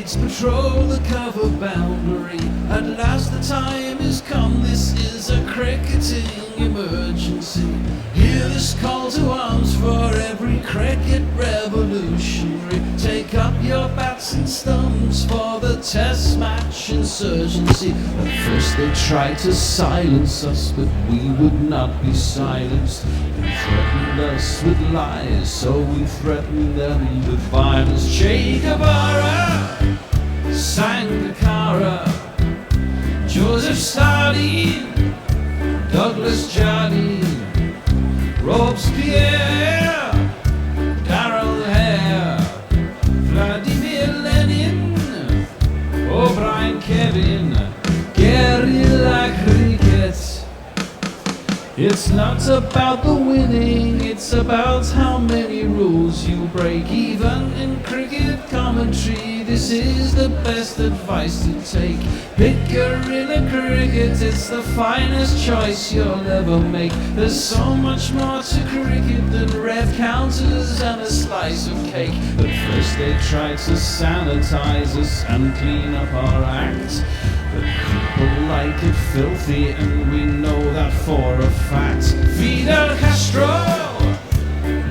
States patrol the cover boundary. At last the time has come, this is a cricketing emergency. Hear this call to arms for every cricket revolutionary. Take up your bats and stumps for the test match insurgency. At first they tried to silence us, but we would not be silenced. They threatened us with lies, so we threatened them with violence. Che Guevara, Sangakkara, Joseph Stalin, Douglas Jardine, Robespierre, Darrell Hare, Vladimir Lenin, O'Brien Kevin, guerrilla cricket. It's not about the winning, it's about how many rules you break. Even in cricket commentary, this is the best advice to take. Pick guerrilla cricket, it's the finest choice you'll ever make. There's so much more to cricket than red counters and a slice of cake. But first they tried to sanitize us and clean up our act. But people like it filthy, and we know that for a fact. Fidel Castro,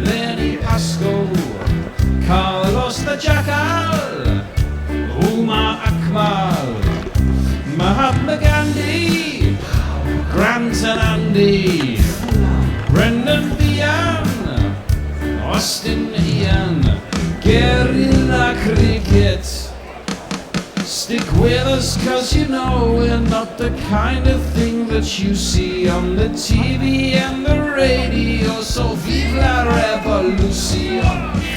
Lenny Pascoe, Carlos the Jackal, Umar Akmal, Mahatma Gandhi, Grant and Andy, Brendan Behan, Austin Ian, guerrilla cricket. Stick with us, cause you know we're not the kind of thing that you see on the TV and the radio. So vive la revolution.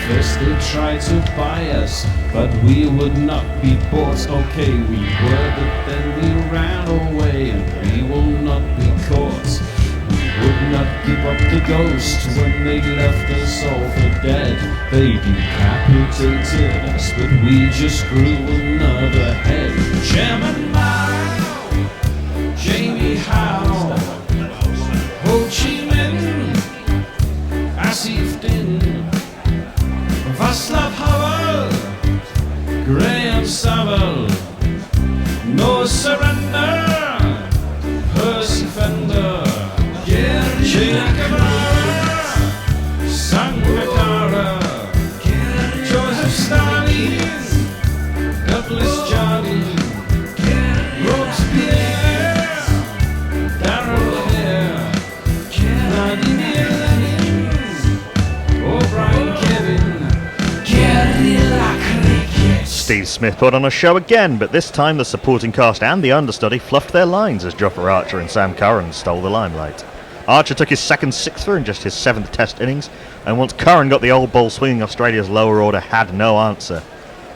First they tried to buy us, but we would not be bought. Okay, we were, but then we ran away, and we will not be caught. We would not give up the ghost when they left us all for dead. They decapitated us, but we just grew another head. Chairman Mao, Jamie Howe, Ho Chi Minh, Asif Din, Václav Havel, Graham Saville, No Surrender, Percy Fender, Che Guevara, Sangakkara, Joseph Stalin, Douglas Jardine, Robespierre, Darrell Hare, Vladimir Lenin, O'Brien Kevin, guerrilla cricket. Steve Smith put on a show again, but this time the supporting cast and the understudy fluffed their lines as Jofra Archer and Sam Curran stole the limelight. Archer took his second sixer in just his 7th Test innings, and once Curran got the old ball swinging, Australia's lower order had no answer.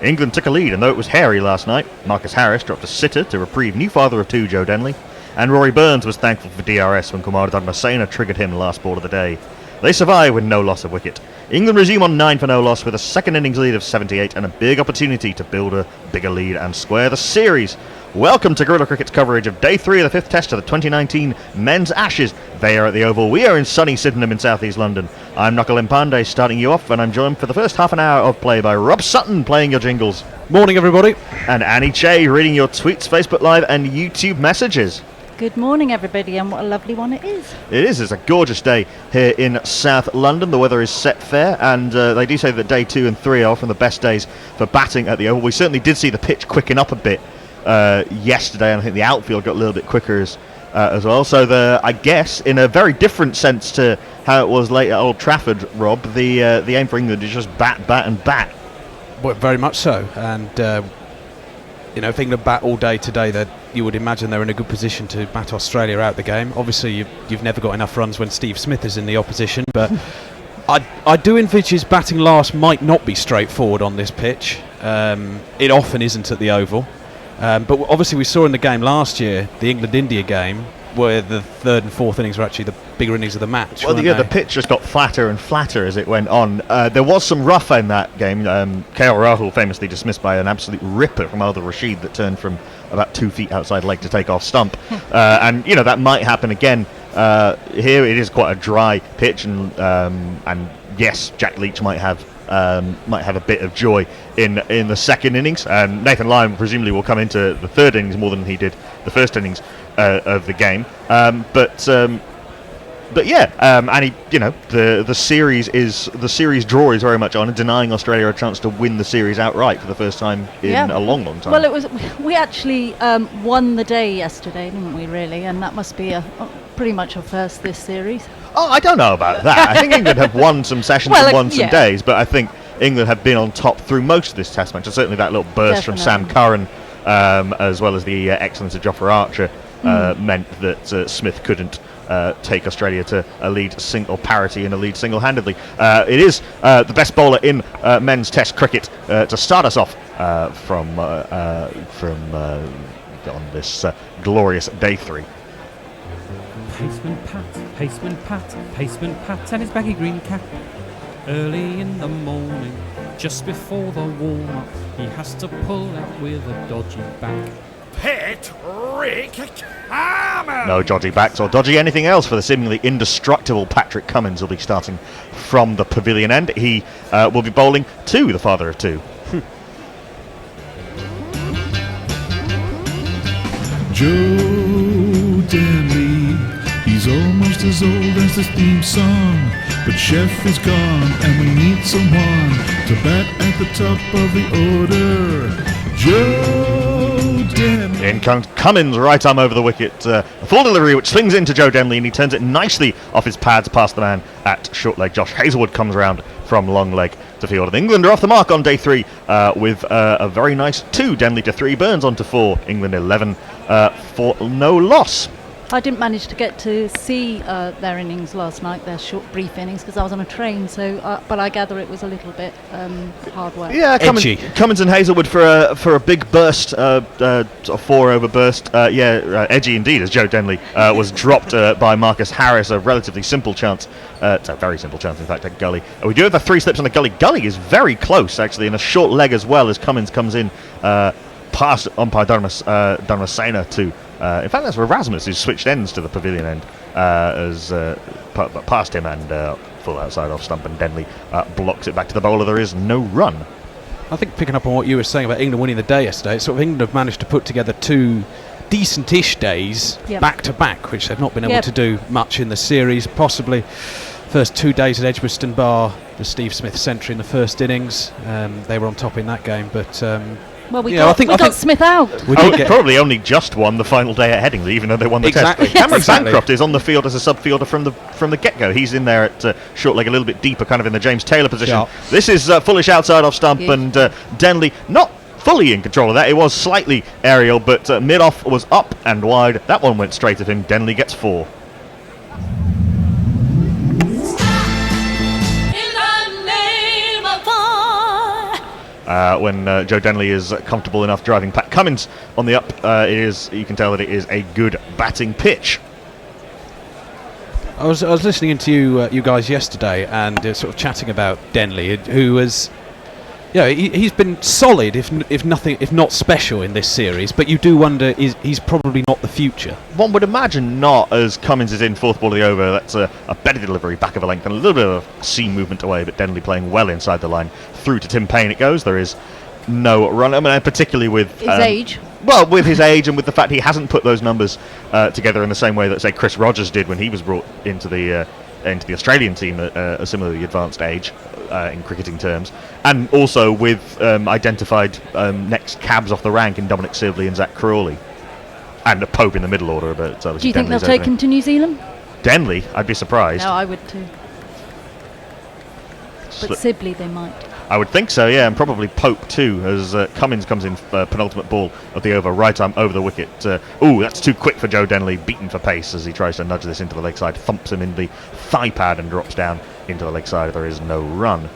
England took a lead, and though it was hairy last night, Marcus Harris dropped a sitter to reprieve new father of 2 Joe Denley, and Rory Burns was thankful for DRS when Kumar Dharmasena triggered him the last ball of the day. They survive with no loss of wicket. England resume on 9 for no loss with a second innings lead of 78 and a big opportunity to build a bigger lead and square the series. Welcome to Guerrilla Cricket's coverage of Day 3 of the 5th Test of the 2019 Men's Ashes. They are at the Oval. We are in sunny Sydenham in South East London. I'm Knuckle Impande starting you off, and I'm joined for the first half an hour of play by Rob Sutton playing your jingles. Morning, everybody. And Annie Che reading your tweets, Facebook Live and YouTube messages. Good morning, everybody, and what a lovely one it is. It is. It's a gorgeous day here in South London. The weather is set fair, and they do say that Day 2 and 3 are often the best days for batting at the Oval. We certainly did see the pitch quicken up a bit yesterday, and I think the outfield got a little bit quicker as well. So I guess in a very different sense to how it was late at Old Trafford, Rob, the aim for England is just bat and bat. Well, very much so, and if England bat all day today, that you would imagine they're in a good position to bat Australia out the game. Obviously, you've never got enough runs when Steve Smith is in the opposition, but I do envisage his batting last might not be straightforward on this pitch. It often isn't at the Oval. But obviously we saw in the game last year, the England-India game, where the 3rd and 4th innings were actually the bigger innings of the match. Well, the pitch just got flatter and flatter as it went on. There was some rough in that game. KL Rahul famously dismissed by an absolute ripper from Adil Rashid that turned from about 2 feet outside leg to take off stump. And, that might happen again. Here it is quite a dry pitch, and yes, Jack Leach might have a bit of joy in the second innings, and Nathan Lyon presumably will come into the third innings more than he did the first innings of the game. But yeah, and he, the series draw is very much on, and denying Australia a chance to win the series outright for the first time in a long time. Well, we actually won the day yesterday, didn't we? Really, and that must be pretty much a first this series. Oh, I don't know about that. I think England have won some sessions and won some days, but I think England have been on top through most of this Test match, and certainly that little burst from Sam Curran, as well as the excellence of Jofra Archer, meant that Smith couldn't take Australia to a lead or parity in a lead single-handedly. It is the best bowler in men's Test cricket to start us off from on this glorious day 3. Paceman Pat, and his baggy green cap. Early in the morning, just before the warm-up, he has to pull out with a dodgy back. Patrick Cummins! No dodgy backs or dodgy anything else for the seemingly indestructible Patrick Cummins. Will be starting from the pavilion end. He will be bowling to the father of two. Joe Denley, he's almost as old as this theme song, but Chef is gone and we need someone to bat at the top of the order. Joe Denley. In comes Cummins, right arm over the wicket. A full delivery which swings into Joe Denley, and he turns it nicely off his pads past the man at short leg. Josh Hazlewood comes round from long leg to field. And England are off the mark on day 3 with a very nice 2. Denley to 3, Burns on to 4. England 11 for no loss. I didn't manage to get to see their innings last night, their short, brief innings, because I was on a train. So, but I gather it was a little bit hard work. Yeah, Cummins and Hazlewood for a big burst, a 4-over burst. Edgy indeed, as Joe Denley was dropped by Marcus Harris. A relatively simple chance. It's a very simple chance, in fact, at gully. We do have the 3 slips on the gully. Gully is very close, actually, in a short leg as well, as Cummins comes in past umpire Dharmasena to. In fact, that's Erasmus who switched ends to the pavilion end past him, and full outside off stump, and Denley blocks it back to the bowler. There is no run. I think picking up on what you were saying about England winning the day yesterday, sort of England have managed to put together 2 decent-ish days back to back, which they've not been able to do much in the series. Possibly first 2 days at Edgbaston bar, the Steve Smith century in the first innings. They were on top in that game, but. Well, we got Smith out. Probably only just won the final day at Headingley, even though they won the Test. Cameron Bancroft is on the field as a sub-fielder from the get-go. He's in there at short leg, a little bit deeper, kind of in the James Taylor position. Sure. This is foolish outside off stump, and Denley not fully in control of that. It was slightly aerial, but mid-off was up and wide. That one went straight at him. Denley gets 4. When Joe Denley is comfortable enough driving Pat Cummins on the up, you can tell that it is a good batting pitch. I was listening to you guys yesterday and sort of chatting about Denley, who was, he's been solid, if not special in this series. But you do wonder, he's probably not the future. One would imagine not, as Cummins is in 4th ball of the over. That's a better delivery, back of a length, and a little bit of a seam movement away. But Denley playing well inside the line. Through to Tim Payne it goes. There is no run. I mean, particularly with his age. Well, with his age and with the fact he hasn't put those numbers together in the same way that, say, Chris Rogers did when he was brought into the Australian team at a similarly advanced age in cricketing terms, and also with identified next cabs off the rank in Dominic Sibley and Zach Crawley, and a Pope in the middle order. But do you think they'll take him to New Zealand? Denley, I'd be surprised. No, I would too. But Sibley, they might. I would think so, yeah, and probably Pope too, as Cummins comes in penultimate ball of the over, right arm over the wicket. That's too quick for Joe Denley, beaten for pace as he tries to nudge this into the leg side, thumps him in the thigh pad and drops down into the leg side. There is no run.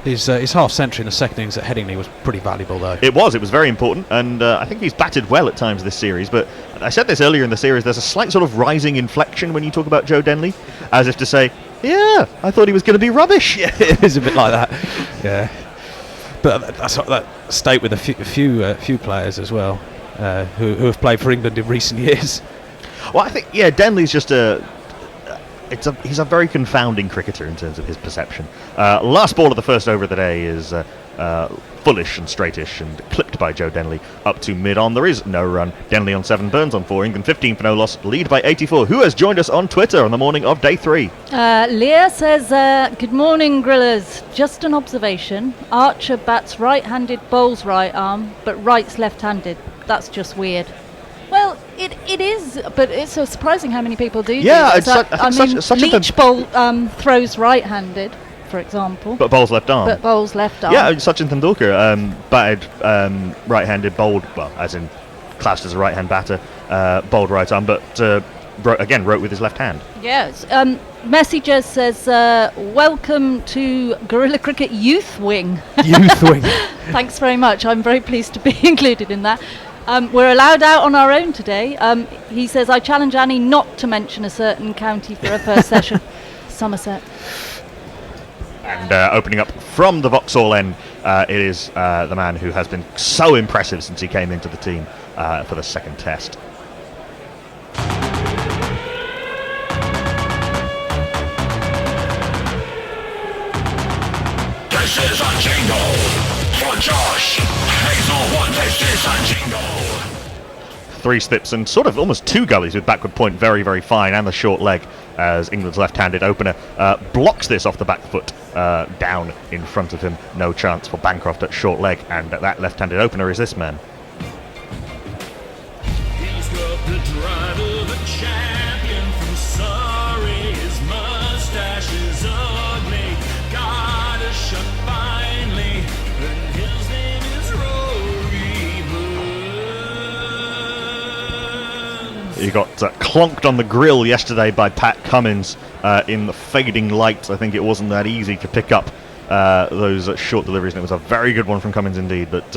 His half century in the second innings at Headingley was pretty valuable, though. It was very important, and I think he's batted well at times this series. But I said this earlier in the series, there's a slight sort of rising inflection when you talk about Joe Denley, as if to say, yeah, I thought he was going to be rubbish. Yeah, it is a bit like that. Yeah, but that's that state with a few players as well who have played for England in recent years. Well, I think Denley's just a he's a very confounding cricketer in terms of his perception. Last ball of the first over of the day is fullish and straightish and clipped by Joe Denley up to mid-on. There is no run. Denley on 7, Burns on 4. England 15 for no loss. Lead by 84. Who has joined us on Twitter on the morning of day 3? Leah says, good morning, Grillers. Just an observation. Archer bats right-handed, bowls right arm, but writes left-handed. That's just weird. Well, it is, but it's so surprising how many people do. Yeah, do this. such Leach bowl throws right-handed, for example. But bowls left arm. But bowls left arm. Yeah, Sachin Tendulkar batted right-handed, bowled, well, as in classed as a right-hand batter, bowled right arm, but wrote with his left hand. Yes. Messi just says, welcome to Guerrilla Cricket Youth Wing. Youth Wing. Thanks very much. I'm very pleased to be included in that. We're allowed out on our own today. He says, I challenge Annie not to mention a certain county for her first session. Somerset. And opening up from the Vauxhall end, it is the man who has been so impressive since he came into the team for the second test. This is a jingle for Josh Hazelwood. This is a jingle. 3 slips and sort of almost 2 gullies with backward point, very, very fine, and the short leg as England's left-handed opener blocks this off the back foot down in front of him. No chance for Bancroft at short leg, and that left-handed opener is this man. He's got the drive of a champion from Surrey. His mustache is ugly, got a shot finally, and his name is Rory Burns. He got clonked on the grill yesterday by Pat Cummins in the fading light. I think it wasn't that easy to pick up those short deliveries, and it was a very good one from Cummins indeed. But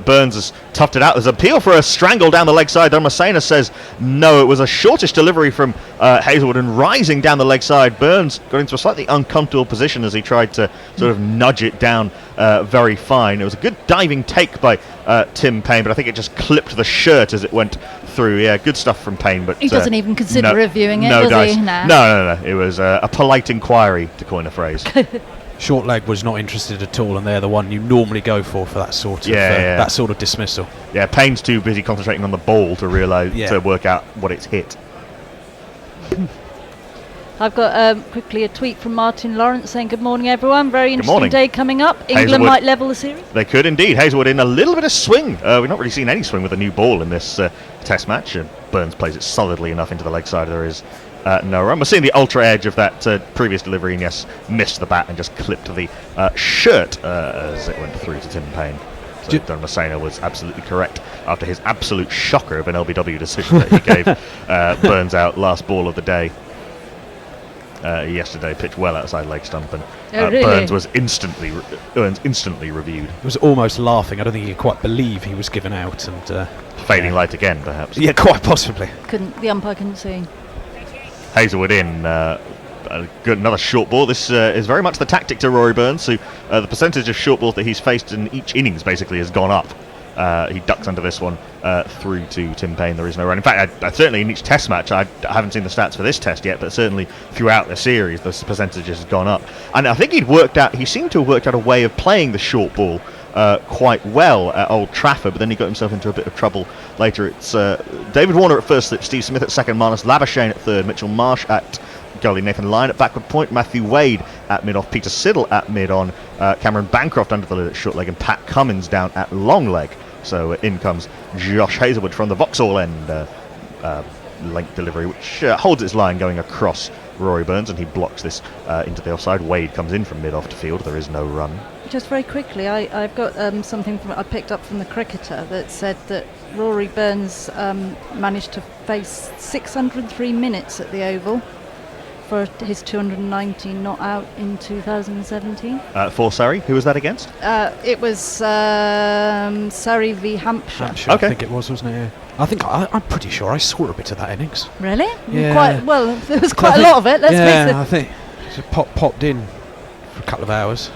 Burns has toughed it out. There's an appeal for a strangle down the leg side. Dharmasena says no, it was a shortish delivery from Hazelwood, and rising down the leg side, Burns got into a slightly uncomfortable position as he tried to sort of nudge it down very fine. It was a good diving take by Tim Payne, but I think it just clipped the shirt as it went through. Yeah, good stuff from Payne. But He doesn't even consider reviewing it, no, does he? No. It was a polite inquiry, to coin a phrase. Short leg was not interested at all, and they're the one you normally go for that sort of that sort of dismissal. Yeah, Payne's too busy concentrating on the ball to realise to work out what it's hit. I've got quickly a tweet from Martin Lawrence saying, good morning, everyone. Very interesting morning. day coming up. England Hazelwood might level the series. They could indeed. Hazelwood in a little bit of swing. We've not really seen any swing with a new ball in this test match. Burns plays it solidly enough into the leg side. There is no run. We're seeing the ultra edge of that previous delivery, and yes, missed the bat and just clipped the shirt as it went through to Tim Payne. So Dharmasena was absolutely correct after his absolute shocker of an LBW decision that he gave Burns out last ball of the day. Yesterday, pitched well outside leg stump, and really? Burns was instantly reviewed. He was almost laughing. I don't think he could quite believe he was given out. And Fading light again, perhaps. Yeah, quite possibly. The umpire couldn't see. Hazelwood in, another short ball. This is very much the tactic to Rory Burns, who the percentage of short balls that he's faced in each innings basically has gone up. He ducks under this one through to Tim Payne. There is no run. In fact, I certainly in each test match, I haven't seen the stats for this test yet, but certainly throughout the series, the percentage has gone up. And I think he seemed to have worked out a way of playing the short ball quite well at Old Trafford, but then he got himself into a bit of trouble later. It's David Warner at first slip, Steve Smith at second, Marnus Labuschagne at third, Mitchell Marsh at gully, Nathan Lyon at backward point, Matthew Wade at mid-off, Peter Siddle at mid-on, Cameron Bancroft under the lid at short leg, and Pat Cummins down at long leg. So in comes Josh Hazelwood from the Vauxhall end, length delivery, which holds its line going across Rory Burns, and he blocks this into the offside. Wade comes in from mid-off to field. There is no run. Just very quickly, I've got something I picked up from the cricketer that said that Rory Burns managed to face 603 minutes at the Oval for his 219 not out in 2017. For Surrey, who was that against? It was Surrey v Hampshire. Okay. I think it was, wasn't it? Yeah. I'm pretty sure I saw a bit of that innings. Really? Yeah. Quite well. There was quite a lot of it. Let's face it. I think it popped in for a couple of hours.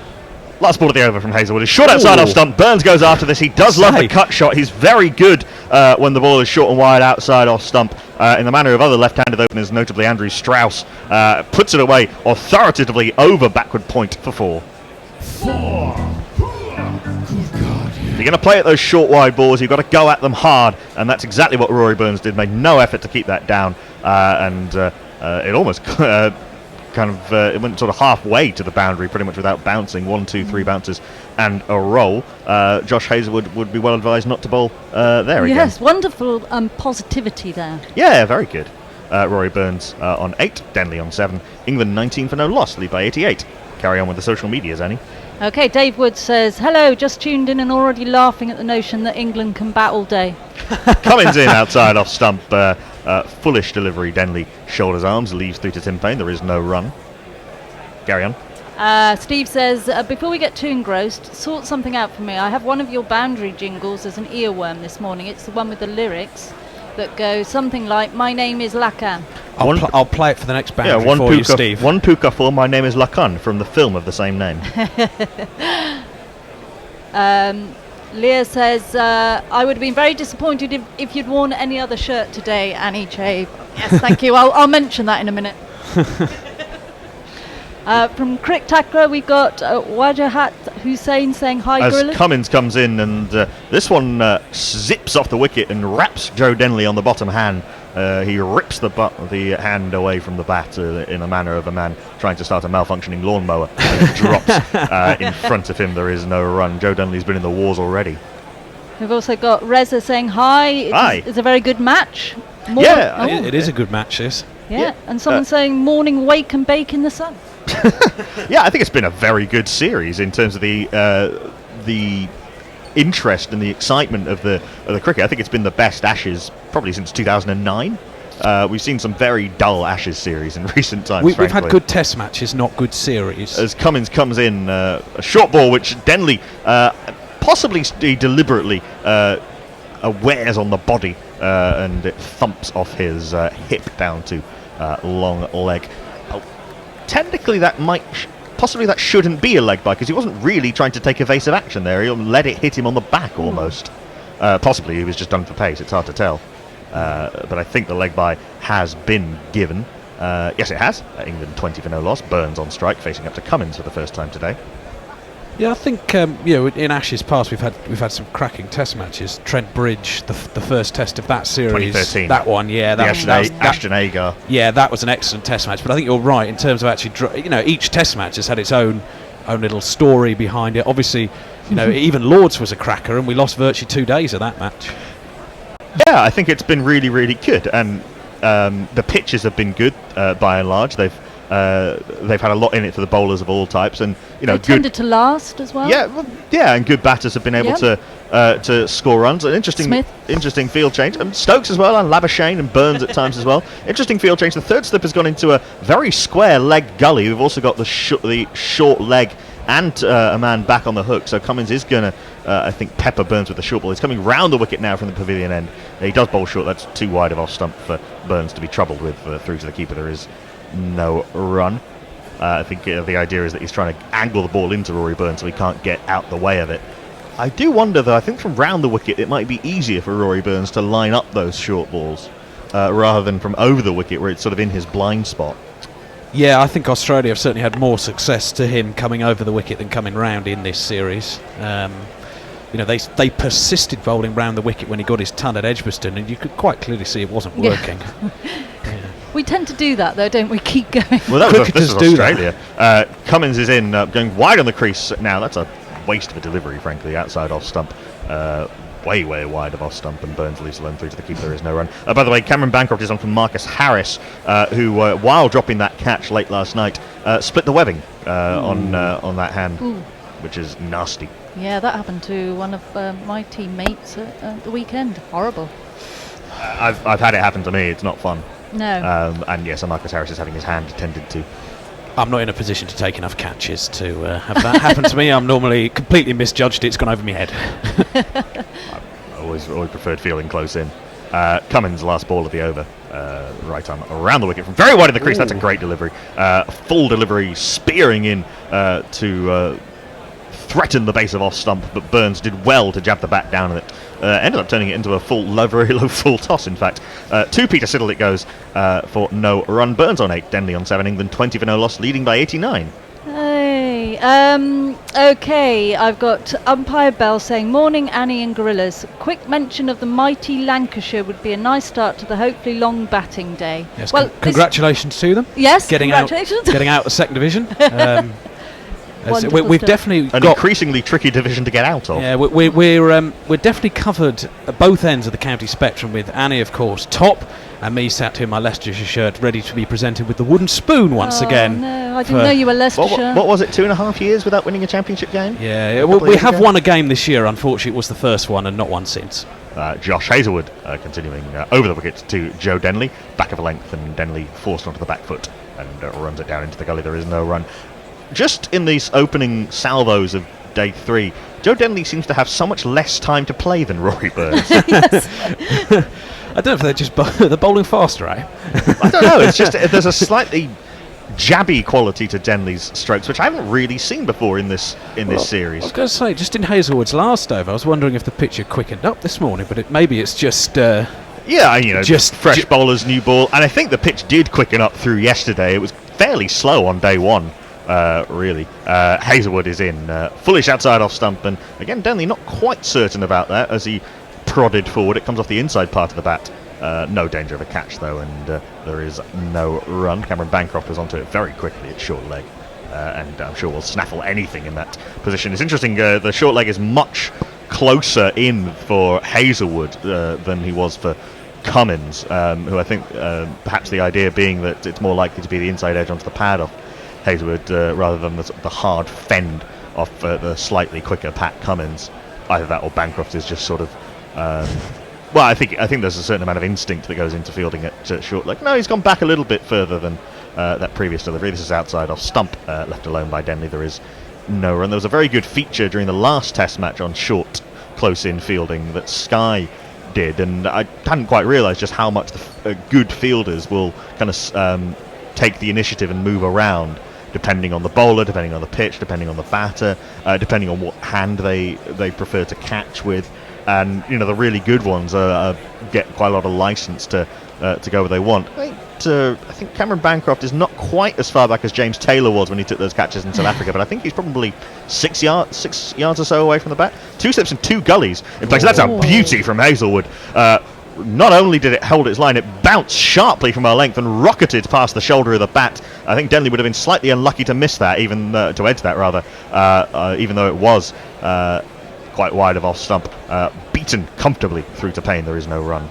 Last ball of the over from Hazelwood is short outside off stump. Burns goes after this. He does love the cut shot. He's very good when the ball is short and wide outside off stump. in the manner of other left-handed openers, notably Andrew Strauss, puts it away authoritatively over backward point for 4. 4. Good God, If you're going to play at those short wide balls, you've got to go at them hard, and that's exactly what Rory Burns did. Made no effort to keep that down, and it almost it went sort of halfway to the boundary, pretty much without bouncing. 1, 2, 3 bounces and a roll. Josh Hazelwood would be well advised not to bowl there again. Yes, wonderful positivity there. Yeah, very good. Rory Burns on 8, Denley on 7. England 19 for no loss, lead by 88. Carry on with the social medias, Annie. Okay, Dave Wood says, hello, just tuned in and already laughing at the notion that England can bat all day. Cummins in outside off stump. Foolish delivery. Denley shoulders arms, leaves through to Tim Payne. There is no run. Carry on. Steve says, before we get too engrossed, sort something out for me. I have one of your boundary jingles as an earworm this morning. It's the one with the lyrics that go something like, my name is Lacan. I'll play it for the next boundary for you, Steve. One puka for my name is Lacan from the film of the same name. Leah says, I would have been very disappointed if you'd worn any other shirt today, Annie Che. Yes, thank you. I'll mention that in a minute. From Crick Takra, we've got Wajahat Hussein saying hi, As Gorillas. Cummins comes in, and this one zips off the wicket and wraps Joe Denley on the bottom hand. He rips the hand away from the bat in a manner of a man trying to start a malfunctioning lawnmower, and it drops in front of him. There is no run. Joe Denley's been in the wars already. We've also got Reza saying hi. Hi. It's a very good match. Yeah, It is a good match, this. Yeah, and someone saying morning wake and bake in the sun. Yeah, I think it's been a very good series in terms of the interest and the excitement of the cricket. I think it's been the best Ashes probably since 2009. We've seen some very dull Ashes series in recent times. We've had good test matches, not good series. As Cummins comes in, a short ball which Denley possibly deliberately wears on the body, and it thumps off his hip down to long leg. Technically, that might possibly that shouldn't be a leg bye, because he wasn't really trying to take evasive action there. He let it hit him on the back almost. Possibly he was just done for pace. It's hard to tell. But I think the leg bye has been given. Yes, it has. England 20 for no loss. Burns on strike, facing up to Cummins for the first time today. Yeah, I think in Ashes past we've had some cracking test matches. Trent Bridge, the first test of that series, 2013. That one, yeah, Ashton Agar. Yeah, that was an excellent test match. But I think you're right in terms of actually, each test match has had its own little story behind it. Obviously, even Lords was a cracker, and we lost virtually 2 days of that match. Yeah, I think it's been really, really good, and the pitches have been good by and large. They've had a lot in it for the bowlers of all types, and they tended to last as well. Yeah, and good batters have been able to score runs. An interesting field change. Stokes as well, and Labuschagne and Burns at times as well. Interesting field change. The third slip has gone into a very square leg gully. We've also got the short leg and a man back on the hook. So Cummins is going to, I think, pepper Burns with the short ball. He's coming round the wicket now from the pavilion end. He does bowl short. That's too wide of off stump for Burns to be troubled with. Through to the keeper, there is no run. I think the idea is that he's trying to angle the ball into Rory Burns so he can't get out the way of it. I do wonder, though, I think from round the wicket it might be easier for Rory Burns to line up those short balls rather than from over the wicket where it's sort of in his blind spot. Yeah, I think Australia have certainly had more success to him coming over the wicket than coming round in this series. They persisted bowling round the wicket when he got his ton at Edgbaston, and you could quite clearly see it wasn't working. We tend to do that, though, don't we? Keep going. Well, this is Australia. Cummins is in, going wide on the crease now. That's a waste of a delivery, frankly, outside off stump. Way wide of off stump, and Burns leaves alone through to the keeper. There is no run. By the way, Cameron Bancroft is on from Marcus Harris, who, while dropping that catch late last night, split the webbing on that hand, which is nasty. Yeah, that happened to one of my teammates at the weekend. Horrible. I've had it happen to me. It's not fun. No. And yes, Marcus Harris is having his hand attended to. I'm not in a position to take enough catches to have that happen to me. I'm normally completely misjudged. It's gone over my head. I've always preferred fielding close in. Cummins' last ball of the over, right arm around the wicket from very wide of the crease. That's a great delivery. Full delivery, spearing in to threatened the base of off stump, but Burns did well to jab the bat down, and it ended up turning it into a very low full toss, in fact. To Peter Siddle it goes for no run. Burns on 8, Denley on 7, England 20 for no loss, leading by 89. Hey, okay, I've got Umpire Bell saying, morning Annie and Gorillas. Quick mention of the mighty Lancashire would be a nice start to the hopefully long batting day. Yes, well, congratulations to them. Yes, getting congratulations. Getting out of the second division. Wonderful We've stuff. definitely An got increasingly tricky division to get out of. Yeah, we're definitely covered at both ends of the county spectrum, with Annie, of course, top, and me sat here in my Leicestershire shirt, ready to be presented with the wooden spoon once again. No, I didn't know you were Leicestershire. What was it, 2.5 years without winning a championship game? Yeah, we have won a game this year. Unfortunately, it was the first one and not one since. Josh Hazelwood continuing over the wicket to Joe Denley, back of a length, and Denley forced onto the back foot and runs it down into the gully. There is no run. Just in these opening salvos of day 3, Joe Denley seems to have so much less time to play than Rory Burns. I don't know if they're just they're bowling faster, eh? I don't know. It's just there's a slightly jabby quality to Denley's strokes, which I haven't really seen before in this series. I was going to say, just in Hazelwood's last over, I was wondering if the pitch had quickened up this morning, but maybe it's just. Just fresh bowlers, new ball, and I think the pitch did quicken up through yesterday. It was fairly slow on day 1. Really. Hazelwood is in. Foolish outside off stump, and again, Denley not quite certain about that as he prodded forward. It comes off the inside part of the bat. No danger of a catch, though, and there is no run. Cameron Bancroft was onto it very quickly at short leg, and I'm sure will snaffle anything in that position. It's interesting, the short leg is much closer in for Hazelwood than he was for Cummins, who I think perhaps the idea being that it's more likely to be the inside edge onto the pad of Hazelwood rather than the hard fend of the slightly quicker Pat Cummins. Either that or Bancroft is just sort of well, I think there's a certain amount of instinct that goes into fielding at short leg. No, he's gone back a little bit further than that previous delivery. This is outside off stump, left alone by Denley. There is no run. There was a very good feature during the last test match on short close in fielding that Sky did, and I hadn't quite realised just how much the good fielders will kind of take the initiative and move around depending on the bowler, depending on the pitch, depending on the batter, depending on what hand they prefer to catch with. And the really good ones get quite a lot of license to go where they want. I think Cameron Bancroft is not quite as far back as James Taylor was when he took those catches in South Africa, but I think he's probably 6 yards or so away from the bat. 2 slips and 2 gullies in place. That's a beauty from Hazelwood. Not only did it hold its line, it bounced sharply from our length and rocketed past the shoulder of the bat. I think Denley would have been slightly unlucky to miss that, even to edge that rather, even though it was quite wide of off stump. Beaten comfortably through to Payne. There is no run.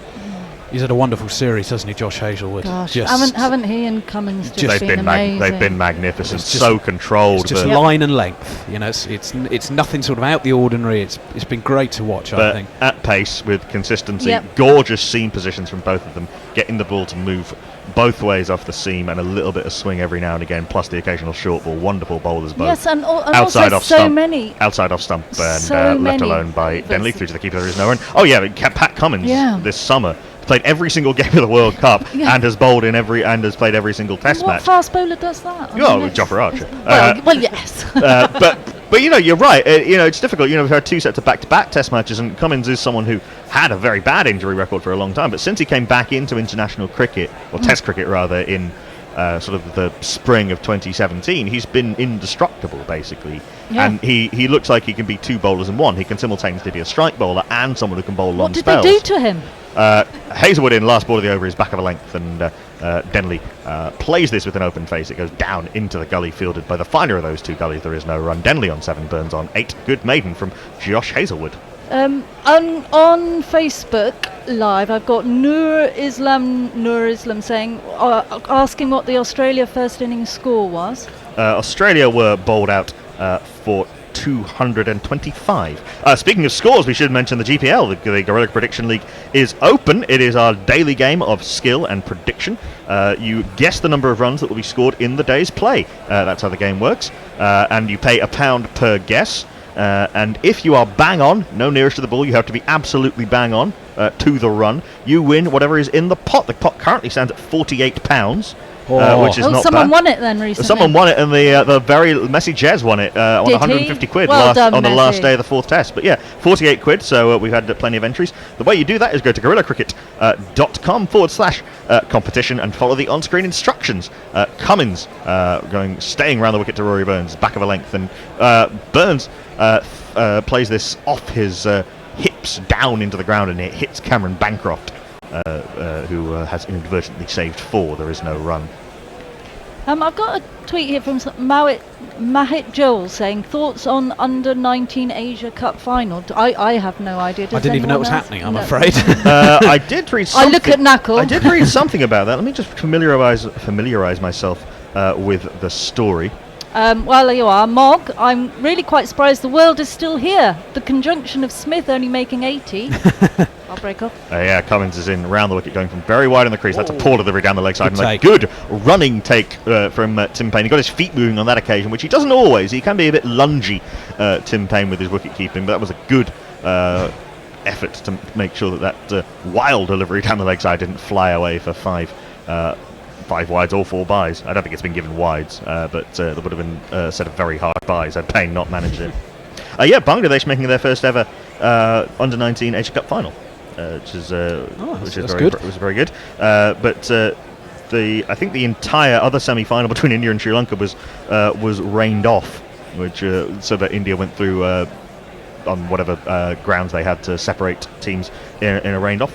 He's had a wonderful series, hasn't he, Josh Hazelwood? Gosh, haven't he and Cummins just been amazing? They've been magnificent, so controlled. It's just line and length. It's nothing sort of out the ordinary. It's been great to watch, I think. At pace with consistency, gorgeous seam positions from both of them, getting the ball to move both ways off the seam and a little bit of swing every now and again, plus the occasional short ball. Wonderful bowlers both. Yes, and outside also off so stump, many. Outside off stump and So left many alone by of Denley us. through to the keeper. There is no run. Oh yeah, Pat Cummins this summer played every single game of the World Cup and has bowled in has played every single test match. What fast bowler does that? Jofra Archer. Well, yes. But you're right. It's difficult. We've had 2 sets of back-to-back test matches, and Cummins is someone who had a very bad injury record for a long time. But since he came back into international cricket, or Test cricket rather, in sort of the spring of 2017, he's been indestructible basically. And he looks like he can be 2 bowlers in one. He can simultaneously be a strike bowler and someone who can bowl long spells. What did they do to him? Hazelwood in last ball of the over is back of a length, and Denley plays this with an open face. It goes down into the gully, fielded by the finer of those 2 gullies. There is no run. Denley on 7, Burns on 8. Good maiden from Josh Hazelwood. On Facebook Live, I've got Nur Islam saying, asking what the Australia first innings score was. Australia were bowled out for 225. Speaking of scores, we should mention the GPL, the Gorilla Prediction League, is open. It is our daily game of skill and prediction. You guess the number of runs that will be scored in the day's play. That's how the game works. And you pay £1 per guess. And if you are bang on, no nearest to the ball, you have to be absolutely bang on to the run. You win whatever is in the pot. The pot currently stands at £48. which is not someone bad. won it then recently. Someone won it, and the very Messi Jez won it on Did 150 he? quid Well done, on the last Messi. day of the 4th test. But yeah, 48 quid, so we've had plenty of entries. The way you do that is go to GorillaCricket.com/competition and follow the on-screen instructions. Cummins staying around the wicket to Rory Burns, back of a length, and Burns plays this off his hips down into the ground, and it hits Cameron Bancroft, who has inadvertently saved 4. There is no run. I've got a tweet here from Mahit Joel saying, thoughts on under-19 Asia Cup final. I have no idea. I didn't even know what was happening, I'm afraid. I did read something. I look at Knuckle. I did read something about that. Let me just familiarise myself with the story. Well, there you are. Mog, I'm really quite surprised the world is still here. The conjunction of Smith only making 80. I'll break off. Yeah, Cummins is in round the wicket, going from very wide on the crease. That's a poor delivery down the leg side. Good And a take. good running take from Tim Payne. He got his feet moving on that occasion, which he doesn't always. He can be a bit lungy, Tim Payne, with his wicket keeping, but that was a good effort to make sure that wild delivery down the leg side didn't fly away for 5 wides or 4 byes. I don't think it's been given wides, but there would have been a set of very hard byes had Payne not managed it. Bangladesh making their first ever under-19 Asia Cup final, which is very good. But I think the entire other semi-final between India and Sri Lanka was rained off, which so that India went through on whatever grounds they had to separate teams in rained off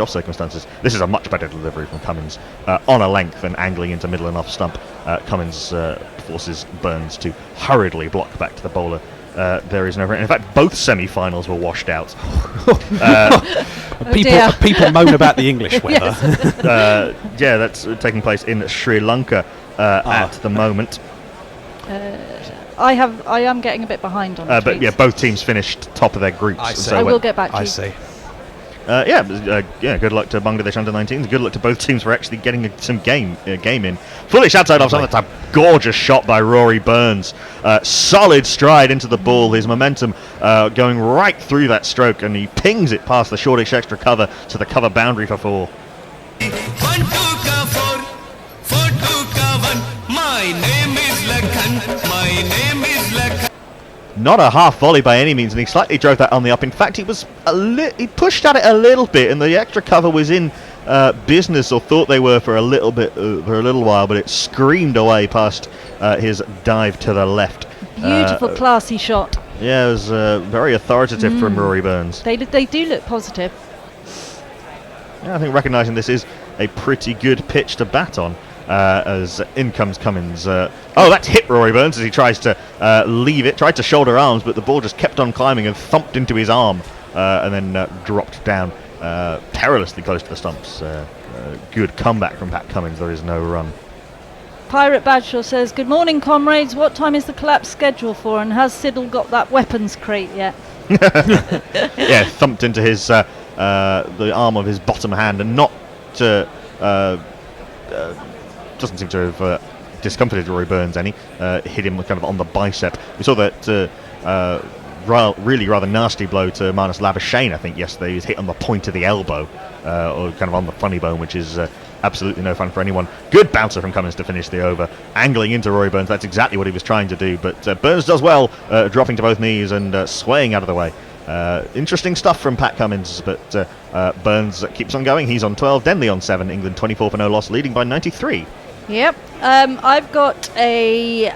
circumstances. This is a much better delivery from Cummins on a length and angling into middle and off stump. Cummins forces Burns to hurriedly block back to the bowler. There is no rain. In fact, both semi-finals were washed out. People moan about the English weather. That's taking place in Sri Lanka at the moment. I am getting a bit behind on but yeah, both teams finished top of their groups. I see. So I will get back to you. I see. Good luck to Bangladesh under-19s. Good luck to both teams for actually getting some game in. Foolish outside off. That's a gorgeous shot by Rory Burns. Solid stride into the ball. His momentum going right through that stroke, and he pings it past the shortish extra cover to the cover boundary for 4. 1 2 ka 4 4 2 ka 1. My name is Lakhan. My name is Lakhan. Not a half volley by any means, and he slightly drove that on the up. In fact, he pushed at it a little bit, and the extra cover was in business, or thought they were for a little while, but it screamed away past his dive to the left. Beautiful, classy shot. Yeah, it was very authoritative from Rory Burns. They do look positive. Yeah, I think recognising this is a pretty good pitch to bat on. As in comes Cummins. That's hit Rory Burns as he tries to leave it, tried to shoulder arms, but the ball just kept on climbing and thumped into his arm, and then dropped down perilously close to the stumps. Good comeback from Pat Cummins. There is no run. Pirate Badshaw says, good morning, comrades. What time is the collapse scheduled for, and has Siddle got that weapons crate yet? Yeah, thumped into his the arm of his bottom hand, and not doesn't seem to have discomforted Rory Burns any. Hit him kind of on the bicep. We saw that really rather nasty blow to Marnus Labuschagne, I think, yesterday. He was hit on the point of the elbow, or kind of on the funny bone, which is absolutely no fun for anyone. Good bouncer from Cummins to finish the over, angling into Rory Burns. That's exactly what he was trying to do, but Burns does well, dropping to both knees and swaying out of the way. Interesting stuff from Pat Cummins, but Burns keeps on going. He's on 12, Denley on 7, England 24 for no loss, leading by 93. Yep. I've got a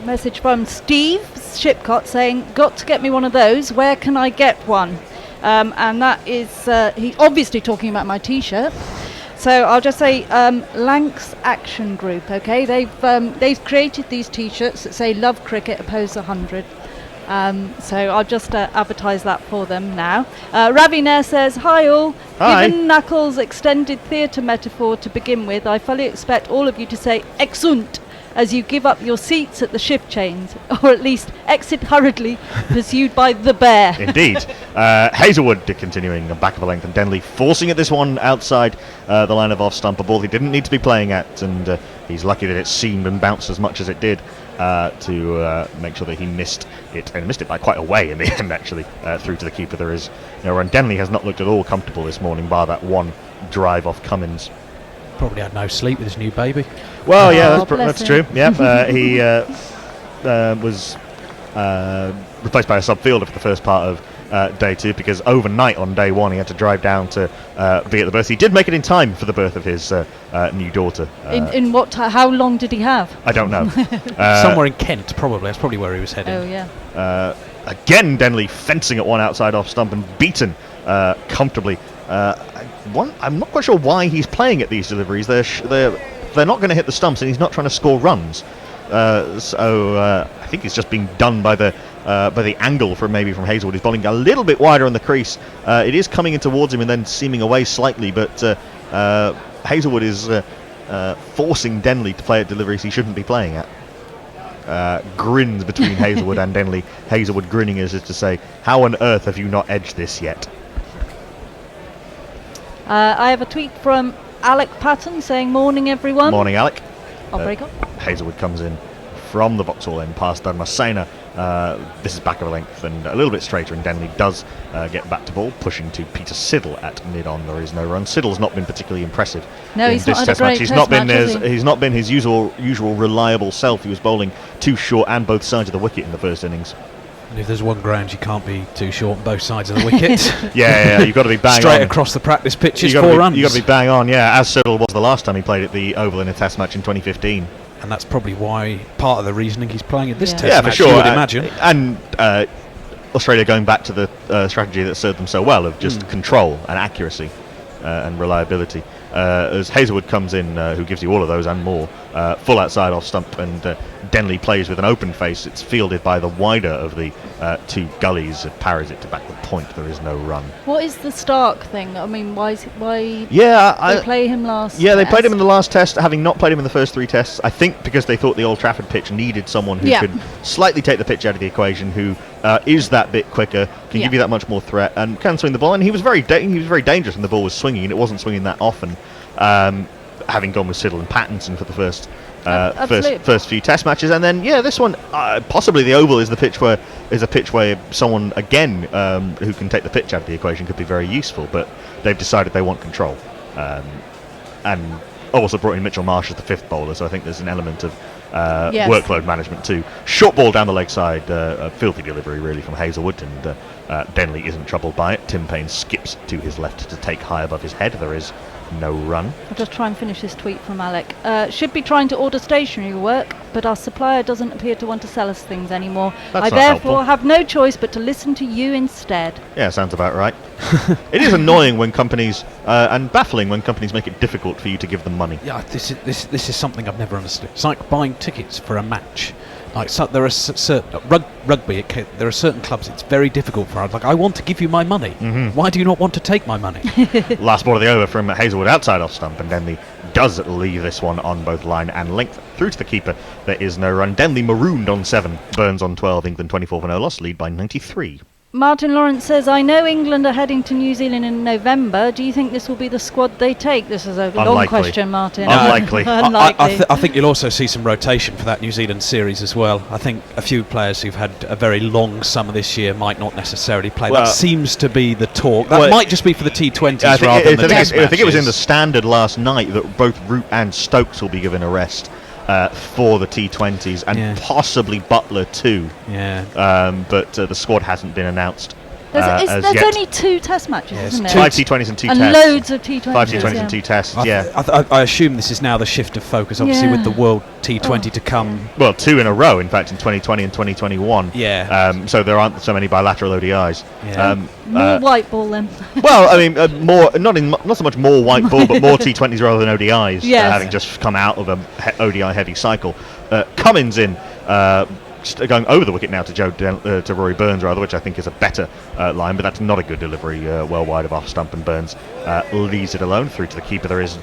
message from Steve Shipcott saying, got to get me one of those. Where can I get one? And that is, he's obviously talking about my T-shirt. So I'll just say Lanks Action Group, okay? They've created these T-shirts that say love cricket, oppose 100. So I'll just advertise that for them now. Ravi Nair says, hi all. Hi. Given Knuckles' extended theatre metaphor to begin with, I fully expect all of you to say exunt as you give up your seats at the shift chains, or at least exit hurriedly, pursued by the bear. Indeed. Hazelwood continuing on back of a length, and Denley forcing at this one outside the line of off stump, a ball he didn't need to be playing at, and he's lucky that it seamed and bounced as much as it did to make sure that he missed it, and missed it by quite a way in the end, actually, through to the keeper. There is no run. Denley has not looked at all comfortable this morning, bar that one drive off Cummins. probably had no sleep with his new baby. Well, yeah, Oh, bless that's him. true. Yeah, he was replaced by a sub-fielder for the first part of day 2 because overnight on day 1 he had to drive down to be at the birth. He did make it in time for the birth of his new daughter. In what how long did he have? I don't know. Somewhere in Kent, probably. That's probably where he was heading. Oh, yeah. Again, Denley fencing at one outside off stump and beaten comfortably. I'm not quite sure why he's playing at these deliveries. They're not going to hit the stumps, and he's not trying to score runs. So I think it's just being done by the angle from Hazelwood. He's bowling a little bit wider on the crease. It is coming in towards him and then seaming away slightly, but Hazelwood is forcing Denley to play at deliveries he shouldn't be playing at. Grins between Hazelwood and Denley. Hazelwood grinning as if to say, how on earth have you not edged this yet? I have a tweet from Alec Patton saying, morning everyone. Morning, Alec. I'll break up. Hazelwood comes in from the Vauxhall end past Dharmasena. This is back of a length and a little bit straighter, and Denley does get back to ball, pushing to Peter Siddle at mid-on. There is no run. Siddle's not been particularly impressive. No, in he's this not had a test match. great He's test not been match, has he? he's not been his usual reliable self. He was bowling too short and both sides of the wicket in the first innings. And if there's one ground you can't be too short on both sides of the wicket. Yeah, you've got to be bang Straight on. across the practice pitches, You 4 runs. got to be bang on, yeah, as Siddle was the last time he played at the Oval in a test match in 2015. And that's probably why part of the reasoning he's playing at this Yeah. test Yeah, for match, sure. you would imagine. And Australia going back to the strategy that served them so well of just control and accuracy and reliability. As Hazelwood comes in, who gives you all of those and more, full outside off stump, and Denley plays with an open face. It's fielded by the wider of the 2 gullies. It parries it to backward point. There is no run. What is the Stark thing? I mean, why Yeah, they play him last? Yeah, they played him in test? the last test, having not played him in the first 3 tests. I think because they thought the Old Trafford pitch needed someone who could slightly take the pitch out of the equation, who is that bit quicker, can give you that much more threat, and can swing the ball. And he was very dangerous when the ball was swinging, and it wasn't swinging that often. Having gone with Siddle and Pattinson for the first few test matches, and then this one possibly the Oval is a pitch where someone again who can take the pitch out of the equation could be very useful, but they've decided they want control, and also brought in Mitchell Marsh as the 5th bowler, so I think there's an element of workload management too. Short ball down the leg side, a filthy delivery really from Hazelwood, and Denley isn't troubled by it. Tim Payne skips to his left to take high above his head. There is no run. I'll just try and finish this tweet from Alec. Should be trying to order stationery work, but our supplier doesn't appear to want to sell us things anymore. That's I not therefore helpful. have no choice but to listen to you instead. Yeah, sounds about right. It is annoying when companies and baffling when companies make it difficult for you to give them money. Yeah, this is something I've never understood. It's like buying tickets for a match. Like there are certain rugby. There are certain clubs. It's very difficult for. Like, I want to give you my money. Why do you not want to take my money? Last ball of the over from Hazelwood outside off stump, and Denley does leave this one on both line and length through to the keeper. There is no run. Denley marooned on 7, Burns on 12. England 24 for no loss, lead by 93. Martin Lawrence says, I know England are heading to New Zealand in November. Do you think this will be the squad they take? This is a long Unlikely. question, Martin. Unlikely. Unlikely. I think you'll also see some rotation for that New Zealand series as well. I think a few players who've had a very long summer this year might not necessarily play. Well, that seems to be the talk. That might just be for the T20s rather than the Test I think it was in the matches. Standard last night that both Root and Stokes will be given a rest for the T20s, and possibly Butler too. Yeah. But the squad hasn't been announced. There's as yet. only 2 test matches, isn't there? 5 T20s and 2 and tests. loads of T20s. 5 T20s and 2 tests, I assume this is now the shift of focus, obviously, with the World T20 to come. Well, 2 in a row, in fact, in 2020 and 2021. Yeah. So there aren't so many bilateral ODIs. Yeah. More white ball then. Well, I mean, not so much more white ball, but more T20s rather than ODIs, having just come out of a ODI heavy cycle. Cummins in. Going over the wicket now to Rory Burns, rather, which I think is a better line, but that's not a good delivery. Well wide of off stump, and Burns leaves it alone through to the keeper. There is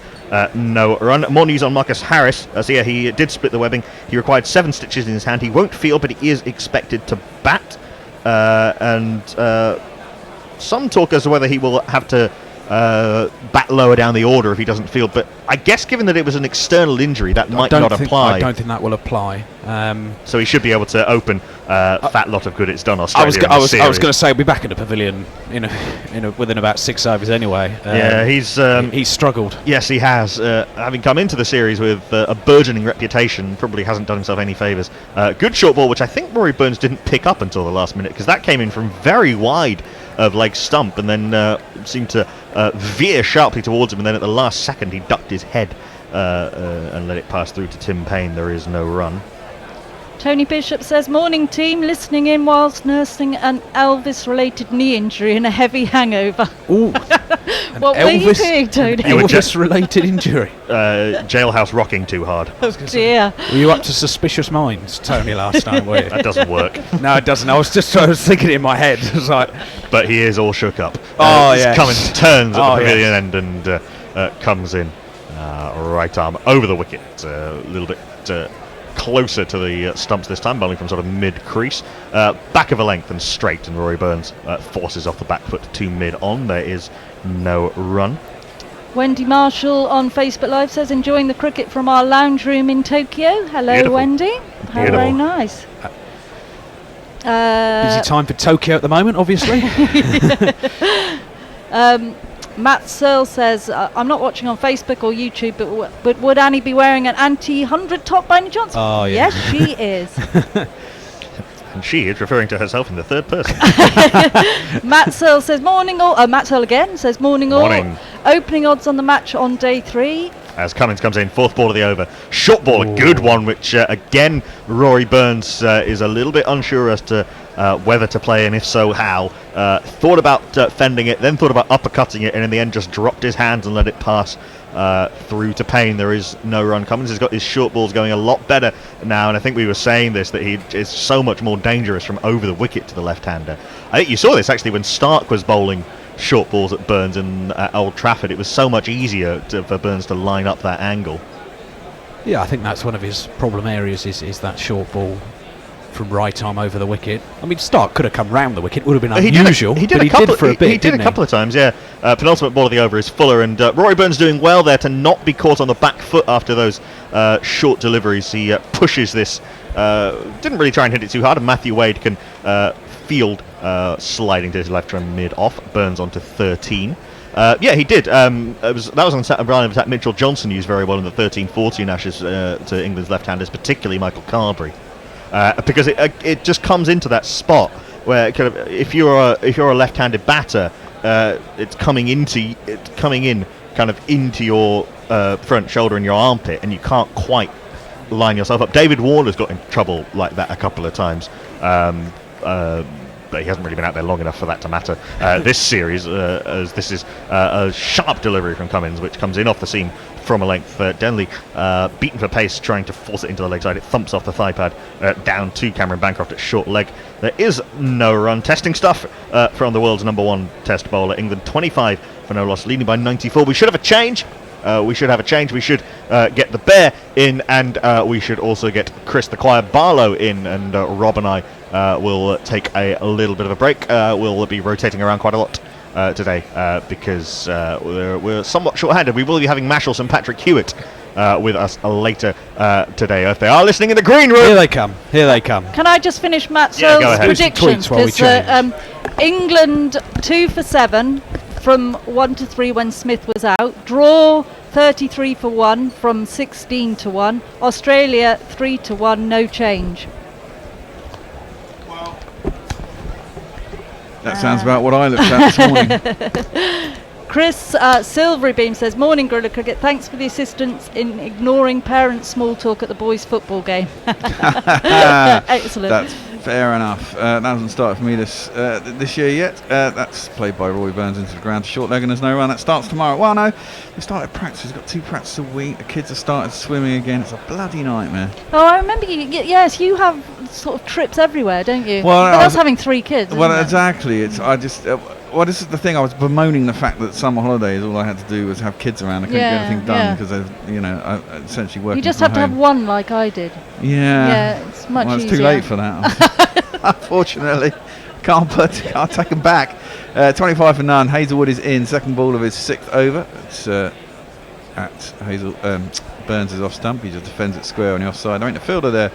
no run. More news on Marcus Harris. He did split the webbing. He required 7 stitches in his hand. He won't field, but he is expected to bat. And some talk as to whether he will have to bat lower down the order if he doesn't feel. But I guess given that it was an external injury, that might not apply. I don't think that will apply. So he should be able to open fat lot of good it's done Australia. I was going to say we'll be back in the pavilion within about 6 overs anyway. He's struggled. Yes, he has. Having come into the series with a burgeoning reputation, probably hasn't done himself any favours. Good short ball, which I think Rory Burns didn't pick up until the last minute, because that came in from very wide of leg stump and then seemed to veer sharply towards him, and then at the last second he ducked his head and let it pass through to Tim Payne. There is no run. Tony Bishop says, morning team, listening in whilst nursing an Elvis-related knee injury and a heavy hangover. Ooh. What were you doing, Tony? Elvis-related injury. Jailhouse rocking too hard. Oh dear. Were you up to Suspicious Minds, Tony, last time, were you? That doesn't work. No, it doesn't. I was thinking it in my head. It was like, but he is all shook up. yes. Cummins turns at the pavilion end and comes in. Right arm over the wicket, a little bit closer to the stumps this time, bowling from sort of mid-crease. Back of a length and straight, and Rory Burns forces off the back foot to mid-on. There is no run. Wendy Marshall on Facebook Live says, enjoying the cricket from our lounge room in Tokyo. Hello, Beautiful. Wendy. How very nice. busy time for Tokyo at the moment, obviously. Matt Searle says, I'm not watching on Facebook or YouTube, but would Annie be wearing an anti-100 top by any chance? Oh, yeah. Yes, she is. And she is referring to herself in the third person. Matt Searle says, morning all. Matt Searle again says, morning all. Morning. Opening odds on the match on day 3. As Cummins comes in, fourth ball of the over. Short ball, a good one, which again, Rory Burns is a little bit unsure as to whether to play, and if so, how. Thought about fending it, then thought about uppercutting it, and in the end just dropped his hands and let it pass through to Payne. There is no run. Cummins has got his short balls going a lot better now, and I think we were saying this, that he is so much more dangerous from over the wicket to the left-hander. I think you saw this actually when Stark was bowling short balls at Burns in Old Trafford. It was so much easier for Burns to line up that angle. Yeah, I think that's one of his problem areas is that short ball from right arm over the wicket. I mean, Stark could have come round the wicket, would have been unusual, he did for a bit. He did a couple of times, yeah. Penultimate ball of the over is Fuller, and Rory Burns doing well there to not be caught on the back foot after those short deliveries. He pushes this, didn't really try and hit it too hard, and Matthew Wade can field sliding to his left trim mid-off. Burns onto 13. Yeah, he did. That was on a line of attack Mitchell Johnson used very well in the 13-14 Ashes to England's left-handers, particularly Michael Carberry. Because it just comes into that spot where kind of if you're a left-handed batter, it's coming in kind of into your front shoulder and your armpit, and you can't quite line yourself up. David Warner's got in trouble like that a couple of times, but he hasn't really been out there long enough for that to matter this series, as this is a sharp delivery from Cummins, which comes in off the seam from a length. Denley beaten for pace, trying to force it into the leg side. It thumps off the thigh pad down to Cameron Bancroft at short leg. There is no run. Testing stuff from the world's #1 test bowler. England 25 for no loss, leading by 94. We should have a change. We should get the Bear in, and we should also get Chris the Quiet Barlow in, and Rob and I will take a little bit of a break. We'll be rotating around quite a lot today because we're somewhat short-handed. We will be having Mashels and Patrick Hewitt with us later today. If they are listening in the green room, here they come. Can I just finish Matt Searle's predictions? Because England 2 for 7 from 1 to 3 when Smith was out. Draw 33 for 1 from 16 to 1. Australia 3 to 1, no change. That sounds about what I looked at this morning. Chris Silverybeam says, morning Gorilla Cricket, thanks for the assistance in ignoring parents' small talk at the boys' football game. Excellent. That's fair enough. That hasn't started for me this year yet. That's played by Roy Burns into the ground, short leg, and there's no run. That starts tomorrow. Well, no, they started practice. We've got 2 practices a week. The kids have started swimming again. It's a bloody nightmare. Oh, I remember you. Yes, you have sort of trips everywhere, don't you? Well, but that's having 3 kids. Well, isn't it? exactly. It's well, this is the thing. I was bemoaning the fact that summer holidays, all I had to do was have kids around. I couldn't get anything done because I essentially working. You just from have to have one, like I did. Yeah. Yeah, it's much easier. Well, it's too late for that, unfortunately. Can't take him back. 25 for none. Hazelwood is in. Second ball of his 6th over. It's at Burns' off stump. He just defends it square on the offside. There ain't a fielder there.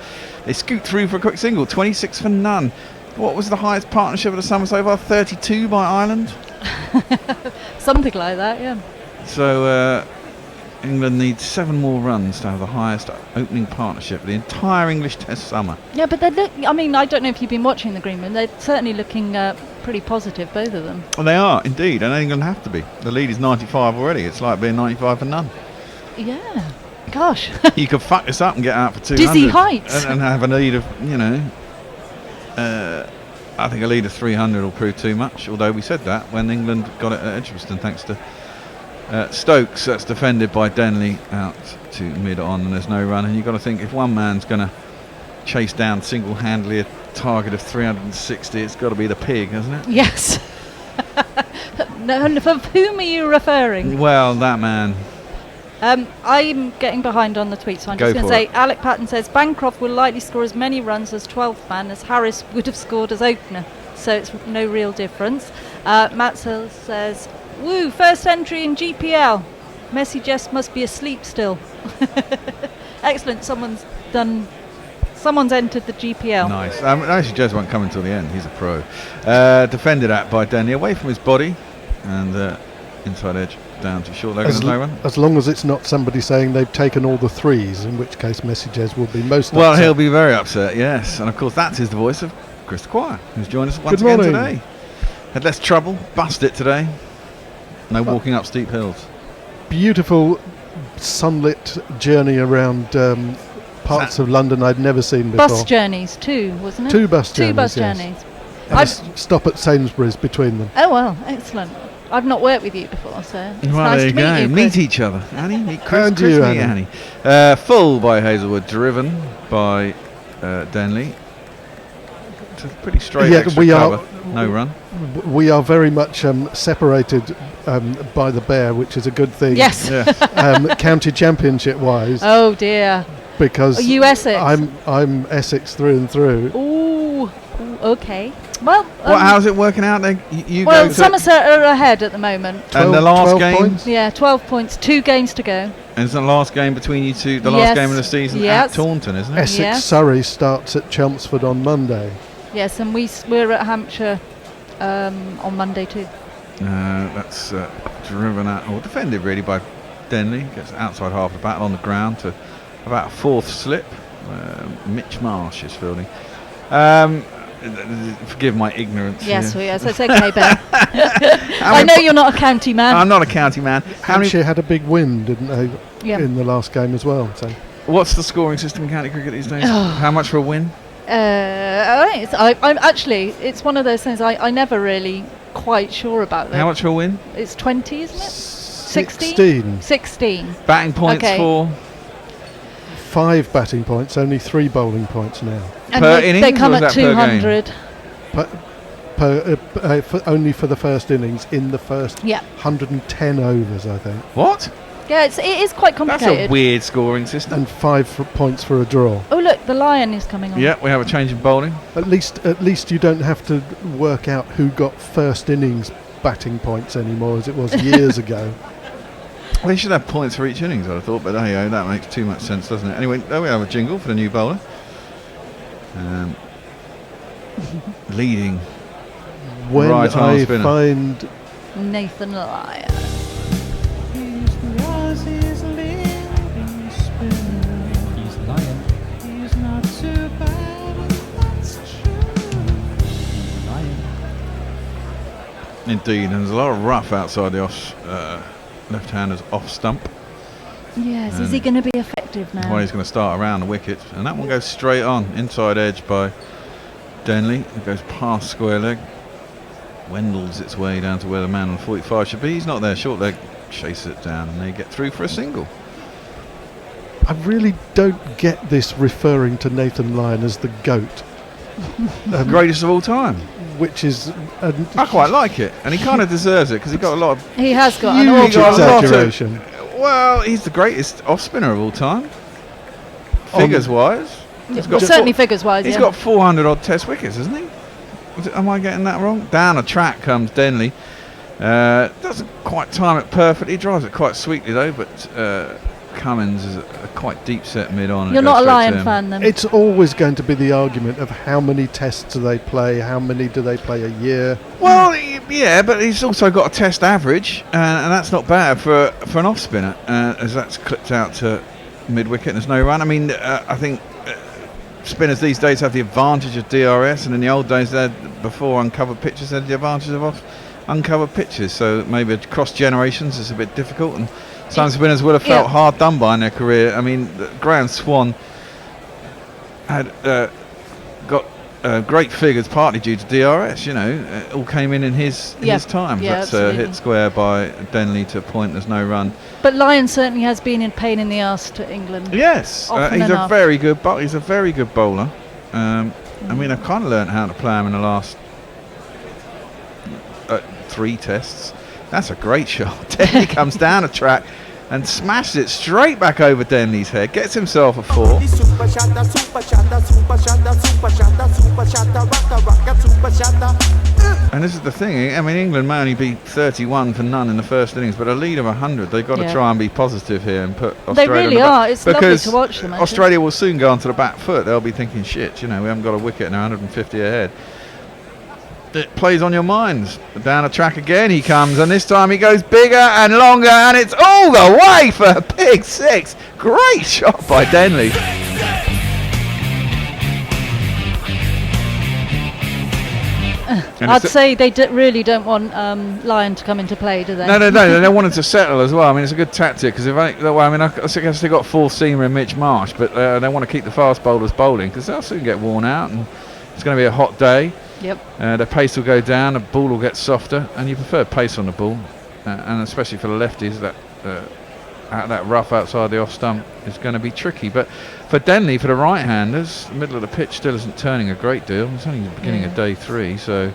They scoot through for a quick single. 26 for none. What was the highest partnership of the summer so far? 32 by Ireland? Something like that, yeah. So England needs 7 more runs to have the highest opening partnership of the entire English Test summer. Yeah, but I mean, I don't know if you've been watching the Greenman. They're certainly looking pretty positive, both of them. Well, they are, indeed, and England have to be. The lead is 95 already. It's like being 95 for none. Yeah. Gosh. You could fuck this up and get out for 200. Dizzy heights. And have a lead of, I think a lead of 300 will prove too much, although we said that when England got it at Edgbaston, thanks to Stokes. That's defended by Denley out to mid-on, and there's no run. And you've got to think, if one man's going to chase down single-handedly a target of 360, it's got to be the pig, hasn't it? Yes. No, of whom are you referring? Well, that man. I'm getting behind on the tweet, so I'm just going to say, Alec Patton says, Bancroft will likely score as many runs as 12th man as Harris would have scored as opener, so it's no real difference. Matt Sills says, woo, first entry in GPL. Messi just must be asleep still. Excellent, someone's entered the GPL. Nice. Actually, Jez won't come until the end. He's a pro. Defended at by Denley, away from his body, and inside edge down to short leg and no run. As long as it's not somebody saying they've taken all the threes, in which case Messages will be most well upset. He'll be very upset, yes. And of course that is the voice of Chris Dwyer, who's joined us once Good again morning. today. Had less trouble, bust it today. No walking up steep hills. Beautiful sunlit journey around parts of London I'd never seen before. Bus journeys too, wasn't it? 2 bus journeys. 2 bus yes. journeys. And a stop at Sainsbury's between them. Oh well, excellent. I've not worked with you before, so it's Well, nice there to you go. meet you. Meet Chris. each other. Annie, meet Chris. And Chris you, meet Annie. Full by Hazelwood, driven by Denley. It's a pretty straight extra cover. No run. We are very much separated by the bear, which is a good thing. Yes. County championship wise, Oh dear. because Are you Essex? I'm Essex through and through. Ooh. Okay. Well. How's it working out then? You well, go to Somerset are ahead at the moment. and the 12 last game. points? Yeah, 12 points, 2 games to go. And it's the last game between you two. The Yes. last game of the season Yes. at Taunton, isn't it? Essex Yes. Surrey starts at Chelmsford on Monday. Yes, and we're at Hampshire on Monday too. That's driven at or defended really by Denley. Gets outside half the battle on the ground to about a 4th slip. Mitch Marsh is fielding. Forgive my ignorance. Yes, here. yes, it's okay, Ben. I know you're not a county man. I'm not a county man. How many, Hampshire had a big win, didn't they, Yeah. in the last game as well? So what's the scoring system in county cricket these days? How much for a win? I'm actually, it's one of those things I never really quite sure about. How much for a win? It's 20, isn't it? 16. 16. Batting points Okay. for 5 batting points, only 3 bowling points now. And Per they innings, come or is at that per game? 200. Only for the first innings in the first Yeah. 110 overs, I think, what? Yeah, it is quite That's complicated. a weird scoring system. and 5 points for a draw. Oh look, the lion is coming on. Yeah, we have a change in bowling. At least you don't have to work out who got first innings batting points anymore, as it was years ago. Well, they should have points for each innings, I'd have thought, but hey, that makes too much sense, doesn't it? Anyway, there we have a jingle for the new bowler. Leading When right arm I spinner. find Nathan Lyon. He's lying. He's lying. Indeed, and there's a lot of rough outside the off, left-hander's off stump. Yes, is he going to be effective That's now? why he's going to start around the wicket, and that one goes straight on, inside edge by Denley. It goes past square leg, Wendell's its way down to where the man on 45 should be. He's not there, short leg chases it down, and they get through for a single. I really don't get this referring to Nathan Lyon as the GOAT, Greatest of all time. which is I quite like it, and he kind of deserves it because he got a lot of. He has got an Huge awful. exaggeration. Well, he's the greatest off spinner of all time, figures wise. He's got Certainly figures-wise, He's yeah. got 400 odd Test wickets, hasn't he? Am I getting that wrong? Down a track comes Denley. Doesn't quite time it perfectly. Drives it quite sweetly though, but Cummins is a quite deep set mid on. You're not a Lion fan then? It's always going to be the argument of how many tests do they play, how many do they play a year. Well, yeah, but he's also got a test average, and that's not bad for an off spinner, as that's clipped out to mid wicket and there's no run. I mean, I think spinners these days have the advantage of DRS, and in the old days, before uncovered pitches, they had the advantage of uncovered pitches. So maybe across generations, it's a bit difficult, and some spinners would have felt hard done by in their career. I mean, Graham Swan had got great figures partly due to DRS. It all came in his time. That's a hit square by Denley to point. There's no run. But Lyon certainly has been in pain in the arse to England. Yes, he's a very good bowler. I mean, I've kind of learnt how to play him in the last 3 tests. That's a great shot. Denley comes down a track and smashes it straight back over Denley's head, gets himself a 4. And this is the thing, I mean, England may only be 31 for none in the first innings, but a lead of 100, they've got to try and be positive here and put Australia They really are. It's lovely to watch them. Australia will soon go onto the back foot. They'll be thinking, shit, we haven't got a wicket and 150 ahead. It plays on your minds. Down a track again he comes, and this time he goes bigger and longer, and it's all the way for a big 6. Great shot by Denley. I'd say they really don't want Lyon to come into play, do they? No, they wanted to settle as well. I mean, it's a good tactic, because I guess they got 4th seamer in Mitch Marsh, but they want to keep the fast bowlers bowling, because they'll soon get worn out, and it's going to be a hot day. Yep. The pace will go down, the ball will get softer, and you prefer pace on the ball, and especially for the lefties, that rough outside the off stump is going to be tricky. But for Denley, for the right-handers, the middle of the pitch still isn't turning a great deal. It's only the beginning of day 3, so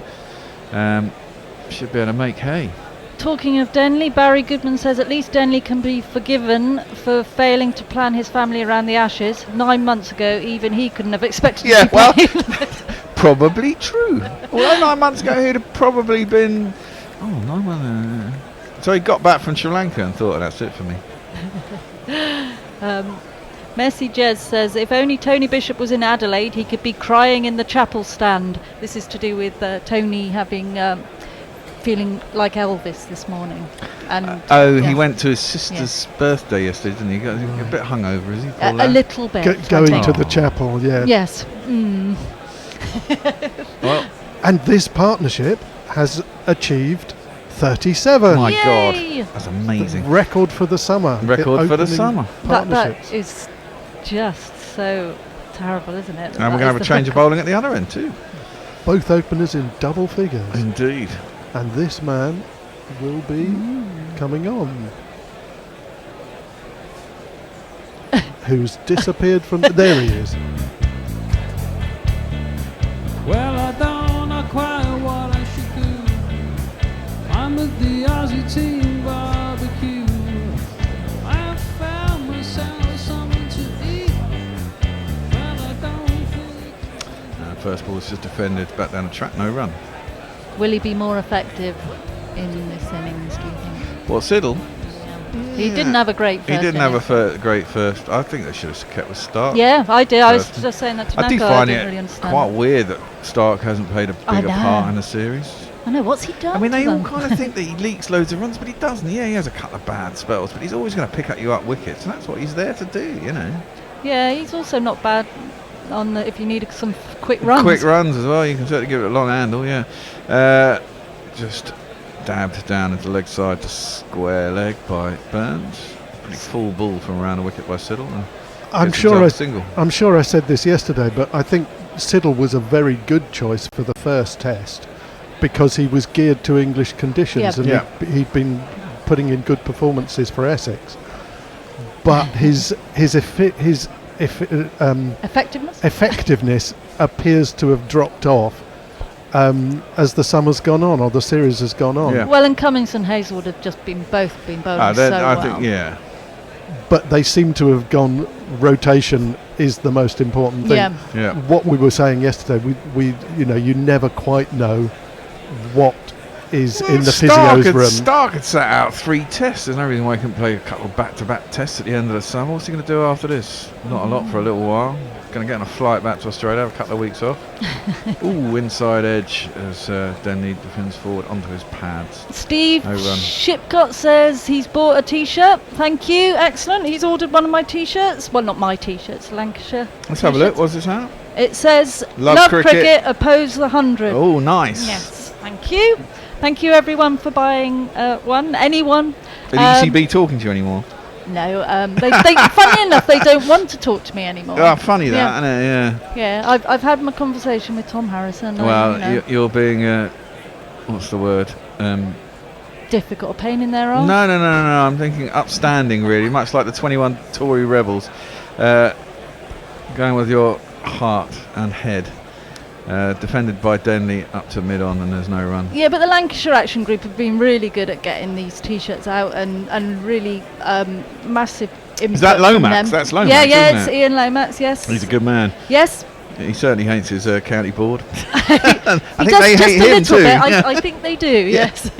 should be able to make hay. Talking of Denley, Barry Goodman says at least Denley can be forgiven for failing to plan his family around the Ashes. 9 months ago, even he couldn't have expected to be playing. Probably true. Although 9 months ago he'd have probably been 9 months. So he got back from Sri Lanka and thought, that's it for me. Messi Jez says if only Tony Bishop was in Adelaide, he could be crying in the chapel stand. This is to do with Tony having feeling like Elvis this morning. And he went to his sister's birthday yesterday, didn't he? He got a bit hungover, is he? A little bit. Going to the chapel, yeah. Yes. Well, and this partnership has achieved 37. My Yay! God, that's amazing. The record for the summer. That is just so terrible, isn't it? And we're going to have a change of bowling at the other end too. Both openers in double figures. Indeed. And this man will be coming on. Who's disappeared from... There he is. Well, I don't know quite what I should do. I'm at the Aussie team barbecue. I have found myself something to eat, but I don't think... First ball is just defended, back down the track, no run. Will he be more effective in this innings, do you think? Well, Siddle? He didn't have a great first. He didn't have a great first. I think they should have kept with Stark. Yeah, I did. I was just saying that to Nako. I do find really understand quite weird that Stark hasn't played a bigger part in the series. I know, what's he done? I mean, they all kind of think that he leaks loads of runs, but he doesn't. Yeah, he has a couple of bad spells, but he's always going to pick up you up wickets, and that's what he's there to do, Yeah, he's also not bad on if you need some quick runs. Quick runs as well, you can certainly give it a long handle, yeah. Just dabbed down into the leg side to square leg by Burns. Pretty full ball from around the wicket by Siddle. I'm sure I said this yesterday, but I think Siddle was a very good choice for the first test because he was geared to English conditions and he'd been putting in good performances for Essex. But his effectiveness appears to have dropped off as the summer's gone on or the series has gone on. Well, and Cummings and Hazelwood have just both been bowling so well. I think, but they seem to have gone. Rotation is the most important thing. Yeah. What we were saying yesterday, we you never quite know what is in the physio's room. Stark had sat out 3 tests. There's no reason why he couldn't play a couple of back-to-back tests at the end of the summer. What's he going to do after this? Not a lot for a little while. Going to get on a flight back to Australia, have a couple of weeks off. Ooh, inside edge as Denley defends forward onto his pads. Steve Shipcott says he's bought a T-shirt. Thank you, excellent. He's ordered one of my T-shirts. Well, not my T-shirts, Lancashire. Let's have a look. What's this out? It says Love cricket, oppose the 100. Oh, nice. Yes, thank you. Thank you, everyone, for buying one. Anyone? Are the ECB talking to you anymore? No. Funny enough, they don't want to talk to me anymore. Oh, funny that, isn't it? Yeah. Yeah, I've had my conversation with Tom Harrison. Well, you're being, what's the word? Difficult, a pain in their arse? No. I'm thinking upstanding, really, much like the 21 Tory rebels. Going with your heart and head. Defended by Denley up to mid-on, and there's no run. Yeah, but the Lancashire Action Group have been really good at getting these T-shirts out and really massive input. Is that Lomax? That's Lomax, yeah, isn't it's Ian Lomax, yes. He's a good man. Yes. He certainly hates his county board. I think they hate him too. I think they do, yes.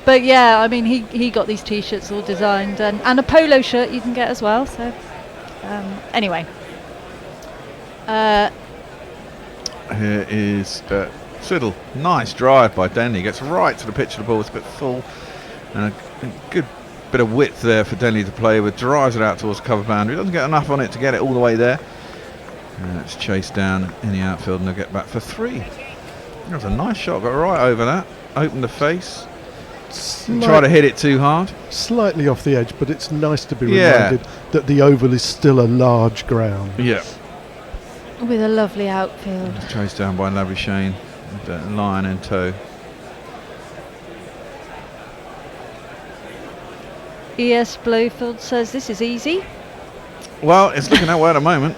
But yeah, I mean, he got these T-shirts all designed, and a polo shirt you can get as well. So anyway. Here is Siddle. Nice drive by Denley. Gets right to the pitch of the ball. It's a bit full. And a good bit of width there for Denley to play with. Drives it out towards the cover boundary. Doesn't get enough on it to get it all the way there. It's chased down in the outfield, and they'll get back for 3. That was a nice shot. Got right over that. Opened the face. Try to hit it too hard. Slightly off the edge, but it's nice to be reminded that the Oval is still a large ground. Yeah. With a lovely outfield. Chased down by Labuschagne, Lion in tow. E.S. Blowfield says this is easy. Well, it's looking that way at the moment.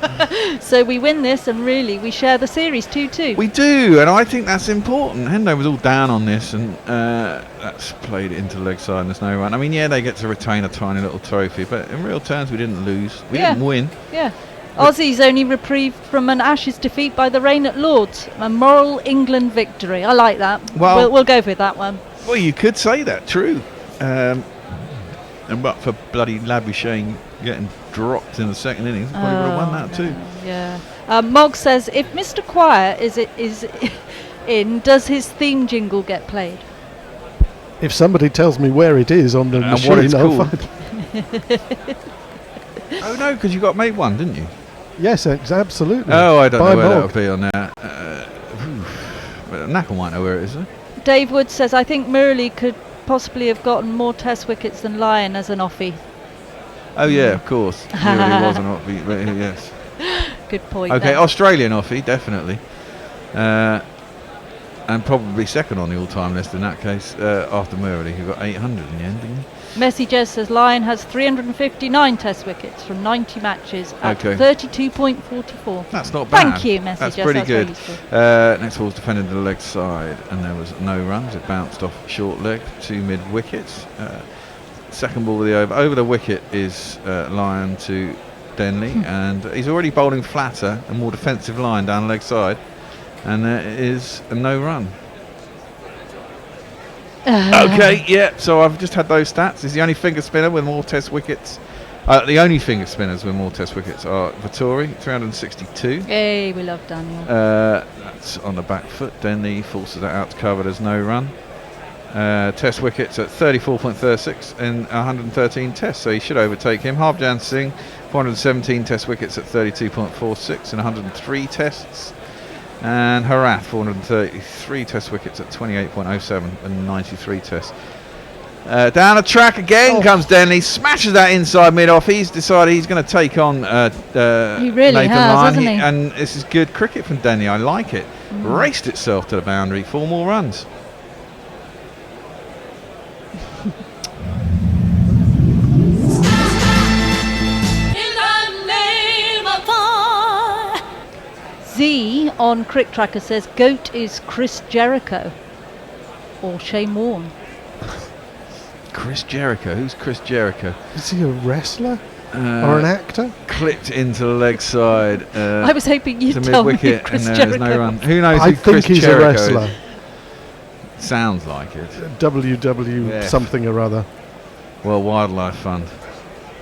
So we win this, and really we share the series 2-2. We do, and I think that's important. Hendo was all down on this, and that's played into leg side, and there's no run. I mean, yeah, they get to retain a tiny little trophy, but in real terms, we didn't lose. We didn't win. Yeah. Aussies only reprieved from an Ashes defeat by the rain at Lords. A moral England victory. I like that. Well, we'll go with that one. Well, you could say that, true. And but for bloody Labuschagne getting dropped in the second innings, probably would have won that too. Yeah. Mog says, if Mr. Choir is in, does his theme jingle get played? If somebody tells me where it is on the machine, what it's I'll called. find. Oh no, because you got made one, didn't you? Yes, absolutely. Oh, I don't By know where Mog. that'll be on there. But Knackle might know where it is, though. Dave Wood says, I think Murley could possibly have gotten more test wickets than Lyon as an offie. Oh yeah, of course. He really was an offie, but yes. Good point. Okay, there. Australian offie, definitely. And probably second on the all-time list in that case, after Murley, who got 800 in the end, didn't he? Messi Jez says Lyon has 359 test wickets from 90 matches at 32.44. That's not bad. Thank you, Messi That's Jez. pretty good. Next ball was defended to the leg side, and there was no runs. It bounced off short leg, 2 mid wickets. Second ball with the over the wicket is Lyon to Denley, and he's already bowling flatter, a more defensive line down the leg side, and there is a no run. Okay, yeah, so I've just had those stats. He's the only finger spinner with more test wickets. The only finger spinners with more test wickets are Vittori, 362. Hey, we love Daniel. That's on the back foot. Denley forces that out to cover. There's no run. Test wickets at 34.36 in 113 tests, so he should overtake him. Harbjan Singh, 417 test wickets at 32.46 in 103 tests. And Harath, 433 test wickets at 28.07 and 93 tests. Down the track again comes Denley, smashes that inside mid-off. He's decided he's going to take on he really Nathan has, Lyon. hasn't he? And this is good cricket from Denley. I like it. Raced itself to the boundary. 4 more runs. Z on Crick Tracker says GOAT is Chris Jericho or Shane Warne. Chris Jericho. Who's Chris Jericho? Is he a wrestler or an actor? Clipped into the leg side. I was hoping you'd to tell me mid-wicket, Chris and Jericho. there's no run. Who knows I who Chris think he's Jericho a wrestler. is? Sounds like it. WW Yeah. something or other. Well, Wildlife Fund.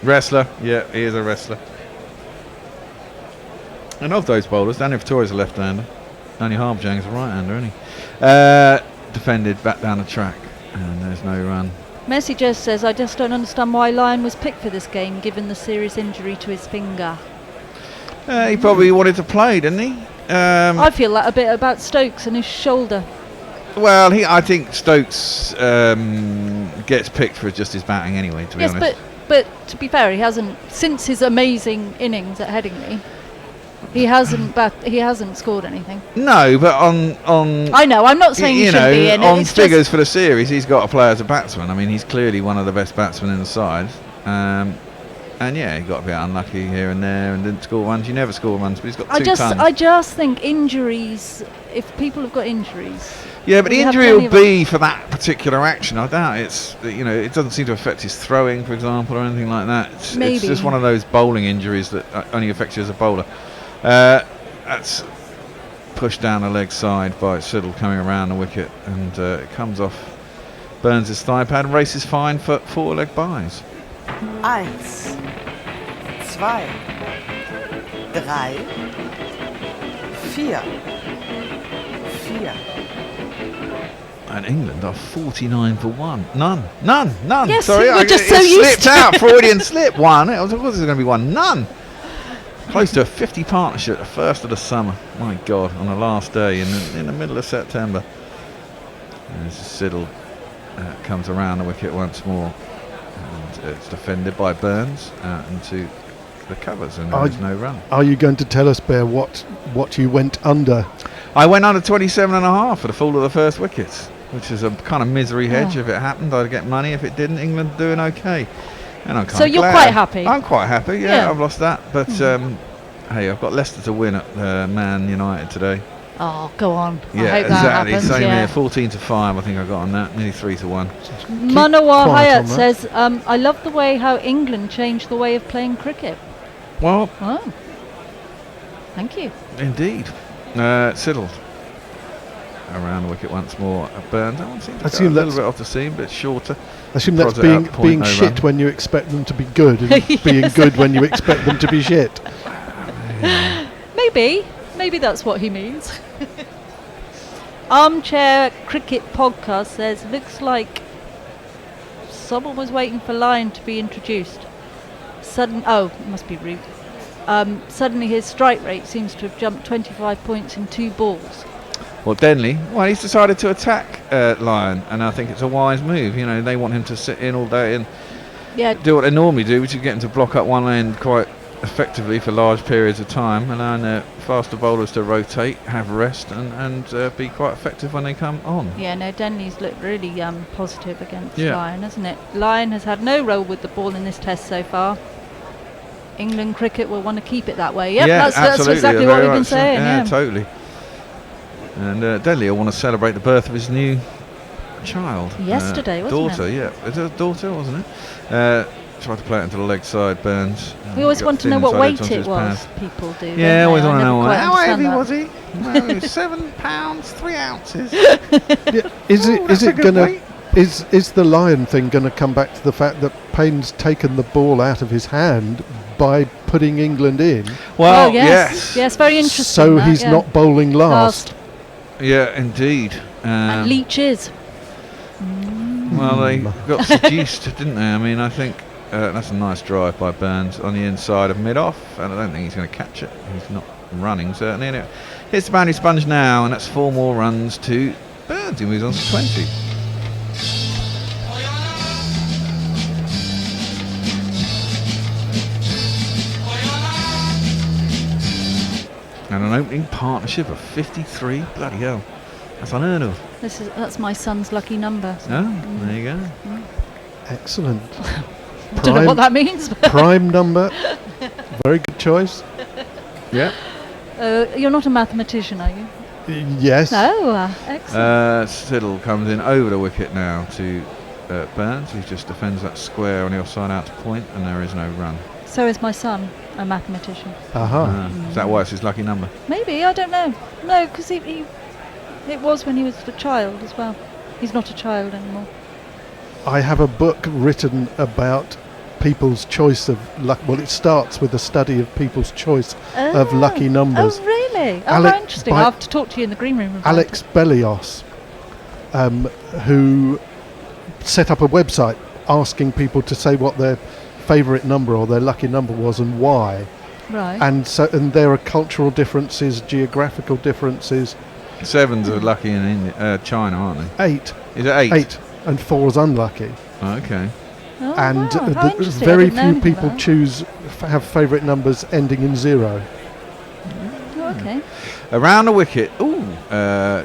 Wrestler. Yeah, he is a wrestler. And of those bowlers, Daniel Vittoria's a left-hander. Danny Harbjang's a right-hander, isn't he? Defended back down the track, and there's no run. Messi just says, I just don't understand why Lyon was picked for this game, given the serious injury to his finger. He probably wanted to play, didn't he? I feel that a bit about Stokes and his shoulder. Well, I think Stokes gets picked for just his batting anyway, to be honest. Yes, but to be fair, he hasn't, since his amazing innings at Headingley, he hasn't scored anything. No, but on I know, I'm not saying he shouldn't be in it. on It's figures just for the series, he's got to play as a batsman. I mean, he's clearly one of the best batsmen in the side. And yeah, he got a bit unlucky here and there and didn't score runs. You never score runs, but he's got 2 tons. I just think injuries, if people have got injuries. Yeah, but the we have injury plenty will of be for that particular action. I doubt it doesn't seem to affect his throwing, for example, or anything like that. It's Maybe. just one of those bowling injuries that only affects you as a bowler. That's pushed down the leg side by Siddle coming around the wicket, and it comes off Burns' thigh pad. Race is fine for 4 leg buys. 1, 2, 3, 4. And England are 49 for 1. None. Yes, Sorry, we're just it so used slipped to out. Freudian slip. 1. Of course, there's going to be 1. None. Close to a 50 partnership, the first of the summer. My God, on the last day in the middle of September. And Siddle comes around the wicket once more, and it's defended by Burns into the covers, and there's no run. Are you going to tell us, Bear, what you went under? I went under 27.5 for the fall of the first wickets, which is a kind of misery hedge. If it happened, I'd get money. If it didn't, England doing okay. And I'm So you're quite happy? I'm quite happy, Yeah. I've lost that. But hey, I've got Leicester to win at Man United today. Oh, go on. Yeah, I hope exactly. that happens. Same Yeah. here. 14 to 5, I think I got on that. Nearly 3 to 1. Manawar quiet on Hayat that. says, I love the way how England changed the way of playing cricket. Well, Oh. Thank you. indeed. Siddle around the wicket once more. Burns. I seem to I go a assume little that's- bit off the seam, but shorter. I assume that's Prods it out the point, being no shit run. when you expect them to be good, and being good when you expect them to be shit. Maybe that's what he means. Armchair Cricket Podcast says, looks like someone was waiting for Lyon to be introduced. It must be Root. Suddenly his strike rate seems to have jumped 25 points in 2 balls. Well, Denley, he's decided to attack Lyon, and I think it's a wise move. You know, they want him to sit in all day and do what they normally do, which is get him to block up one end quite effectively for large periods of time, allowing their faster bowlers to rotate, have rest, and be quite effective when they come on. Yeah, no, Denley's looked really positive against Yeah. Lyon, hasn't it? Lyon has had no role with the ball in this test so far. England cricket will want to keep it that way. Yep, that's absolutely, exactly what very we've been much so. saying. Yeah, Yeah. totally. And Denley will want to celebrate the birth of his new child. Yesterday, wasn't daughter, it? yeah. It was a daughter, wasn't it? Tried to play it into the leg side, Burns. We always Got want to thin know what inside weight edge onto it his was. pad. People do. Yeah, don't always they? want to I know never quite how heavy understand was that. he? Well, he was 7 pounds 3 ounces. Is that's a it good gonna? weight. Is the Lyon thing going to come back to the fact that Payne's taken the ball out of his hand by putting England in, Well, Oh, yes, very interesting. so that, he's yeah. not bowling last? Yeah, indeed. And Leach is. Well, they got seduced, didn't they? I mean, I think that's a nice drive by Burns on the inside of mid-off, and I don't think he's going to catch it. He's not running, certainly. And it hits the boundary sponge now, and that's 4 more runs to Burns. He moves on to 20. And an opening partnership of 53. Bloody hell. That's unheard of. That's my son's lucky number. So. Oh, there you go. Excellent. Don't know what that means. Prime number. Very good choice. Yeah. You're not a mathematician, are you? Yes. Oh, excellent. Siddle comes in over the wicket now to Burns, who just defends that square on the offside out to point, and there is no run. So is my son, a mathematician. Is that why it's his lucky number? Maybe, I don't know. No, because it was when he was a child as well. He's not a child anymore. I have a book written about people's choice of luck. Well, it starts with a study of people's choice of lucky numbers. Oh, really? Oh, how interesting. I'll have to talk to you in the green room about Alex it. Bellios, who set up a website asking people to say what their favourite number or their lucky number was and why. Right. And there are cultural differences, geographical differences. 7s are lucky in China, aren't they? 8. Is it 8? 8 and 4 is unlucky. Oh, okay. Oh, And wow, how interesting. I very didn't know few anything people about that. have favourite numbers ending in 0. Oh, okay. Around the wicket,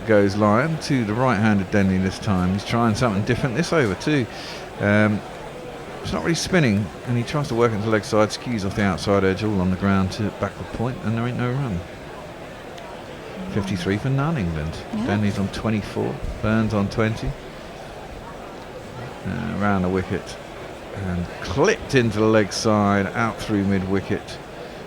goes Lyon to the right-handed Denley this time. He's trying something different this over too. It's not really spinning, and he tries to work into the leg side, skews off the outside edge, all on the ground to backward point, and there ain't no run. 53 for none, England. Yeah. Denley's on 24, Burns on 20. Around the wicket, and clipped into the leg side, out through mid-wicket,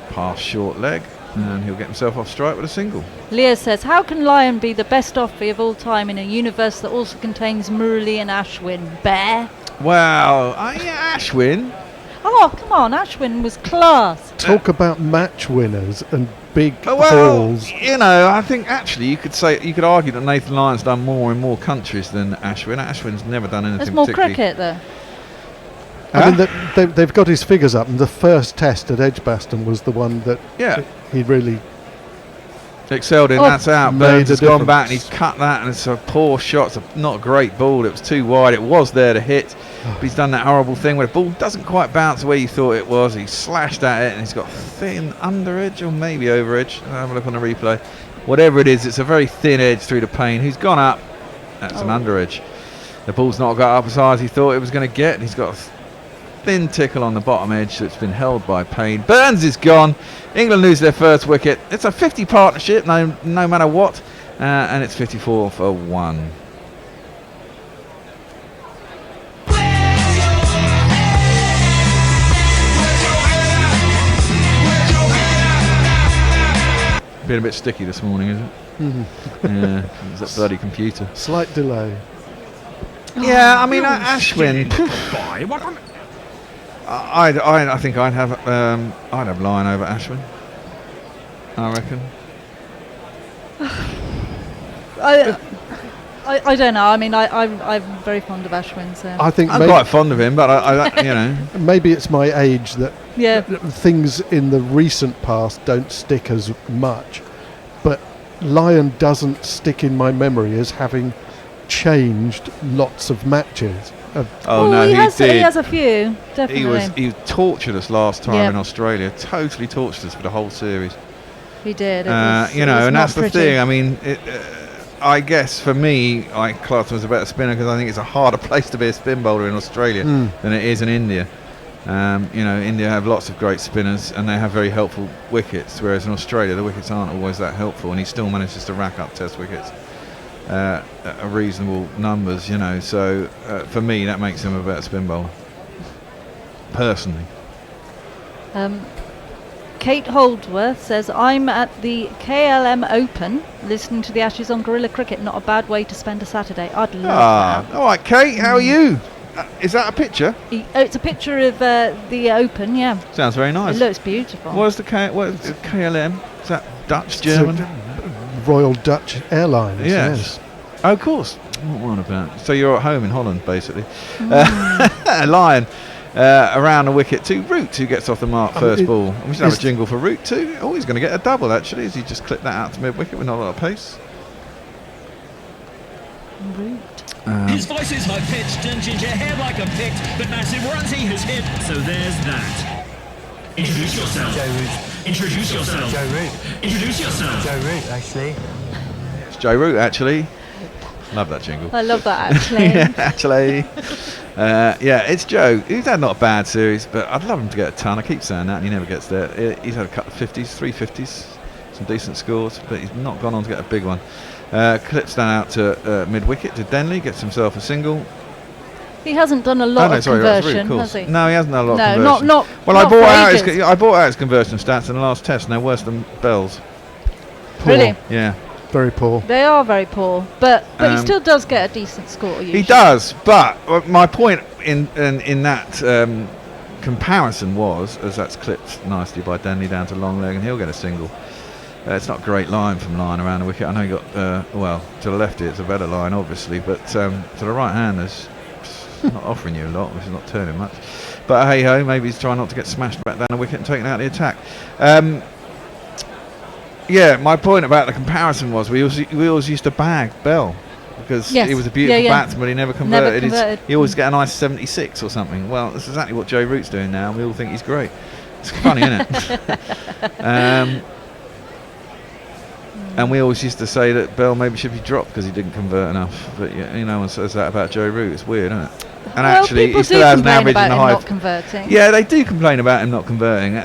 past short leg, and he'll get himself off strike with a single. Leah says, how can Lyon be the best offie of all time in a universe that also contains Murali and Ashwin? Bear? Wow, yeah, Ashwin. Oh, come on, Ashwin was class. Talk about match winners and big Well, hauls. you know, I think actually you could argue that Nathan Lyon's done more in more countries than Ashwin. Ashwin's never done anything. There's more particularly. cricket though. I mean, they've got his figures up, and the first test at Edgbaston was the one that he really excelled in. That's out. made Burns a has gone difference. back and he's cut that, and it's a poor shot. It's not a great ball. It was too wide. It was there to hit, but he's done that horrible thing where the ball doesn't quite bounce where you thought it was. He slashed at it, and he's got thin under edge or maybe over edge. I'll have a look on the replay. Whatever it is, it's a very thin edge through the pane. Who's gone up? That's an under edge. The ball's not got up as high as he thought it was going to get. He's got a thin tickle on the bottom edge that's been held by Payne. Burns is gone. England lose their first wicket. It's a 50 partnership, no matter what, and it's 54 for 1. Been a bit sticky this morning, isn't it? Yeah, it's that bloody computer. Slight delay. Yeah, I mean, Ashwin. I think I'd have Lyon over Ashwin. I reckon. I don't know. I mean, I'm very fond of Ashwin, so I think I'm quite fond of him, but I maybe it's my age that yeah. things in the recent past don't stick as much, but Lyon doesn't stick in my memory as having changed lots of matches. No, he did. He has a few, definitely. He tortured us last time in Australia. Totally tortured us for the whole series. He did. And that's the thing. I mean, I guess for me, I class him as a better spinner because I think it's a harder place to be a spin bowler in Australia than it is in India. India have lots of great spinners and they have very helpful wickets, whereas in Australia the wickets aren't always that helpful, and he still manages to rack up Test wickets at reasonable numbers. So for me that makes him a better spin bowler, personally. Kate Holdsworth says, I'm at the KLM Open listening to the Ashes on Guerrilla Cricket. Not a bad way to spend a Saturday. I'd love that. All right, Kate, how are you? Is that a picture? It's a picture of the Open, yeah. Sounds very nice. It looks beautiful. What is the KLM? Is that Dutch, German? Royal Dutch Airlines. Yes. Oh, of course. What about? So you're at home in Holland, basically. Lyon. Around the wicket to Root, who gets off the mark first ball. We should have a jingle for Root too. Oh, he's going to get a double actually, as he just clipped that out to mid-wicket with not a lot of pace. Root. His voice is high-pitched and ginger hair like a picked, but massive runs he has hit, so there's that. Introduce yourself. Joe Root. Introduce yourself. Joe Root. Introduce yourself. Joe Root, actually. It's Joe Root actually. Love that jingle. I love that actually. Actually. It's Joe. He's had not a bad series, but I'd love him to get a ton. I keep saying that, and he never gets there. He's had a couple of 50s, 3 50s, some decent scores, but he's not gone on to get a big one. Clips that out to mid-wicket to Denley, gets himself a single. He hasn't done a lot of conversion, really has he? No, he hasn't done a lot of No, conversion. not. Well, not I bought out his conversion stats in the last test, and they're worse than Bell's. Poor. Really? Yeah. Very poor. They are very poor, but he still does get a decent score. Usually. He does, but my point in that comparison was, as that's clipped nicely by Denley down to long leg, and he'll get a single. It's not a great line from line around the wicket. I know he got, well, to the lefty it's a better line, obviously, but to the right hand there's not offering you a lot, which is not turning much. But hey ho, maybe he's trying not to get smashed back down the wicket and taken out the attack. Yeah, my point about the comparison was we always used to bag Bell because he was a beautiful batsman, but he never converted. He always get a nice 76 or something. Well, that's exactly what Joe Root's doing now, and we all think he's great. It's funny, isn't it? And we always used to say that Bell maybe should be dropped because he didn't convert enough. But no one says that about Joe Root. It's weird, isn't it? And well, actually, people he still has an average in the high. Not converting. Yeah, they do complain about him not converting.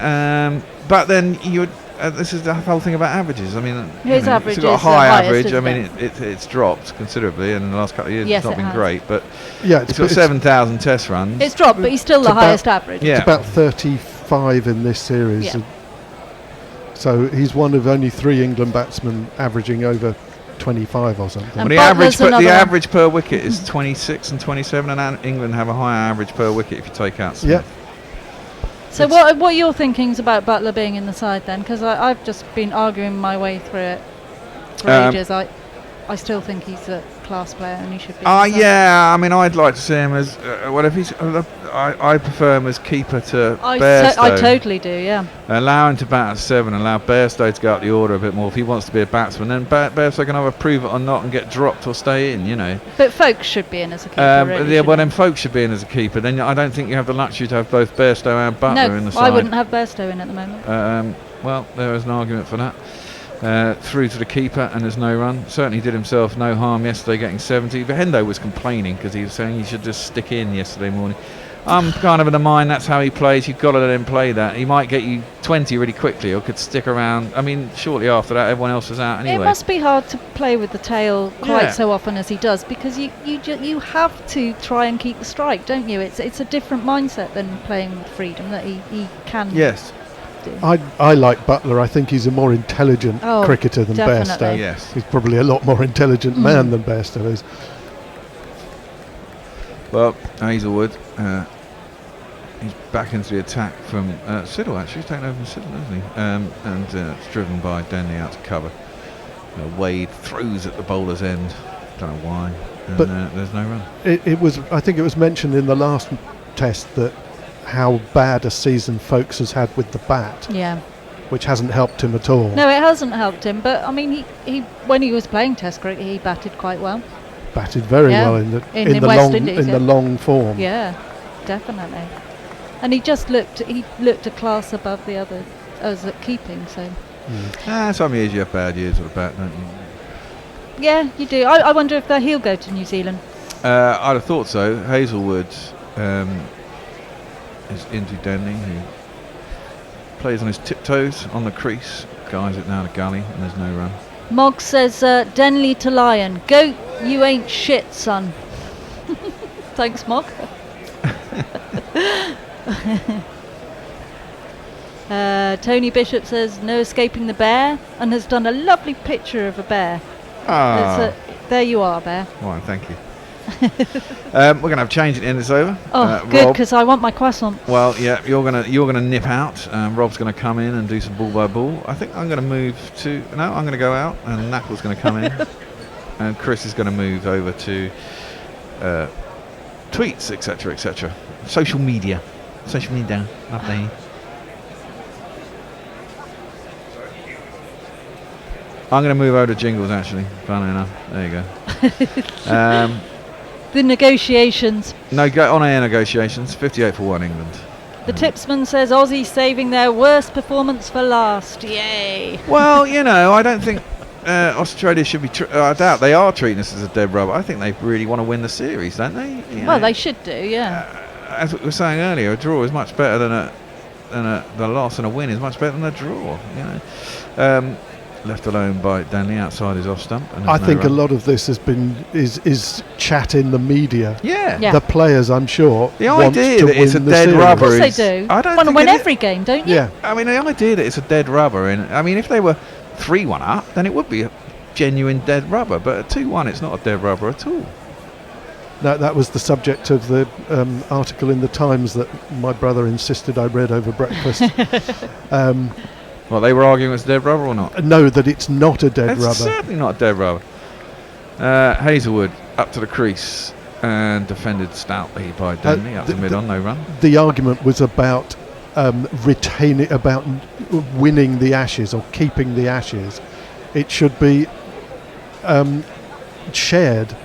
But then you would. This is the whole thing about averages. I mean, his average he's got a is high the highest, average. I isn't mean, it's dropped considerably, and in the last couple of years yes, it's not been has. great. But yeah, it's got 7,000 test runs. It's dropped, but he's still the highest average. Yeah. It's about 35 in this series. Yeah. So he's one of only 3 England batsmen averaging over 25 or something. And the average per wicket is 26 and 27, and England have a higher average per wicket if you take out Smith. Yeah. So what are your thinkings about Butler being in the side then? Because I've just been arguing my way through it for ages. I still think he's a class player and he should be. Yeah, I mean, I'd like to see him as well. If he's, I prefer him as keeper to Bairstow. I totally do. Yeah. Allow him to bat at 7. Allow Bairstow to go up the order a bit more if he wants to be a batsman. Then Bairstow can either prove it or not and get dropped or stay in. But Folkes should be in as a keeper. Really, then Folkes should be in as a keeper. Then I don't think you have the luxury to have both Bairstow and Butler in the side. I wouldn't have Bairstow in at the moment. Well, there is an argument for that. Through to the keeper, and there's no run. Certainly did himself no harm yesterday getting 70. Hendo was complaining because he was saying he should just stick in yesterday morning. I'm kind of in the mind that's how he plays. You've got to let him play that. He might get you 20 really quickly or could stick around. I mean, shortly after that everyone else is out anyway. It must be hard to play with the tail quite so often as he does, because you have to try and keep the strike, don't you? It's a different mindset than playing with freedom that he can. Yes. I like Butler. I think he's a more intelligent cricketer than Bairstow. Yes. He's probably a lot more intelligent man than Bairstow is. Well, Hazelwood, he's back into the attack from Siddle, actually. He's taken over from Siddle, hasn't he? And it's driven by Denley out to cover. Wade throws at the bowler's end. Don't know why. And, but there's no run. I think it was mentioned in the last test that how bad a season Folkes has had with the bat. Yeah. Which hasn't helped him at all. No, it hasn't helped him. But I mean, he when he was playing Test cricket, he batted quite well. Batted very well in the long form. Yeah, definitely. And he just looked a class above the other as at keeping. So. Some years you have bad years with a bat, don't you? Yeah, you do. I wonder if he'll go to New Zealand. I'd have thought so. Hazelwood is into Denley, who plays on his tiptoes on the crease, guides it down the gully, and there's no run. Mogg says, Denley to Lyon. Goat, you ain't shit, son. Thanks, Mogg. Tony Bishop says, no escaping the bear, and has done a lovely picture of a bear. There you are, Bear. Well, thank you. We're going to have change at the end. It's over. Oh, good, because I want my croissant. Well, yeah, you're gonna nip out. Rob's going to come in and do some ball by ball. I think I'm going to move to. No, I'm going to go out, and Knuckles going to come in, and Chris is going to move over to tweets, etc., etc. Social media, lovely. I'm going to move over to jingles. Actually, funnily enough, there you go. The negotiations. No, go on air negotiations. 58 for 1 England. The tipsman says Aussie saving their worst performance for last. Yay. Well, I don't think Australia should be. I doubt they are treating this as a dead rubber. I think they really want to win the series, don't they? Well, they should do, yeah. As we were saying earlier, a draw is much better than the loss, and a win is much better than a draw. left alone by Danley outside his off stump. And I there's no think a run. lot of this has been is chat in the media. Yeah. The players, I'm sure, The want idea to that it's win a the dead series. rubber Of course is- they do. I don't Want to think win it is- every game, don't you? Yeah. I mean, the idea that it's a dead rubber, if they were 3-1 up, then it would be a genuine dead rubber. But at 2-1, it's not a dead rubber at all. That was the subject of the article in the Times that my brother insisted I read over breakfast. Well, they were arguing it's a dead rubber or not? No, that it's not a dead It's rubber. certainly not a dead rubber. Hazelwood up to the crease and defended stoutly by Danley up to mid-on, no run. The argument was about about winning the Ashes or keeping the Ashes. It should be shared.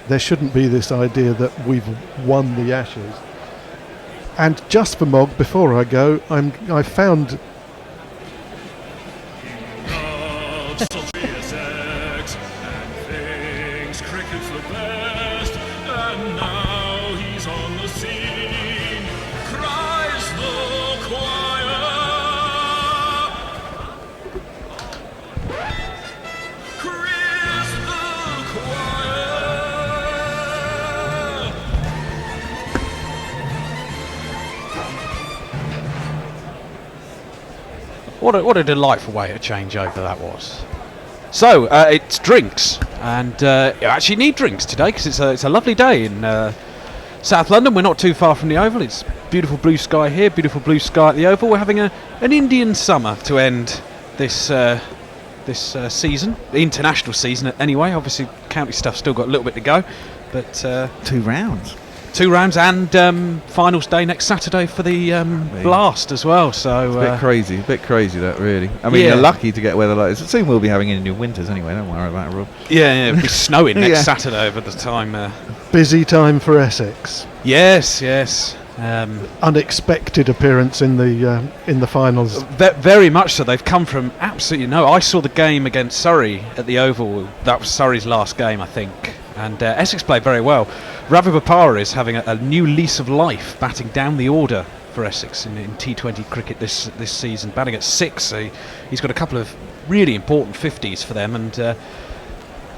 There shouldn't be this idea that we've won the Ashes. And just for Mog, before I go, I found Sultry Essex and thinks cricket's the best, and now he's on the scene. Cries the choir. Chris the choir. What a delightful way to change over that was. So it's drinks, and you actually need drinks today because it's a lovely day in South London. We're not too far from the Oval. It's beautiful blue sky here, beautiful blue sky at the Oval. We're having an Indian summer to end this season, the international season anyway. Obviously, county stuff still got a little bit to go, but 2 rounds. 2 rounds and finals day next Saturday for the Blast as well. So It's a bit crazy that really. I mean, Yeah. you're lucky to get weather like this. Soon we'll be having Indian winters anyway. Don't worry about it, Rob. yeah, it'll be snowing next Yeah. Saturday over the time. busy time for Essex. Yes. Unexpected appearance in the finals. Very much so. They've come from absolutely no. I saw the game against Surrey at the Oval. That was Surrey's last game, I think. And Essex played very well. Ravi Bopara is having a new lease of life, batting down the order for Essex in T20 cricket this season, batting at 6. So he's got a couple of really important 50s for them. And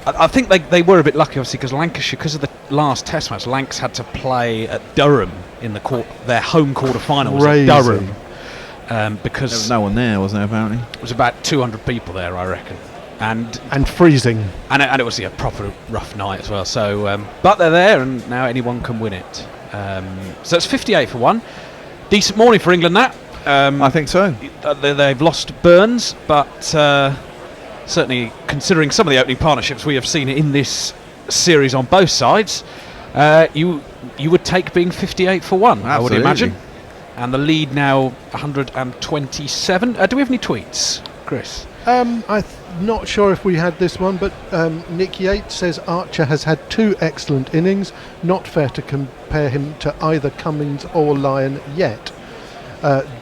I think they were a bit lucky, obviously, because Lancashire, because of the last Test match, Lancs had to play at Durham in their home quarter-final was at Durham. Because There was no one there, wasn't there, apparently? it was about 200 people there, I reckon. And freezing. and it was a proper rough night as well. So, but they're there, and now anyone can win it. So it's 58 for 1. Decent morning for England. That I think so. they've lost Burns, but certainly considering some of the opening partnerships we have seen in this series on both sides, you would take being 58 for 1. I would Absolutely. imagine. And the lead now 127. Do we have any tweets, Chris? I'm not sure if we had this one, but Nick Yates says Archer has had 2 excellent innings. Not fair to compare him to either Cummings or Lyon yet.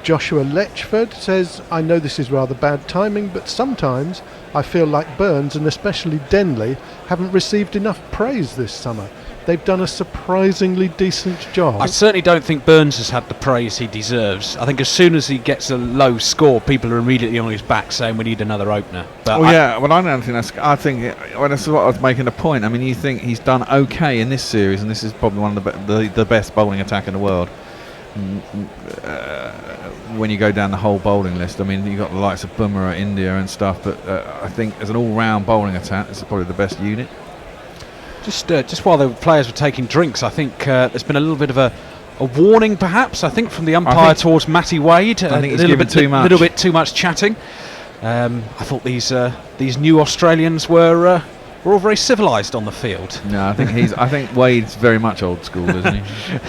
Joshua Letchford says, I know this is rather bad timing, but sometimes I feel like Burns and especially Denley haven't received enough praise this summer. They've done a surprisingly decent job. I certainly don't think Burns has had the praise he deserves. I think as soon as he gets a low score, people are immediately on his back saying we need another opener. But I don't think that's. I think that's what I was making a point. I mean, you think he's done okay in this series, and this is probably one of the best bowling attack in the world. When you go down the whole bowling list, I mean, you got the likes of Bumrah, India, and stuff. But I think as an all-round bowling attack, this is probably the best unit. Just while the players were taking drinks, I think there's been a little bit of a warning, perhaps. I think from the umpire towards Matty Wade. I think he's a given too much. little bit too much chatting. I thought these new Australians were all very civilised on the field. No, I think Wade's very much old school, isn't he?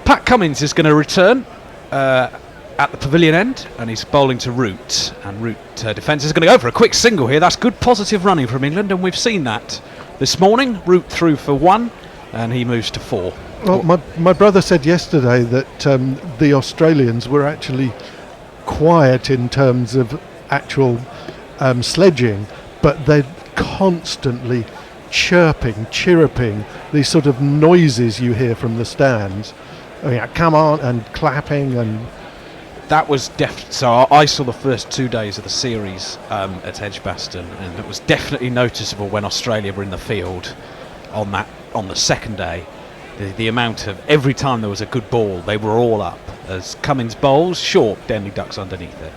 Pat Cummins is going to return at the pavilion end, and he's bowling to Root. And Root defence is going to go for a quick single here. That's good positive running from England, and we've seen that this morning. Root through for 1, and he moves to 4. Well, my brother said yesterday that the Australians were actually quiet in terms of actual sledging, but they're constantly chirruping, these sort of noises you hear from the stands. Oh, yeah, come on, and clapping, and that was so I saw the first 2 days of the series at Edgbaston, and it was definitely noticeable when Australia were in the field on the second day. The amount of, every time there was a good ball, they were all up. As Cummins bowls, short, Denley ducks underneath it.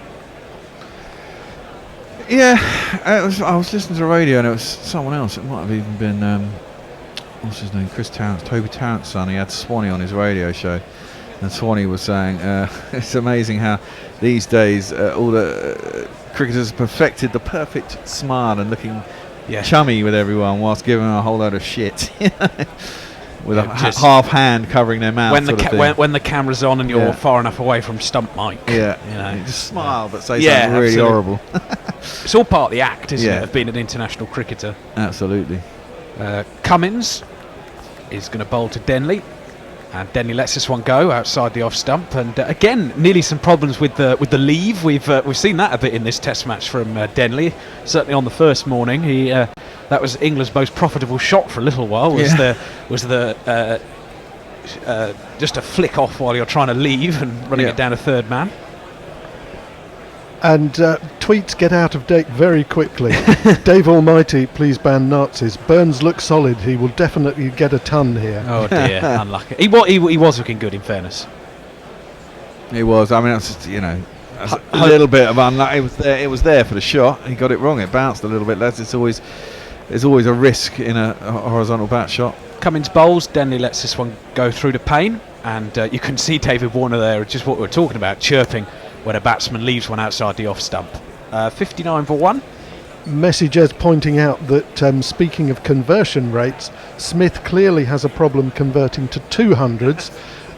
Yeah, I was listening to the radio, and it was someone else. It might have even been what's his name, Toby Tarrant's son. He had Swanee on his radio show, and Swanee was saying it's amazing how these days all the cricketers have perfected the perfect smile and looking chummy with everyone whilst giving them a whole load of shit. With a half hand covering their mouth. When the camera's on and you're far enough away from stump mic. Yeah, you know, just smile but say something really horrible. It's all part of the act, isn't it, of being an international cricketer. Absolutely. Cummins is going to bowl to Denley, and Denley lets this one go outside the off stump. And again, nearly some problems with the leave. We've seen that a bit in this Test match from Denley. Certainly on the first morning, that was England's most profitable shot for a little while. Was just a flick off while you're trying to leave and running it down a third man. And tweets get out of date very quickly. Dave Almighty, please ban Nazis. Burns looks solid. He will definitely get a ton here. Oh dear, unlucky. He was looking good, in fairness. He was. I mean, that's just, a little bit of unluck. It was there for the shot. He got it wrong. It bounced a little bit less. There's always a risk in a horizontal bat shot. Cummins bowls. Denley lets this one go through the pane, and you can see David Warner there, just what we were talking about, chirping when a batsman leaves one outside the off stump. 59 for 1. Messages pointing out that speaking of conversion rates, Smith clearly has a problem converting to 200s,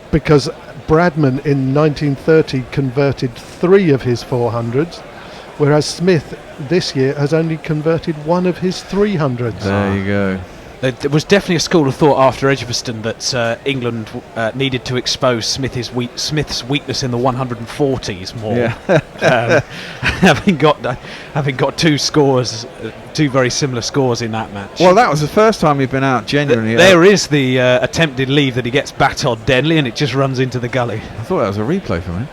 because Bradman in 1930 converted 3 of his 400s, whereas Smith this year has only converted 1 of his 300s. There you go. There was definitely a school of thought after Edgbaston that England needed to expose Smith's weakness in the 140s more. Yeah. having got 2 scores, 2 very similar scores in that match. Well, that was the first time he'd been out genuinely. There is the attempted leave that he gets bat on Denley, and it just runs into the gully. I thought that was a replay for me.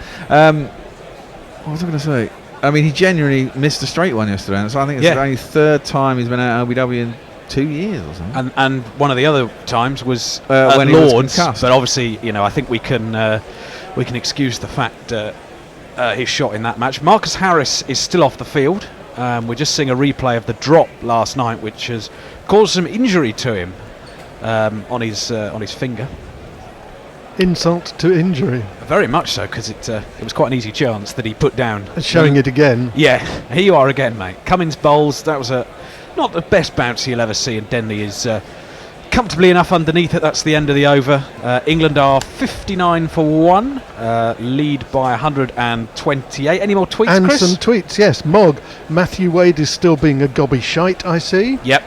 What was I going to say? I mean, he genuinely missed a straight one yesterday, and so I think it's the only 3rd time he's been out of LBW in 2 years or something. And one of the other times was when at he was Lord's, concussed. but obviously, I think we can excuse the fact his shot in that match. Marcus Harris is still off the field. We're just seeing a replay of the drop last night, which has caused some injury to him on his finger. Insult to injury. Very much so, because it was quite an easy chance that he put down. Showing it again. Yeah, here you are again, mate. Cummins bowls. That was not the best bounce you'll ever see, and Denley is comfortably enough underneath it. That's the end of the over. England are 59 for 1, lead by 128. Any more tweets, and Chris? some tweets, yes. Mog, Matthew Wade is still being a gobby shite, I see. Yep.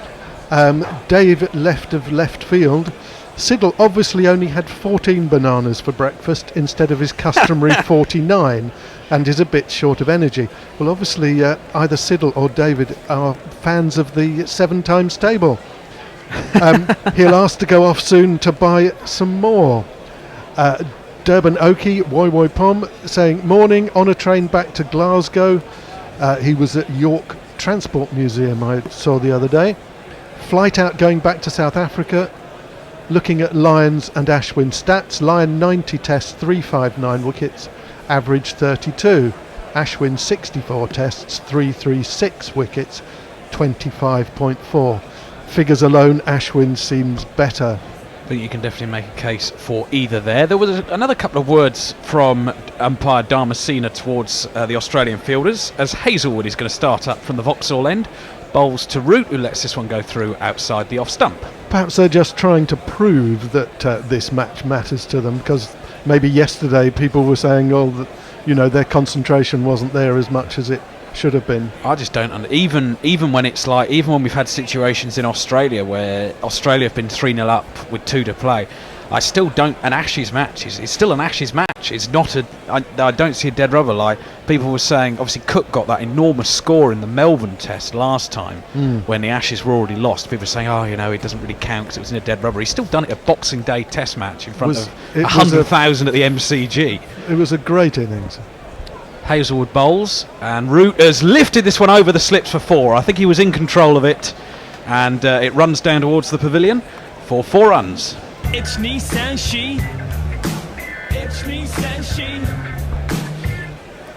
Dave left of left field. Siddle obviously only had 14 bananas for breakfast instead of his customary 49, and is a bit short of energy. Well, obviously either Siddle or David are fans of the 7 times table. He'll ask to go off soon to buy some more. Durban Oki, Woi Woi Pom, saying, morning, on a train back to Glasgow. He was at York Transport Museum, I saw the other day. Flight out going back to South Africa. Looking at Lyons and Ashwin stats, Lyon 90 tests, 359 wickets, average 32. Ashwin 64 tests, 336 wickets, 25.4. Figures alone, Ashwin seems better. I think you can definitely make a case for either there. There was another couple of words from umpire Dharmasena towards the Australian fielders, as Hazelwood is going to start up from the Vauxhall end. Bowls to Root, who lets this one go through outside the off stump. Perhaps they're just trying to prove that this match matters to them, because maybe yesterday people were saying, that their concentration wasn't there as much as it should have been. I just don't even when it's like, even when we've had situations in Australia where Australia have been 3-0 up with 2 to play, I still don't. An Ashes match is still an Ashes match. It's not I don't see a dead rubber. Like people were saying, obviously Cook got that enormous score in the Melbourne Test last time when the Ashes were already lost. People were saying, it doesn't really count because it was in a dead rubber. He's still done it at Boxing Day Test match in front of 100,000 at the MCG. It was a great innings. Hazelwood bowls, and Root has lifted this one over the slips for 4. I think he was in control of it, and it runs down towards the pavilion for 4 runs. It's Nissan She. It's Nissan She.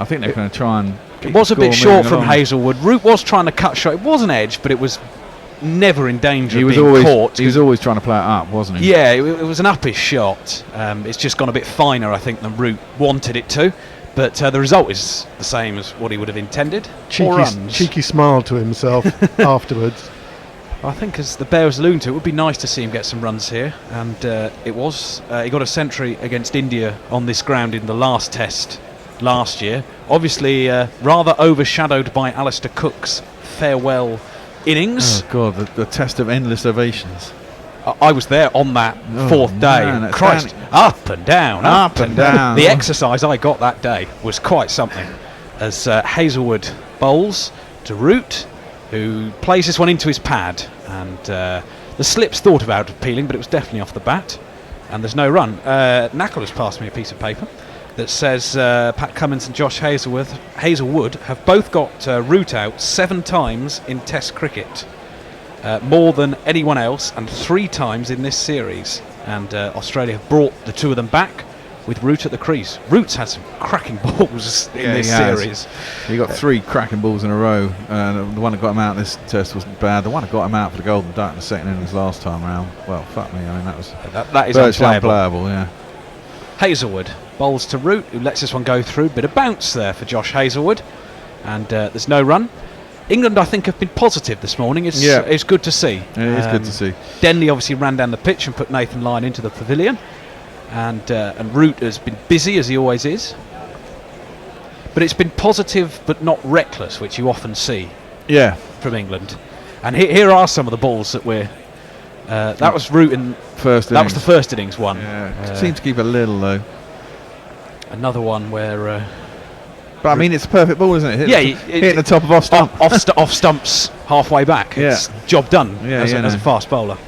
I think they're going to try and. It was a bit short from Hazelwood. Root was trying to cut short. It was an edge, but it was never in danger of being caught. He was always trying to play it up, wasn't he? Yeah, it was an uppish shot. It's just gone a bit finer, I think, than Root wanted it to. But the result is the same as what he would have intended. 4 runs. Cheeky smile to himself afterwards. I think, as the Bear was alluding to, it would be nice to see him get some runs here. And it was. He got a century against India on this ground in the last test last year. Obviously, rather overshadowed by Alistair Cook's farewell innings. Oh, God, the test of endless ovations. I was there on that 4th day. Man, Christ, up and down, up and down. The exercise I got that day was quite something. As Hazelwood bowls to Root, who plays this one into his pad. And the slips thought about appealing, but it was definitely off the bat. And there's no run. Knackle has passed me a piece of paper that says Pat Cummins and Josh Hazelwood have both got Root out 7 times in Test cricket. More than anyone else, and 3 times in this series. And Australia have brought the 2 of them back with Root at the crease. Root's had some cracking balls in this series. He got 3 cracking balls in a row. The one that got him out this test wasn't bad. The one that got him out for the Golden Duck in the second innings last time round, well, fuck me. I mean, that is unplayable. Yeah. Hazelwood bowls to Root, who lets this one go through. Bit of bounce there for Josh Hazelwood, and there's no run. England, I think, have been positive this morning. It's good to see. It is good to see. Denley obviously ran down the pitch and put Nathan Lyon into the pavilion, and Root has been busy, as he always is. But it's been positive but not reckless, which you often see from England. And here are some of the balls that we're... that was Root in... First innings. That was the first innings one. Yeah, seemed to keep a little, though. Another one where... but I mean, it's a perfect ball, isn't it? Hitting the top of off stump. Off stumps halfway back. It's job done as a fast bowler.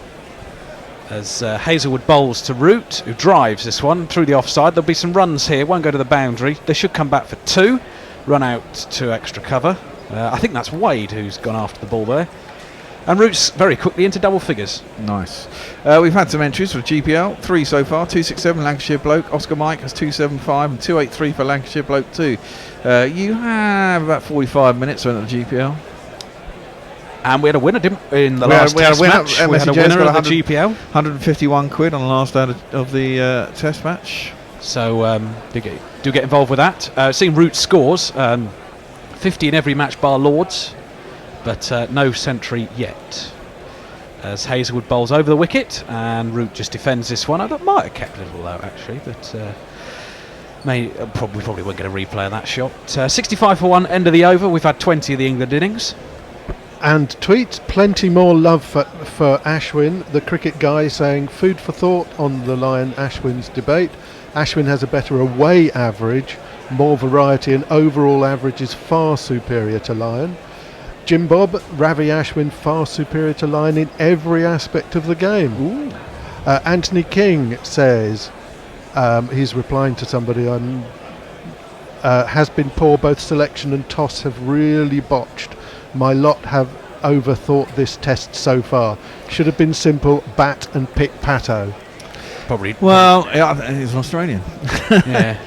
As Hazelwood bowls to Root, who drives this one through the offside. There'll be some runs here, won't go to the boundary. They should come back for 2. Run out to extra cover. I think that's Wade who's gone after the ball there. And Root's very quickly into double figures. Nice. We've had some entries for the GPL. 3 so far. 267 Lancashire Bloke. Oscar Mike has 275 and 283 for Lancashire Bloke 2. You have about 45 minutes on the GPL. And we had a winner, didn't we, in the last test match? We had a winner of the GPL. 151 quid on the last out of the test match. So do get involved with that. Seeing Root scores, 50 in every match bar Lords, but no century yet. As Hazelwood bowls over the wicket, and Root just defends this one. I might have kept it a little out actually, but probably won't get a replay of that shot. 65 for 1, end of the over. We've had 20 of the England innings. And tweets, plenty more love for Ashwin, the cricket guy, saying food for thought on the Lyon-Ashwin's debate. Ashwin has a better away average, more variety, and overall average is far superior to Lyon. Jim Bob, Ravi Ashwin far superior to Lyon in every aspect of the game. Anthony King says, he's replying to somebody, has been poor, both selection and toss have really botched. My lot have overthought this test so far. Should have been simple, bat and pick Pato. Probably. Well, he's an Australian. They,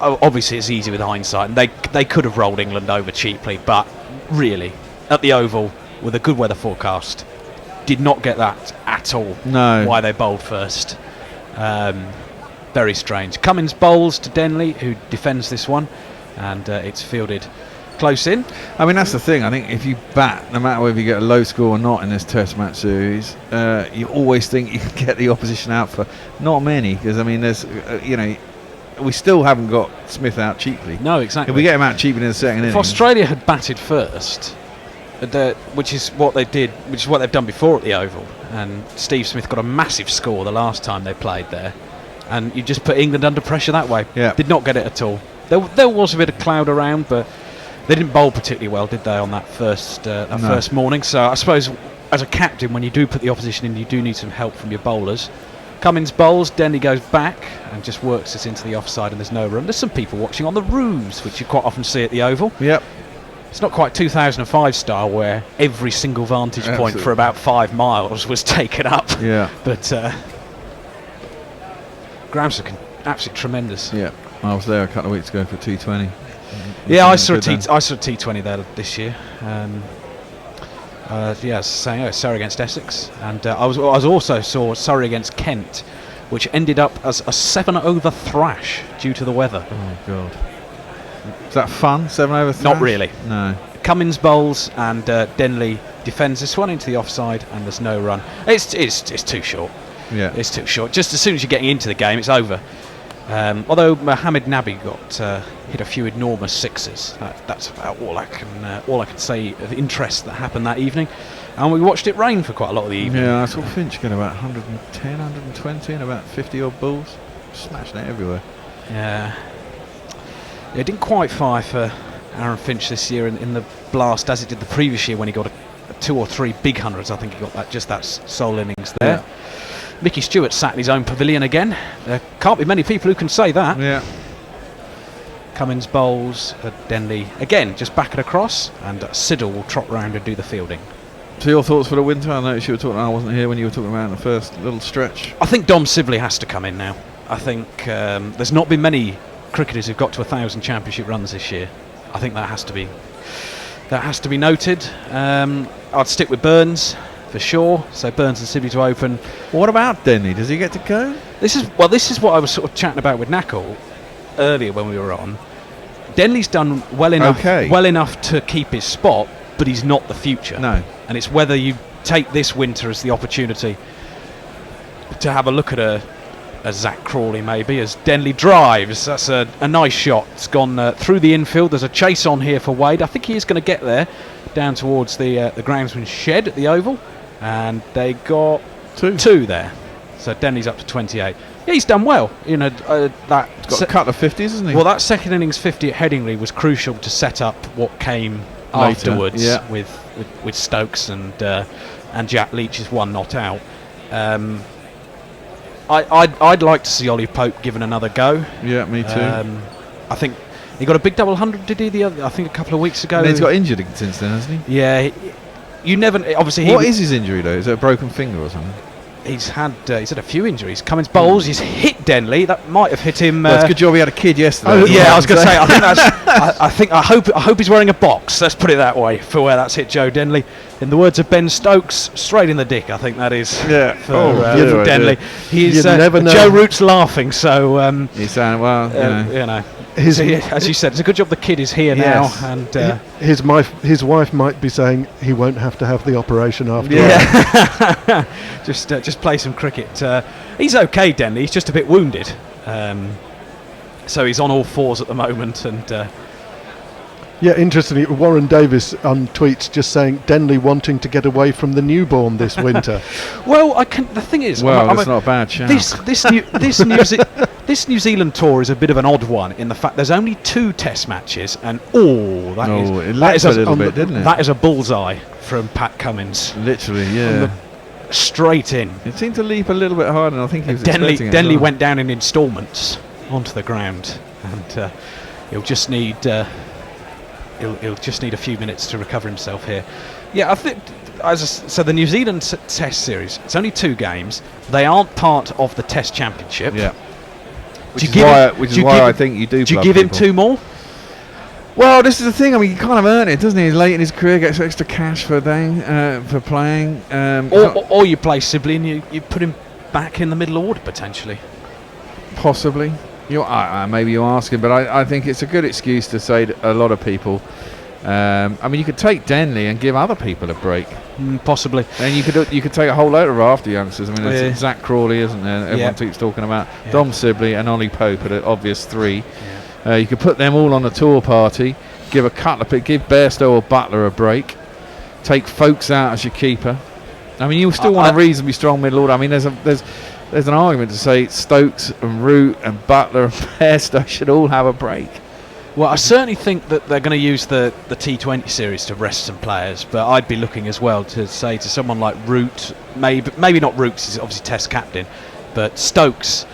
obviously, it's easy with hindsight, and they could have rolled England over cheaply, but really, at the Oval, with a good weather forecast, did not get that at all. No. Why they bowled first. Very strange. Cummins bowls to Denley, who defends this one, and it's fielded close in. I mean, that's the thing. I think if you bat, no matter whether you get a low score or not in this Test match series, you always think you can get the opposition out for not many. Because I mean, there's we still haven't got Smith out cheaply. No, exactly. If we get him out cheaply in the second innings. If Australia had batted first, which is what they did, which is what they've done before at the Oval, and Steve Smith got a massive score the last time they played there, and you just put England under pressure that way. Yeah. Did not get it at all. There was a bit of cloud around, but they didn't bowl particularly well, did they, on that first morning? So I suppose as a captain, when you do put the opposition in, you do need some help from your bowlers. Cummins bowls, Denley goes back and just works it into the offside, and there's no run. There's some people watching on the roofs, which you quite often see at the Oval. Yep. It's not quite 2005 style where every single vantage point for about 5 miles was taken up. Yeah. But grounds are absolutely tremendous. Yeah. I was there a couple of weeks ago for T20. Yeah, I saw a T20 there this year. Surrey against Essex, and I also saw Surrey against Kent, which ended up as a 7-over thrash due to the weather. Oh God! Is that fun? 7-over thrash? Not really. No. Cummins bowls and Denley defends this one into the offside, and there's no run. It's too short. Yeah. It's too short. Just as soon as you're getting into the game, it's over. Although Mohammed Nabi hit a few enormous sixes, that's about all I can say of interest that happened that evening. And we watched it rain for quite a lot of the evening. Yeah, I saw Finch get about 110, 120 and about 50 odd balls, smashing it everywhere. Yeah, it didn't quite fire for Aaron Finch this year in the blast as it did the previous year when he got a 2 or 3 big hundreds. I think he got that sole innings there. Yeah. Mickey Stewart sat in his own pavilion again. There can't be many people who can say that. Yeah. Cummins bowls, Denley again just back it across, and Siddle will trot round and do the fielding. So your thoughts for the winter? I noticed you were talking. I wasn't here when you were talking about the first little stretch. I think Dom Sibley has to come in now. I think there's not been many cricketers who've got to 1,000 championship runs this year. I think that has to be noted. I'd stick with Burns for sure. So Burns and Sibley to open. What about Denley? Does he get to go? This is what I was sort of chatting about with Knackle earlier when we were on. Denley's done well enough to keep his spot, but he's not the future. No. And it's whether you take this winter as the opportunity to have a look at a Zach Crawley maybe as Denley drives. That's a nice shot. It's gone through the infield. There's a chase on here for Wade. I think he is going to get there down towards the groundsman's shed at the Oval, and they got two there. So Denley's up to 28. Yeah, he's done well. You know, he's got a couple of 50s, hasn't he? Well, that second innings 50 at Headingley was crucial to set up what came later, afterwards yeah. with Stokes and Jack Leach's one not out. I'd like to see Ollie Pope given another go. Yeah, me too. I think he got a big double 100, did he? I think a couple of weeks ago. And he's got injured since then, hasn't he? Yeah. You never obviously. What is his injury though? Is it a broken finger or something? He's had a few injuries. Cummins bowls. He's hit Denley. That might have hit him. Well, it's a good job he had a kid yesterday. Yeah, I was going to say. I hope he's wearing a box. Let's put it that way for where that's hit Joe Denley. In the words of Ben Stokes, straight in the dick. I think that is. Yeah. For Denley. He's never know. Joe Root's laughing. So he's saying, well, you know. As you said, it's a good job the kid is here now, and his wife might be saying he won't have to have the operation after. Yeah, just play some cricket. He's okay, Denley. He's just a bit wounded, so he's on all fours at the moment. And yeah, interestingly, Warren Davis on tweets just saying Denley wanting to get away from the newborn this winter. Well, the thing is, that's not a bad shout. This New Zealand tour is a bit of an odd one in the fact there's only 2 test matches, and that is a bullseye from Pat Cummins. Literally, yeah. Straight in. It seemed to leap a little bit harder than I think he was expecting it. Denley went down in instalments onto the ground, and he'll just need he'll just need a few minutes to recover himself here. Yeah, I think. So the New Zealand Test series, it's only 2 games. They aren't part of the Test Championship. Yeah. Which is why I think you do. Do you give him 2 more? Well, this is the thing. I mean, he kind of earned it, doesn't he? He's late in his career, gets extra cash for for playing. Or you play Sibley and you put him back in the middle order potentially. Possibly. Maybe you ask him, but I think it's a good excuse to say to a lot of people. I mean, you could take Denley and give other people a break. Possibly. And you could take a whole load of after youngsters. I mean, there's Zach Crawley, isn't there? Everyone keeps talking about Dom Sibley and Ollie Pope are the obvious 3. Yeah. You could put them all on the tour party. Give Bairstow or Butler a break. Take Folkes out as your keeper. I mean, you still want a reasonably strong middle order. I mean, there's an argument to say Stokes and Root and Butler and Bairstow should all have a break. Well, I certainly think that they're going to use the T20 series to rest some players, but I'd be looking as well to say to someone like Root, maybe not Root, he's obviously Test captain, But Stokes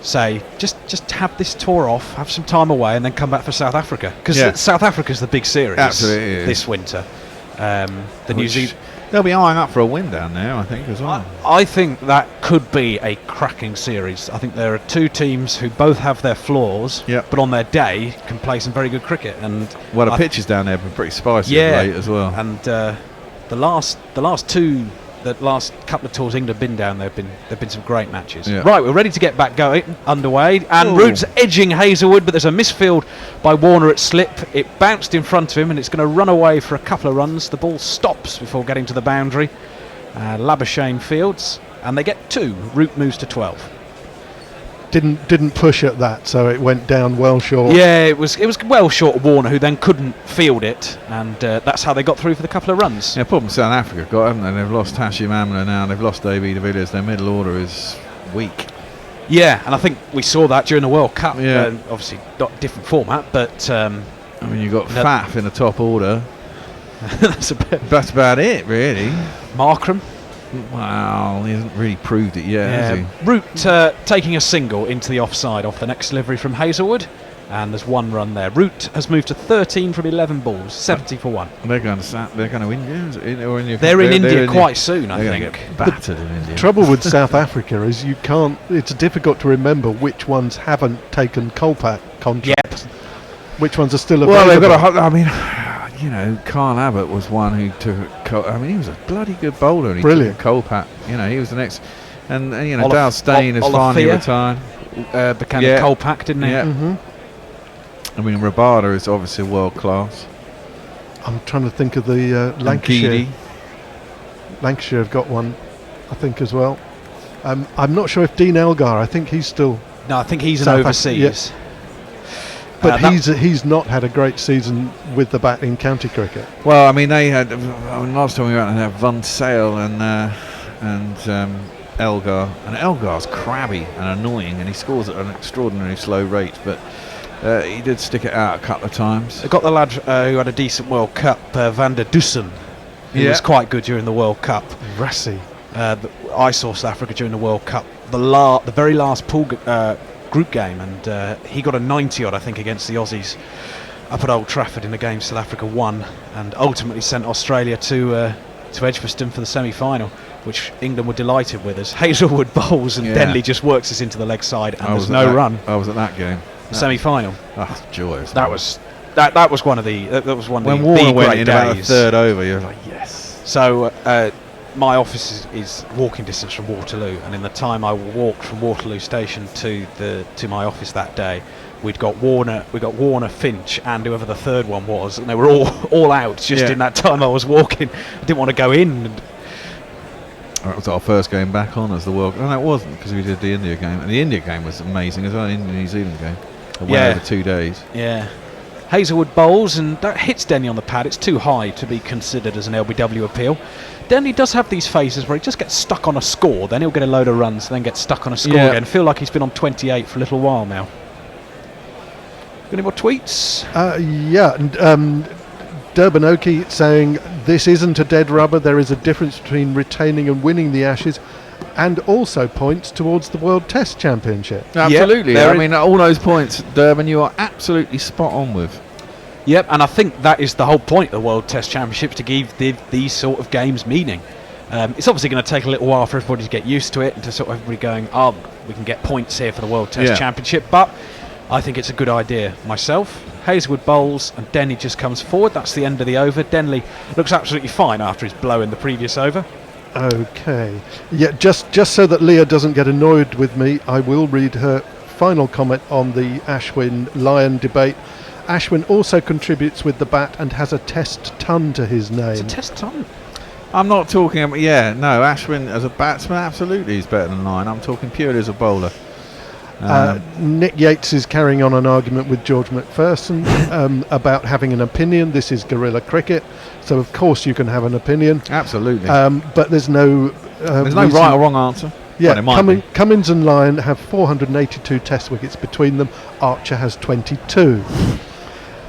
say, just have this tour off, have some time away, and then come back for South Africa. Because South Africa's the big series this winter. The New Zealand... They'll be eyeing up for a win down there, I think, as well. I think that could be a cracking series. I think there are two teams who both have their flaws, but on their day can play some very good cricket. And the pitches down there have been pretty spicy of late as well. And the last couple of tours England have been down, there've been some great matches. Right, we're ready to get back underway, and Root's edging Hazelwood, but there's a misfield by Warner at slip. It bounced in front of him, and it's going to run away for a couple of runs. The ball stops before getting to the boundary. Labuschagne fields, and they get 2. Root moves to 12. Didn't push at that, so it went down well short. Yeah, it was well short of Warner, who then couldn't field it, and that's how they got through for the couple of runs. Yeah, problem South Africa got, haven't they? They've lost Hashim Amla now, they've lost AB de Villiers. Their middle order is weak. Yeah, and I think we saw that during the World Cup. Yeah, obviously not different format, but I mean, you've got Faf in the top order. That's about it, really. Markram. Wow, he hasn't really proved it yet, has he? Root taking a single into the offside off the next delivery from Hazelwood, and there's 1 run there. Root has moved to 13 from 11 balls, 70 for 1. They're going to India. They're in India quite soon, I think. Get battered in India. Trouble with South Africa is you can't. It's difficult to remember which ones haven't taken Kolpak contracts. Which ones are still available. Well, they've got I mean, you know, Carl Abbott was one who took. I mean, he was a bloody good bowler. And he Brilliant. Took Kolpak. You know, he was the next. And you know, Dale Steyn is finally retired. Became a Kolpak, didn't he? Yeah. Mm-hmm. I mean, Rabada is obviously world class. I'm trying to think of the Lancashire. Lancashire have got one, I think, as well. I'm not sure if Dean Elgar. I think he's still. No, I think he's an overseas. But he's not had a great season with the bat in county cricket. Well, I mean, they had last time we went, they had Van Sale and Elgar, and Elgar's crabby and annoying, and he scores at an extraordinarily slow rate. But he did stick it out a couple of times. They got the lad who had a decent World Cup, Van der Dussen. He was quite good during the World Cup. Rassi. I saw South Africa during the World Cup, the very last pool group game, and he got a 90 odd, I think, against the Aussies up at Old Trafford in a game South Africa won, and ultimately sent Australia to Edgbaston for the semi-final, which England were delighted with, as Hazelwood bowls and Denley just works us into the leg side, and there's no run. I was at that game. Semi-final. Oh, joyous. That was one of the when Warner went in about the third over, you're like, yes. So my office is walking distance from Waterloo, and in the time I walked from Waterloo Station to my office that day, we got Warner, Finch, and whoever the third one was, and they were all out just in that time I was walking. I didn't want to go in. That was our first game back on as the World. No, it wasn't, because we did the India game, and the India game was amazing as well. The New Zealand game, over 2 days. Yeah. Hazelwood bowls, and that hits Denny on the pad. It's too high to be considered as an LBW appeal. Denny does have these phases where he just gets stuck on a score, then he'll get a load of runs, then get stuck on a score again. Feel like he's been on 28 for a little while now. Any more tweets? Durban Oki saying, this isn't a dead rubber, there is a difference between retaining and winning the Ashes, and also points towards the World Test Championship. Absolutely. I mean, all those points, Durban, you are absolutely spot on with. Yep, and I think that is the whole point of the World Test Championship, to give these sort of games meaning. It's obviously going to take a little while for everybody to get used to it, and to sort of everybody going, we can get points here for the World Test Championship, but I think it's a good idea. Myself, Hazelwood bowls, and Denny just comes forward. That's the end of the over. Denley looks absolutely fine after his blow in the previous over. Okay. Yeah, just so that Leah doesn't get annoyed with me, I will read her final comment on the Ashwin-Lyon debate. Ashwin also contributes with the bat and has a test ton to his name. It's a test ton? I'm not talking... Ashwin as a batsman, absolutely he's better than Lyon. I'm talking purely as a bowler. Nick Yates is carrying on an argument with George McPherson about having an opinion. This is guerrilla cricket, so of course you can have an opinion. Absolutely. But there's no right or wrong answer. Yeah, Cummins and Lyon have 482 test wickets between them. Archer has 22.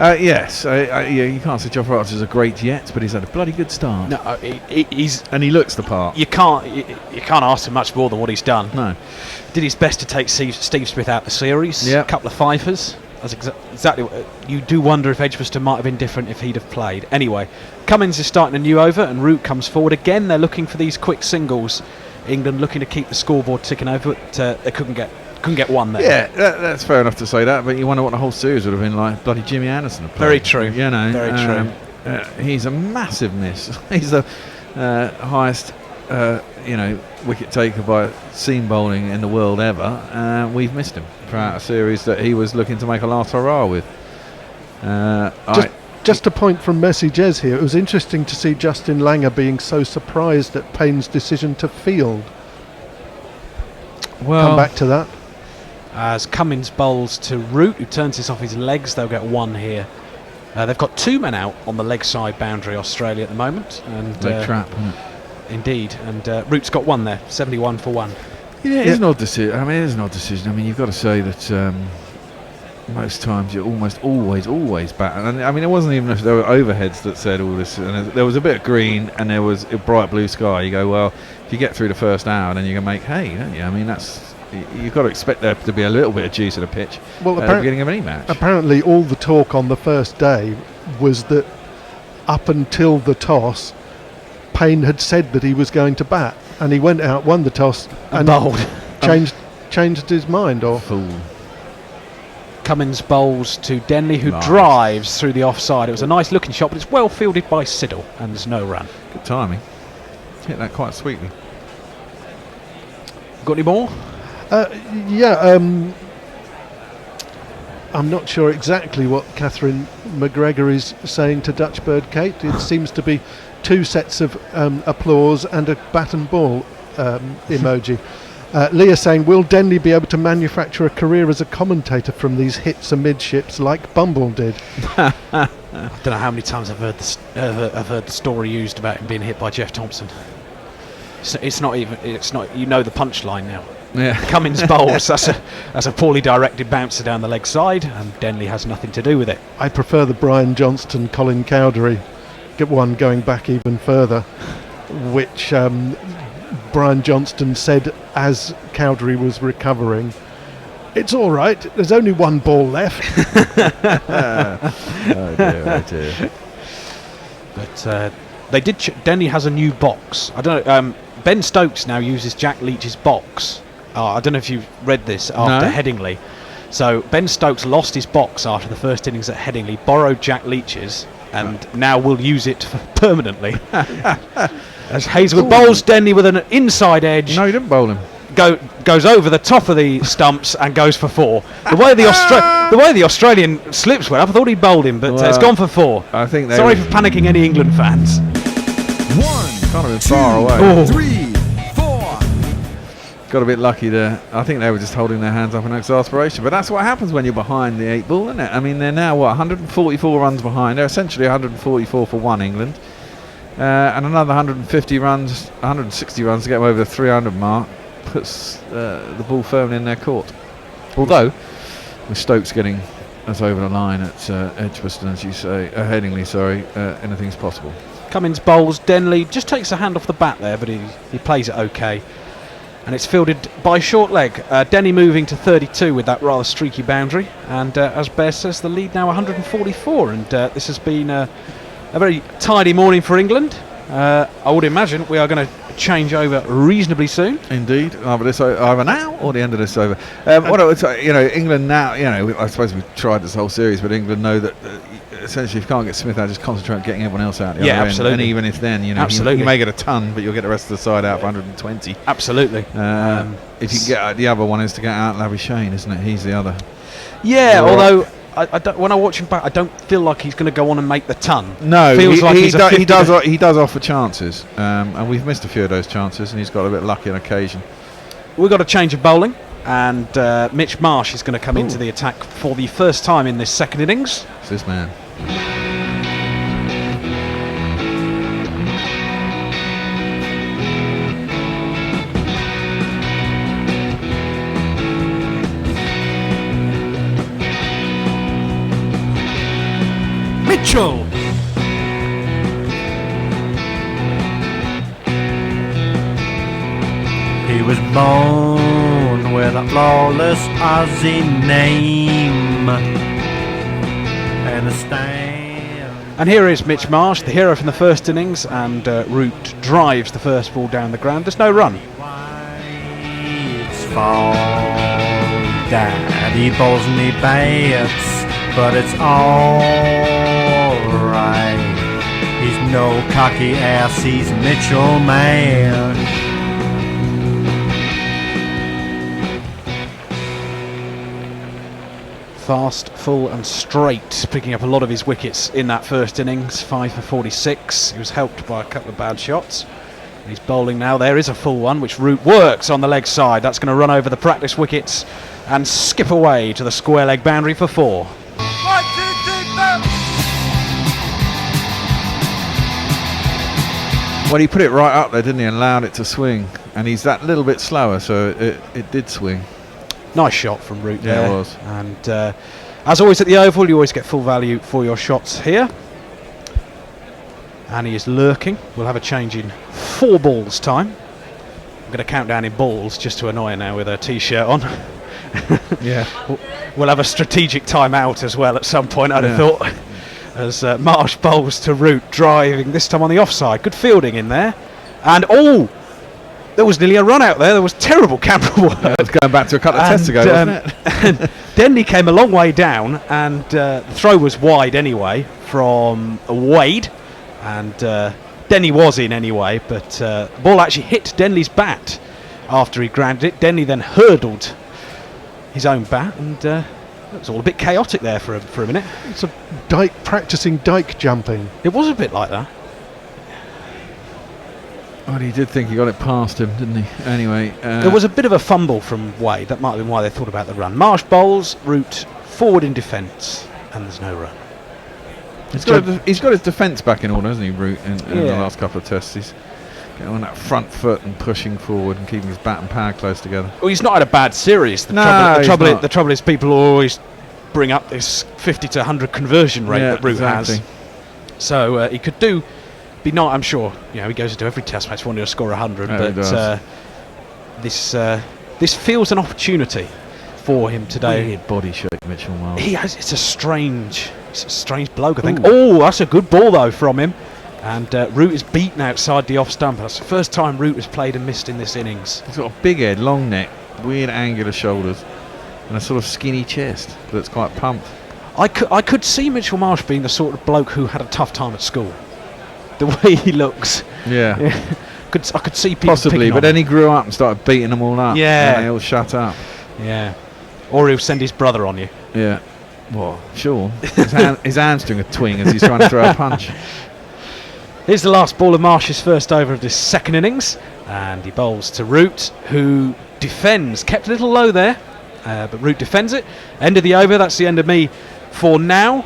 Yes, you can't say Jofra Archer's a great yet, but he's had a bloody good start. No, he's and he looks the part. You can't ask him much more than what he's done. No, did his best to take Steve Smith out the series. Yep. A couple of fifers. That's exactly what you do. Wonder if Edgbaston might have been different if he'd have played. Anyway, Cummins is starting a new over, and Root comes forward again. They're looking for these quick singles. England looking to keep the scoreboard ticking over, but they couldn't get one there. Yeah, that's fair enough to say that, but you wonder what the whole series would have been like. Bloody Jimmy Anderson. Very true. You know, very true. He's a massive miss. He's the highest, wicket taker by seam bowling in the world ever. We've missed him throughout a series that he was looking to make a last hurrah with. Just a point from Messages here. It was interesting to see Justin Langer being so surprised at Payne's decision to field. Well, come back to that. As Cummins bowls to Root, who turns this off his legs, they'll get one here. They've got 2 men out on the leg side boundary, Australia, at the moment. And leg trap, isn't it? Indeed. And Root's got one there, 71 for 1. Yeah, it is an odd decision. I mean, it is an odd decision. I mean, you've got to say that most times you're almost always bat. And I mean, it wasn't even if there were overheads that said all this. And there was a bit of green and there was a bright blue sky. You go, well, if you get through the first hour, then you can make hay, don't you? I mean, you've got to expect there to be a little bit of juice in a pitch at the beginning of any match. Apparently, all the talk on the first day was that up until the toss, Payne had said that he was going to bat, and he went out, won the toss, and bowled. changed his mind. Or fool. Cummins bowls to Denley, who drives through the offside. It was a nice looking shot, but it's well fielded by Siddle, and there's no run. Good timing. Hit that quite sweetly. Got any more? I'm not sure exactly what Catherine McGregor is saying to Dutch Bird Kate. It seems to be 2 sets of applause and a bat and ball emoji. Leah saying, will Denley be able to manufacture a career as a commentator from these hits amidships like Bumble did? I don't know how many times I've heard the story used about him being hit by Jeff Thompson. It's not you know the punchline now. Yeah. Cummins bowls. That's a poorly directed bouncer down the leg side, and Denley has nothing to do with it. I prefer the Brian Johnston, Colin Cowdery one going back even further, which Brian Johnston said as Cowdery was recovering, it's all right, there's only 1 ball left. Oh dear. But they did. Denley has a new box. I don't know. Ben Stokes now uses Jack Leach's box. I don't know if you've read this after Headingley. So Ben Stokes lost his box after the first innings at Headingley, borrowed Jack Leach's, and now will use it permanently. As Hazelwood bowls Denley with an inside edge. No, he didn't bowl him. Goes over the top of the stumps and goes for 4. The way the Australian slips went up, I thought he bowled him, but it's gone for 4. I think sorry for panicking any England fans. 1, kind of far away. 3, 4. Got a bit lucky there. I think they were just holding their hands up in exasperation. But that's what happens when you're behind the 8 ball, isn't it? I mean, they're now 144 runs behind. They're essentially 144 for 1 England. And another 160 runs to get them over the 300 mark puts the ball firmly in their court. Although, with Stokes getting us over the line at Edgbaston, as you say, Headingley, anything's possible. Cummins bowls, Denley just takes a hand off the bat there, but he plays it okay. And it's fielded by short leg. Denny moving to 32 with that rather streaky boundary. And as Bear says, the lead now 144. And this has been a very tidy morning for England. I would imagine we are going to change over reasonably soon. Indeed, either now or the end of this over. What I would say, England now, I suppose we've tried this whole series, but England know that essentially if you can't get Smith out, just concentrate on getting everyone else out. The other absolutely. End. And even if then, you may get a ton, but you'll get the rest of the side out for 120. Absolutely. If you can get the other one is to get out Larry Shane, isn't it? He's the other. Yeah, although I don't, when I watch him back, I don't feel like he's going to go on and make the ton. No, he does offer chances, and we've missed a few of those chances, and he's got a bit lucky on occasion. We've got a change of bowling, and Mitch Marsh is going to come into the attack for the first time in this second innings. It's this man. Mitchell. He was born with a flawless Aussie name and a stand. And here is Mitch Marsh, the hero from the first innings, and Root drives the first ball down the ground. There's no run. It's fall, Daddy bowls me bats, but it's alright. He's no cocky ass, he's Mitchell man. Fast, full and straight, picking up a lot of his wickets in that first innings. 5 for 46. He was helped by a couple of bad shots. He's bowling now. There is a full one, which Root works on the leg side. That's going to run over the practice wickets and skip away to the square leg boundary for 4. 1, 2, 3, 4. Well, he put it right up there, didn't he, and allowed it to swing. And he's that little bit slower, so it did swing. Nice shot from Root there. Yeah, it was. And as always at the Oval, you always get full value for your shots here. And he is lurking. We'll have a change in 4 balls time. I'm going to count down in balls just to annoy her now with her t-shirt on. Yeah. We'll have a strategic timeout as well at some point, I'd have thought. As Marsh bowls to Root, driving this time on the offside. Good fielding in there. And there was nearly a run out there. There was terrible camera work. Yeah, it's going back to a couple of tests ago, wasn't it? And Denley came a long way down, and the throw was wide anyway from Wade. And Denny was in anyway, but the ball actually hit Denley's bat after he grounded it. Denley then hurdled his own bat, and it was all a bit chaotic there for a minute. It's a practicing dike jumping. It was a bit like that. Well, he did think he got it past him, didn't he? Anyway. There was a bit of a fumble from Wade. That might have been why they thought about the run. Marsh bowls, Root forward in defence, and there's no run. He's got his defence back in order, hasn't he, Root, in the last couple of tests. He's getting on that front foot and pushing forward and keeping his bat and power close together. Well, he's not had a bad series. The trouble is people always bring up this 50 to 100 conversion rate that Root has. So he could I'm sure, he goes into every test match wanting to score 100, but this feels an opportunity for him today. Weird body shape, Mitchell Marsh. It's a strange bloke, I think. Oh, that's a good ball though from him. And Root is beaten outside the off stump. That's the first time Root has played and missed in this innings. He's got a big head, long neck, weird angular shoulders, and a sort of skinny chest that's quite pumped. I could see Mitchell Marsh being the sort of bloke who had a tough time at school. The way he looks. Yeah. I could see people possibly, but then he grew up and started beating them all up. Yeah. And he'll shut up. Yeah. Or he'll send his brother on you. Yeah. Well, sure. His hand's doing a twing as he's trying to throw a punch. Here's the last ball of Marsh's first over of this second innings. And he bowls to Root, who defends. Kept a little low there, but Root defends it. End of the over. That's the end of me for now.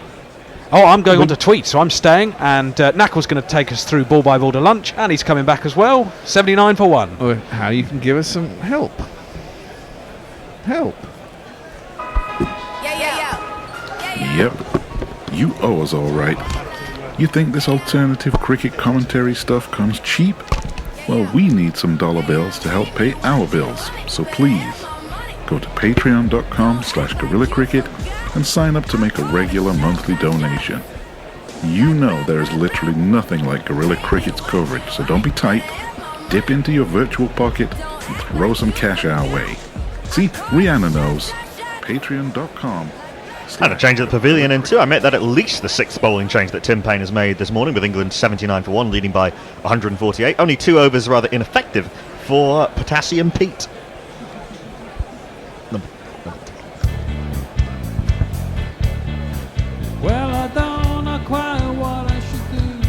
Oh, I'm going on to tweet, so I'm staying. And Knackle's going to take us through ball by ball to lunch, and he's coming back as well. 79 for 1. Well, how you can give us some help? Help. Yep, you owe us all right. You think this alternative cricket commentary stuff comes cheap? Well, we need some dollar bills to help pay our bills, so please go to patreon.com/GorillaCricket and sign up to make a regular monthly donation. You know there is literally nothing like Gorilla Cricket's coverage, so don't be tight. Dip into your virtual pocket and throw some cash our way. See, Rihanna knows. Patreon.com. And a change at the pavilion in 2. I made that at least the 6th bowling change that Tim Payne has made this morning, with England 79 for 1, leading by 148. Only 2 overs rather ineffective for Potassium Pete. Well, I don't know quite what I should do.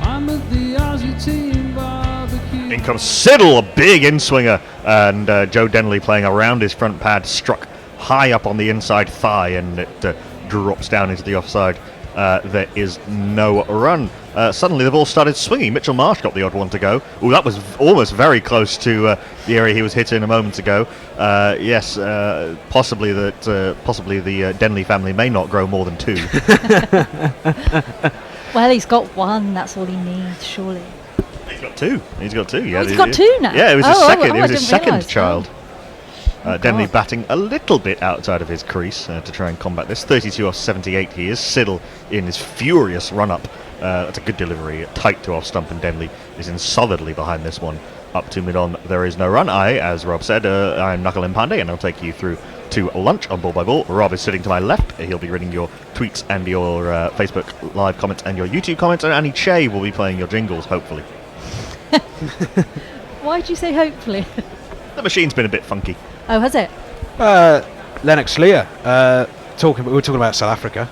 I'm at the Aussie team barbecue. In comes Siddle, a big in-swinger, and Joe Denley playing around his front pad, struck high up on the inside thigh, and it drops down into the offside there is no run. Suddenly they've all started swinging. Mitchell Marsh got the odd one to go. Oh, that was almost very close to the area he was hit in a moment ago. Yes, possibly the Denley family may not grow more than 2. Well, he's got 1. That's all he needs, surely. He's got 2. He's got 2. Yeah, he's got 2 now. Yeah, it was his second. It was his second realise. child. Denley God. batting a little bit outside of his crease to try and combat this. 32 off 78 he is. Siddle in his furious run-up. That's a good delivery. Tight to off stump, and Denley is in solidly behind this one. Up to mid-on, there is no run. As Rob said, I'm Knuckle Pandey, and I'll take you through to lunch on Ball by Ball. Rob is sitting to my left. He'll be reading your tweets and your Facebook live comments and your YouTube comments, and Annie Che will be playing your jingles, hopefully. Why'd you say hopefully? The machine's been a bit funky. Oh, has it? Lennox Lear, we were talking about South Africa.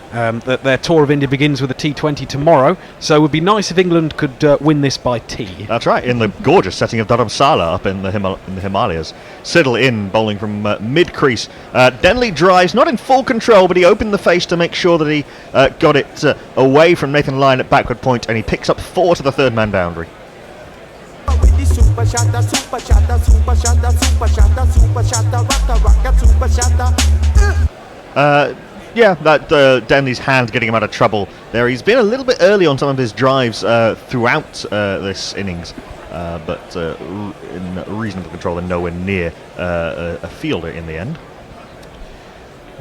That their tour of India begins with a T20 tomorrow, so it would be nice if England could win this by T. That's right, in the gorgeous setting of Dharamsala up in the Himalayas. Siddle in, bowling from mid-crease. Denley drives, not in full control, but he opened the face to make sure that he got it away from Nathan Lyon at backward point, and he picks up 4 to the third man boundary. Denley's hand getting him out of trouble there. He's been a little bit early on some of his drives throughout this innings, but in reasonable control and nowhere near a fielder in the end.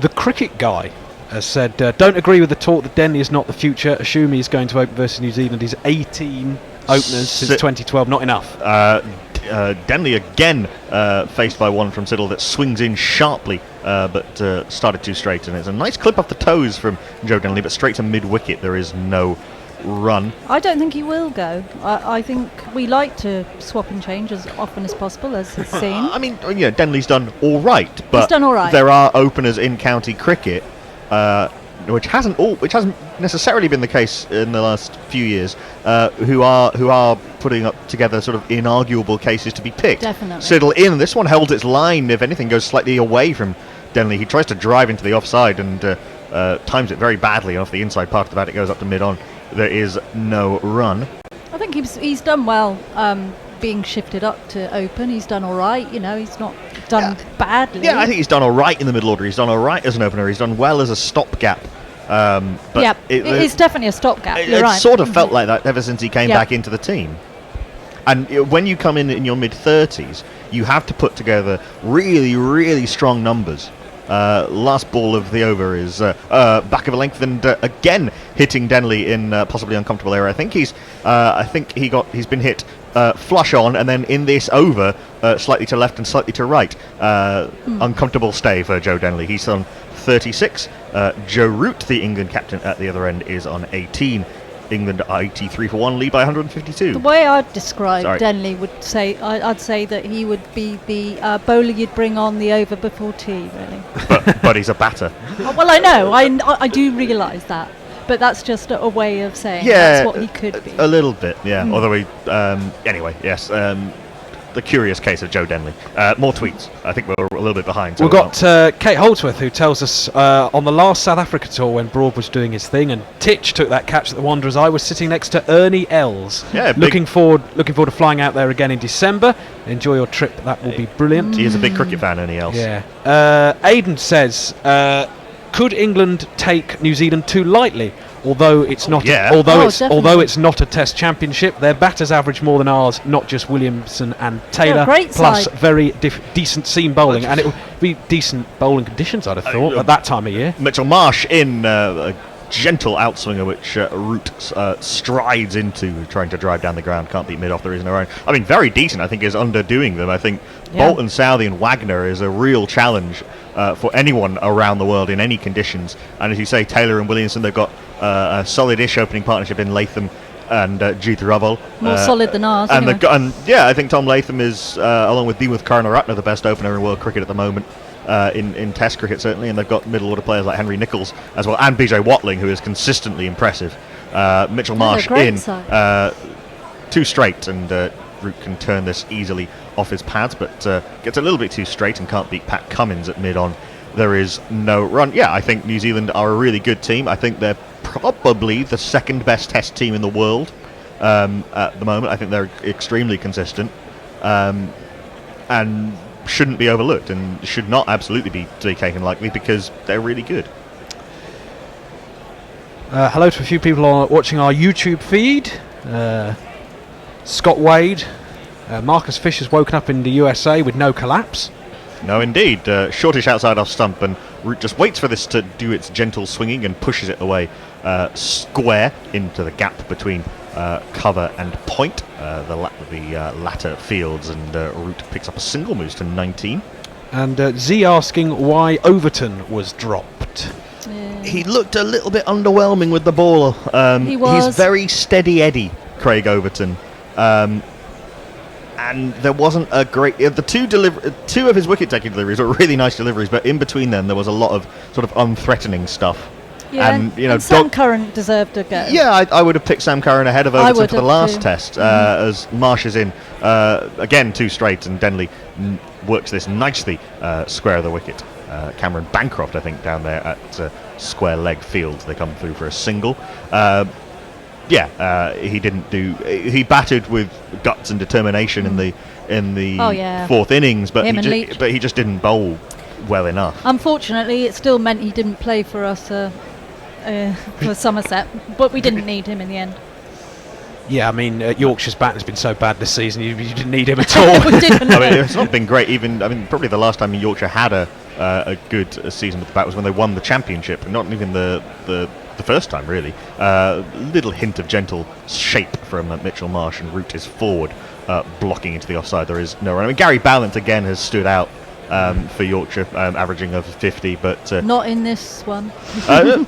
The cricket guy has said, don't agree with the talk that Denley is not the future. Assume he's going to open versus New Zealand. He's 18 openers since 2012, not enough. Denley again faced by one from Siddle that swings in sharply, but started too straight, and it's a nice clip off the toes from Joe Denley, but straight to mid-wicket. There is no run. I don't think he will go. I think we like to swap and change as often as possible, as is seen. I mean, Denley's done all right, but he's done all right. There are openers in county cricket, which hasn't necessarily been the case in the last few years, who are putting up together sort of inarguable cases to be picked. Definitely. Siddle in. This one held its line. If anything, goes slightly away from Denley. He tries to drive into the offside and times it very badly off the inside part of the bat. It goes up to mid-on. There is no run. I think he's done well being shifted up to open. He's done all right. He's not done badly. Yeah, I think he's done all right in the middle order. He's done all right as an opener. He's done well as a stopgap. But it's definitely a stopgap. You're it right. sort of felt like that ever since he came back into the team. And when you come in your mid-30s, you have to put together really, really strong numbers. Last ball of the over is back of a length, and again hitting Denley in possibly uncomfortable area. I think he's been hit flush on, and then in this over slightly to left and slightly to right. Uncomfortable stay for Joe Denley. He's on 36. Joe Root, the England captain at the other end, is on 18. England 83 for 1, lead by 152. The way I'd describe Denley would say, I'd say that he would be the bowler you'd bring on the over before tea, really. But he's a batter. Well, I know, I do realise that, but that's just a way of saying that's what he could be. A little bit, yeah. Although anyway, yes. The curious case of Joe Denley. More tweets. I think we're a little bit behind. So we've got Kate Holdsworth, who tells us on the last South Africa tour when Broad was doing his thing and Titch took that catch at the Wanderers, I was sitting next to Ernie Els. Yeah, looking forward to flying out there again in December. Enjoy your trip. That will be brilliant. He is a big cricket fan, Ernie Els. Yeah. Aidan says, could England take New Zealand too lightly? Although it's not, although it's not a Test championship, their batters average more than ours. Not just Williamson and Taylor, plus side. Very decent seam bowling, and it would be decent bowling conditions. I'd have thought at that time of year. Mitchell Marsh in a gentle outswinger, which Root strides into, trying to drive down the ground. Can't beat mid off. There is no run. I mean, very decent. I think is underdoing them. I think Bolton, Southey, and Wagner is a real challenge for anyone around the world in any conditions. And as you say, Taylor and Williamson, they've got a solid-ish opening partnership in Latham and Jeet Raval. More solid than ours. And I think Tom Latham is, along with Deemuth Karunaratne, the best opener in world cricket at the moment. In Test cricket certainly, and they've got middle order players like Henry Nicholls as well, and BJ Watling, who is consistently impressive. Mitchell Marsh in too straight, and Root can turn this easily off his pads, but gets a little bit too straight and can't beat Cummins at mid on. There is no run. Yeah, I think New Zealand are a really good team. I think they're probably the second best Test team in the world at the moment. I think they're extremely consistent and shouldn't be overlooked and should not absolutely be taken lightly because they're really good. Hello to a few people watching our YouTube feed. Scott Wade, Marcus Fisher's woken up in the USA with no collapse. No, indeed. Shortish outside off stump, and Root just waits for this to do its gentle swinging and pushes it away square into the gap between cover and point. The latter fields, and Root picks up a single, moves to 19. And Z asking why Overton was dropped. He looked a little bit underwhelming with the ball. He was. He's very steady Eddie, Craig Overton. And there wasn't a great... two of his wicket-taking deliveries were really nice deliveries, but in between them there was a lot of sort of unthreatening stuff. Yeah, and Sam Curran deserved a go. Yeah, I would have picked Sam Curran ahead of Overton for the last test, as Marsh is in, again, 2 straight, and Denley works this nicely square of the wicket. Cameron Bancroft, I think, down there at square leg field. They come through for a single. He didn't do. He batted with guts and determination in the fourth innings, but he just didn't bowl well enough. Unfortunately, it still meant he didn't play for us for Somerset, but we didn't need him in the end. Yeah, I mean, Yorkshire's batting has been so bad this season, you didn't need him at all. We didn't. I mean, it's not been great. Probably the last time Yorkshire had a good season with the bat was when they won the championship, and not even the first time, really. Little hint of gentle shape from Mitchell Marsh, and Root is forward, blocking into the offside. There is no run. I mean, Gary Ballant again has stood out for Yorkshire, averaging over 50, but... not in this one.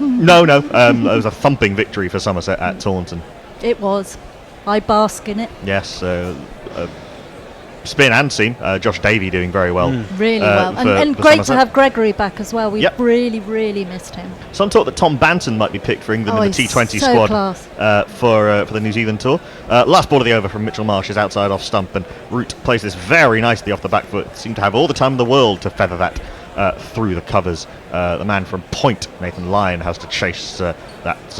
No. It was a thumping victory for Somerset at Taunton. It was. I bask in it. Yes, spin and seam. Josh Davey doing very well. Really well. And for great Somerset. to have Gregory back as well. We really, really missed him. Some talk that Tom Banton might be picked for England in the T20 squad for the New Zealand tour. Last ball of the over from Mitchell Marsh is outside off stump, and Root plays this very nicely off the back foot. Seemed to have all the time in the world to feather that through the covers. The man from Point, Nathan Lyon, has to chase that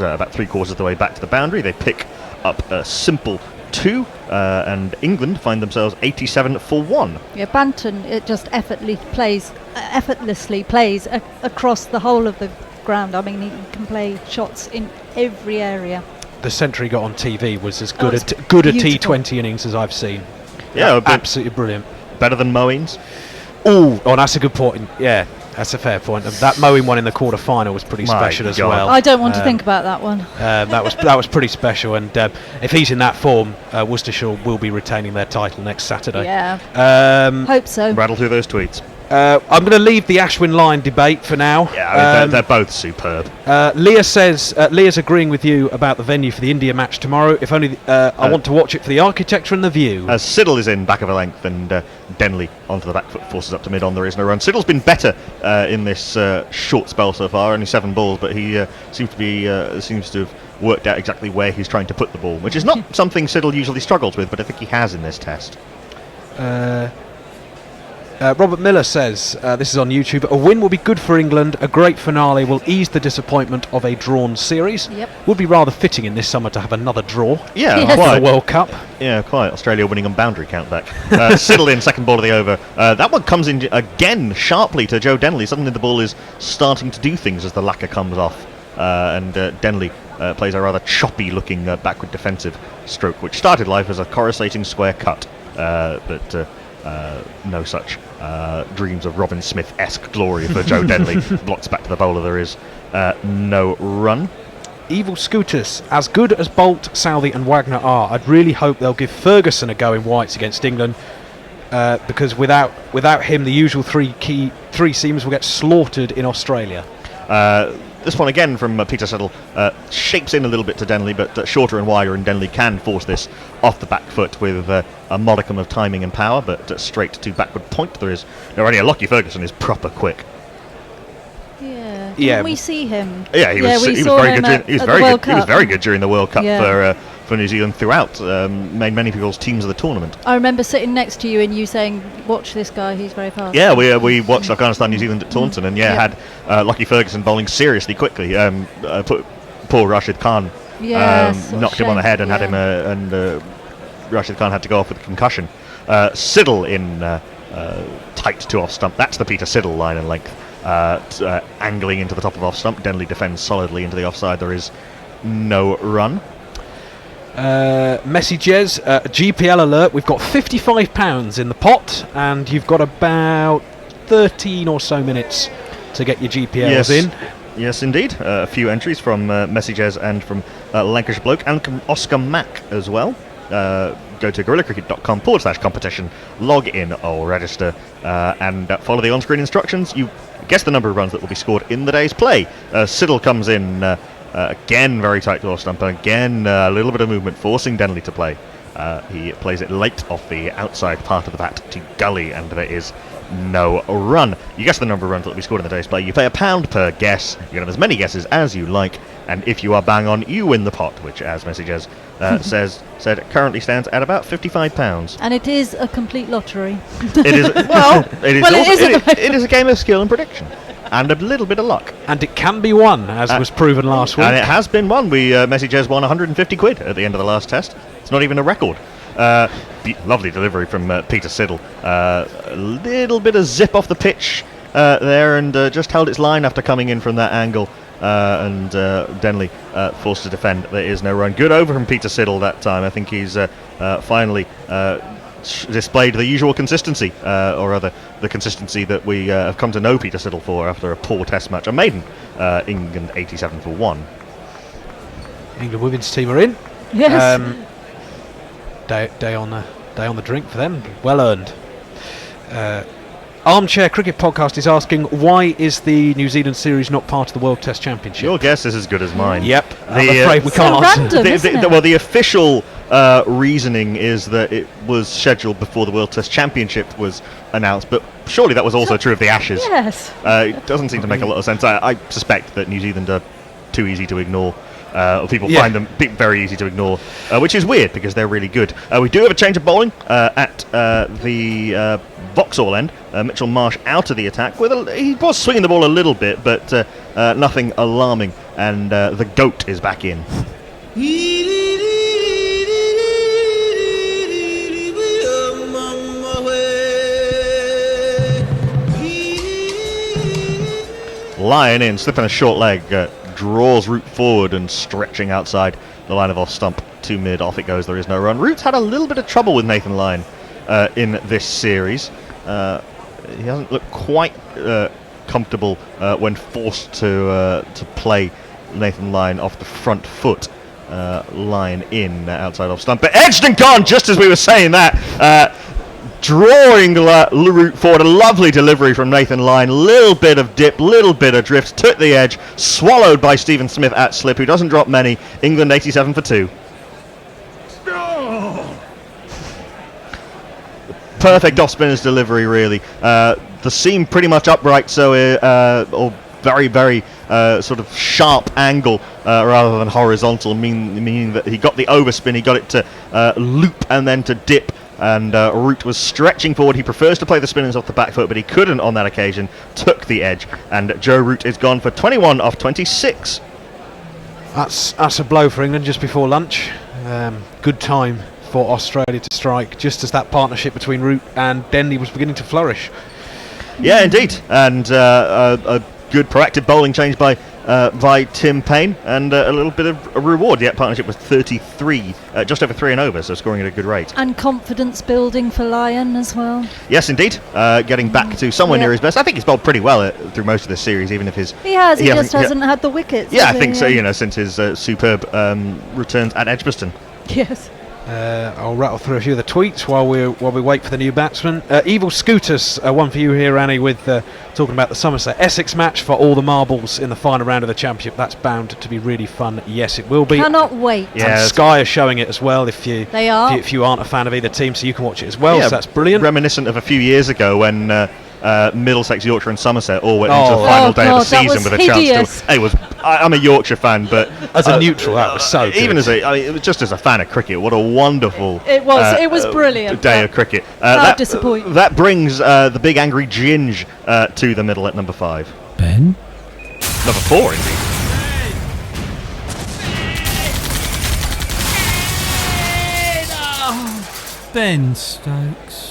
about 3/4 of the way back to the boundary. They pick up a simple 2, and England find themselves 87 for 1. Yeah, Banton just effortlessly plays across the whole of the ground. I mean, he can play shots in every area. The century got on TV was as good a T20 innings as I've seen. Yeah, absolutely brilliant. Better than Moeen's. Oh, that's a good point. Yeah, that's a fair point. That Moeen one in the quarter-final was pretty special as well. I don't want to think about that one. That was pretty special, and if he's in that form, Worcestershire will be retaining their title next Saturday. Yeah. Hope so. Rattle through those tweets. I'm going to leave the Ashwin line debate for now. Yeah, they're both superb. Leah says Leah's agreeing with you about the venue for the India match tomorrow. If only I want to watch it for the architecture and the view. Siddle is in back of a length, and Denley onto the back foot, forces up to mid on. There is no run. Siddle's been better in this short spell so far, only 7 balls, but he seems to have worked out exactly where he's trying to put the ball, which is not something Siddle usually struggles with, but I think he has in this test. Robert Miller says, this is on YouTube, a win will be good for England, a great finale will ease the disappointment of a drawn series. Yep. Would be rather fitting in this summer to have another draw. Yeah, quite. The World Cup. Yeah, quite. Australia winning on boundary count back. Siddle in, second ball of the over. That one comes in again sharply to Joe Denley. Suddenly the ball is starting to do things as the lacquer comes off. And Denley plays a rather choppy looking backward defensive stroke, which started life as a coruscating square cut. But no such dreams of Robin Smith-esque glory for Joe Denley. Blocks back to the bowler. There is no run. Evil Scooters, as good as Bolt, Southey and Wagner are, I'd really hope they'll give Ferguson a go in whites against England, because without him the usual three seamers will get slaughtered in Australia. This one again from Peter Siddle shapes in a little bit to Denley, but shorter and wider, and Denley can force this off the back foot with a modicum of timing and power, but straight to backward point. There is already Lockie Ferguson is proper quick. Yeah. Didn't we see him? Yeah, he was very good. He was very good during the World Cup for New Zealand throughout. Made many people's teams of the tournament. I remember sitting next to you and you saying, "Watch this guy, he's very fast." Yeah, we watched Afghanistan New Zealand at Taunton, and had Lockie Ferguson bowling seriously quickly. poor Rashid Khan Yes, knocked him on the head and had him, and Rashid Khan had to go off with a concussion. Siddle in tight to off stump. That's the Peter Siddle line and length. Angling into the top of off stump. Denley defends solidly into the offside. There is no run. Messi Jez, GPL alert. We've got £55 in the pot, and you've got about 13 or so minutes to get your GPLs in. Yes, indeed. A few entries from Messi Jez and from Lancashire Bloke and from Oscar Mack as well. Go to guerrillacricket.com/competition, log in or register, and follow the on-screen instructions. You guess the number of runs that will be scored in the day's play. Siddle comes in again very tight to off stump, and again a little bit of movement forcing Denley to play. He plays it late off the outside part of the bat to Gully, and there is no run. You guess the number of runs that will be scored in the day's play. You pay £1 per guess. You can have as many guesses as you like, and if you are bang on, you win the pot, which, as Messages said, currently stands at about £55. And it is a complete lottery. It is. It is a game of skill and prediction, and a little bit of luck. And it can be won, as was proven last week. And it has been won. Messages won 150 quid at the end of the last test. It's not even a record. Lovely delivery from Peter Siddle. A little bit of zip off the pitch there, and just held its line after coming in from that angle. And Denley forced to defend. There is no run. Good over from Peter Siddle that time. I think he's finally displayed the usual consistency, or rather the consistency that we have come to know Peter Siddle for after a poor test match. A maiden, England 87 for 1. England women's team are in. Yes. Day on the drink for them. Well earned. Armchair Cricket Podcast is asking, why is the New Zealand series not part of the World Test Championship? Your guess is as good as mine. Yep. I'm afraid we can't answer. Well, the official reasoning is that it was scheduled before the World Test Championship was announced, but surely that was also true of the Ashes. Yes. It doesn't seem to make a lot of sense. I suspect that New Zealand are too easy to ignore. People find them very easy to ignore, which is weird because they're really good. We do have a change of bowling at the Vauxhall end. Mitchell Marsh out of the attack. He was swinging the ball a little bit, but nothing alarming. And the GOAT is back in. Lion in, slipping a short leg. Draws Root forward and stretching outside the line of off stump to mid. Off it goes. There is no run. Root's had a little bit of trouble with Nathan Lyon in this series. He hasn't looked quite comfortable when forced to play Nathan Lyon off the front foot. Line in outside off stump, but edged and gone just as we were saying that. Drawing Root forward, a lovely delivery from Nathan Lyon. Little bit of dip, little bit of drift, took the edge, swallowed by Stephen Smith at slip, who doesn't drop many. England 87 for 2. Perfect off spinner's delivery, really. The seam pretty much upright, so or very, very sort of sharp angle rather than horizontal, meaning that he got the overspin, he got it to loop and then to dip. And Root was stretching forward. He prefers to play the spinners off the back foot, but he couldn't on that occasion. Took the edge, and Joe Root is gone for 21 off 26. That's a blow for England just before lunch. Good time for Australia to strike, just as that partnership between Root and Denley was beginning to flourish. Yeah, indeed, and a good proactive bowling change by Tim Payne, and a little bit of a reward. The partnership was 33, just over 3 and over, so scoring at a good rate. And confidence building for Lyon as well. Yes, indeed. Getting back to somewhere near his best. I think he's bowled pretty well through most of this series, even if his... He has, he just hasn't had the wickets. Yeah, I think so, since his superb returns at Edgbaston. Yes. I'll rattle through a few of the tweets while we wait for the new batsman. Evil Scooters, one for you here, Annie, with talking about the Somerset Essex match for all the marbles in the final round of the championship. That's bound to be really fun. Yes, it will be. Cannot wait. Yeah, and Sky are showing it as well. If you aren't a fan of either team, so you can watch it as well. Yeah, so that's brilliant. Reminiscent of a few years ago when Middlesex, Yorkshire, and Somerset all went into the final day of the season with a chance to. I'm a Yorkshire fan, but as a neutral, that was so good. Even just as a fan of cricket, what a wonderful it was brilliant day of cricket. Disappointing. That brings the big angry Ginge to the middle at number 5. Ben? Number 4, indeed. Ben Stokes.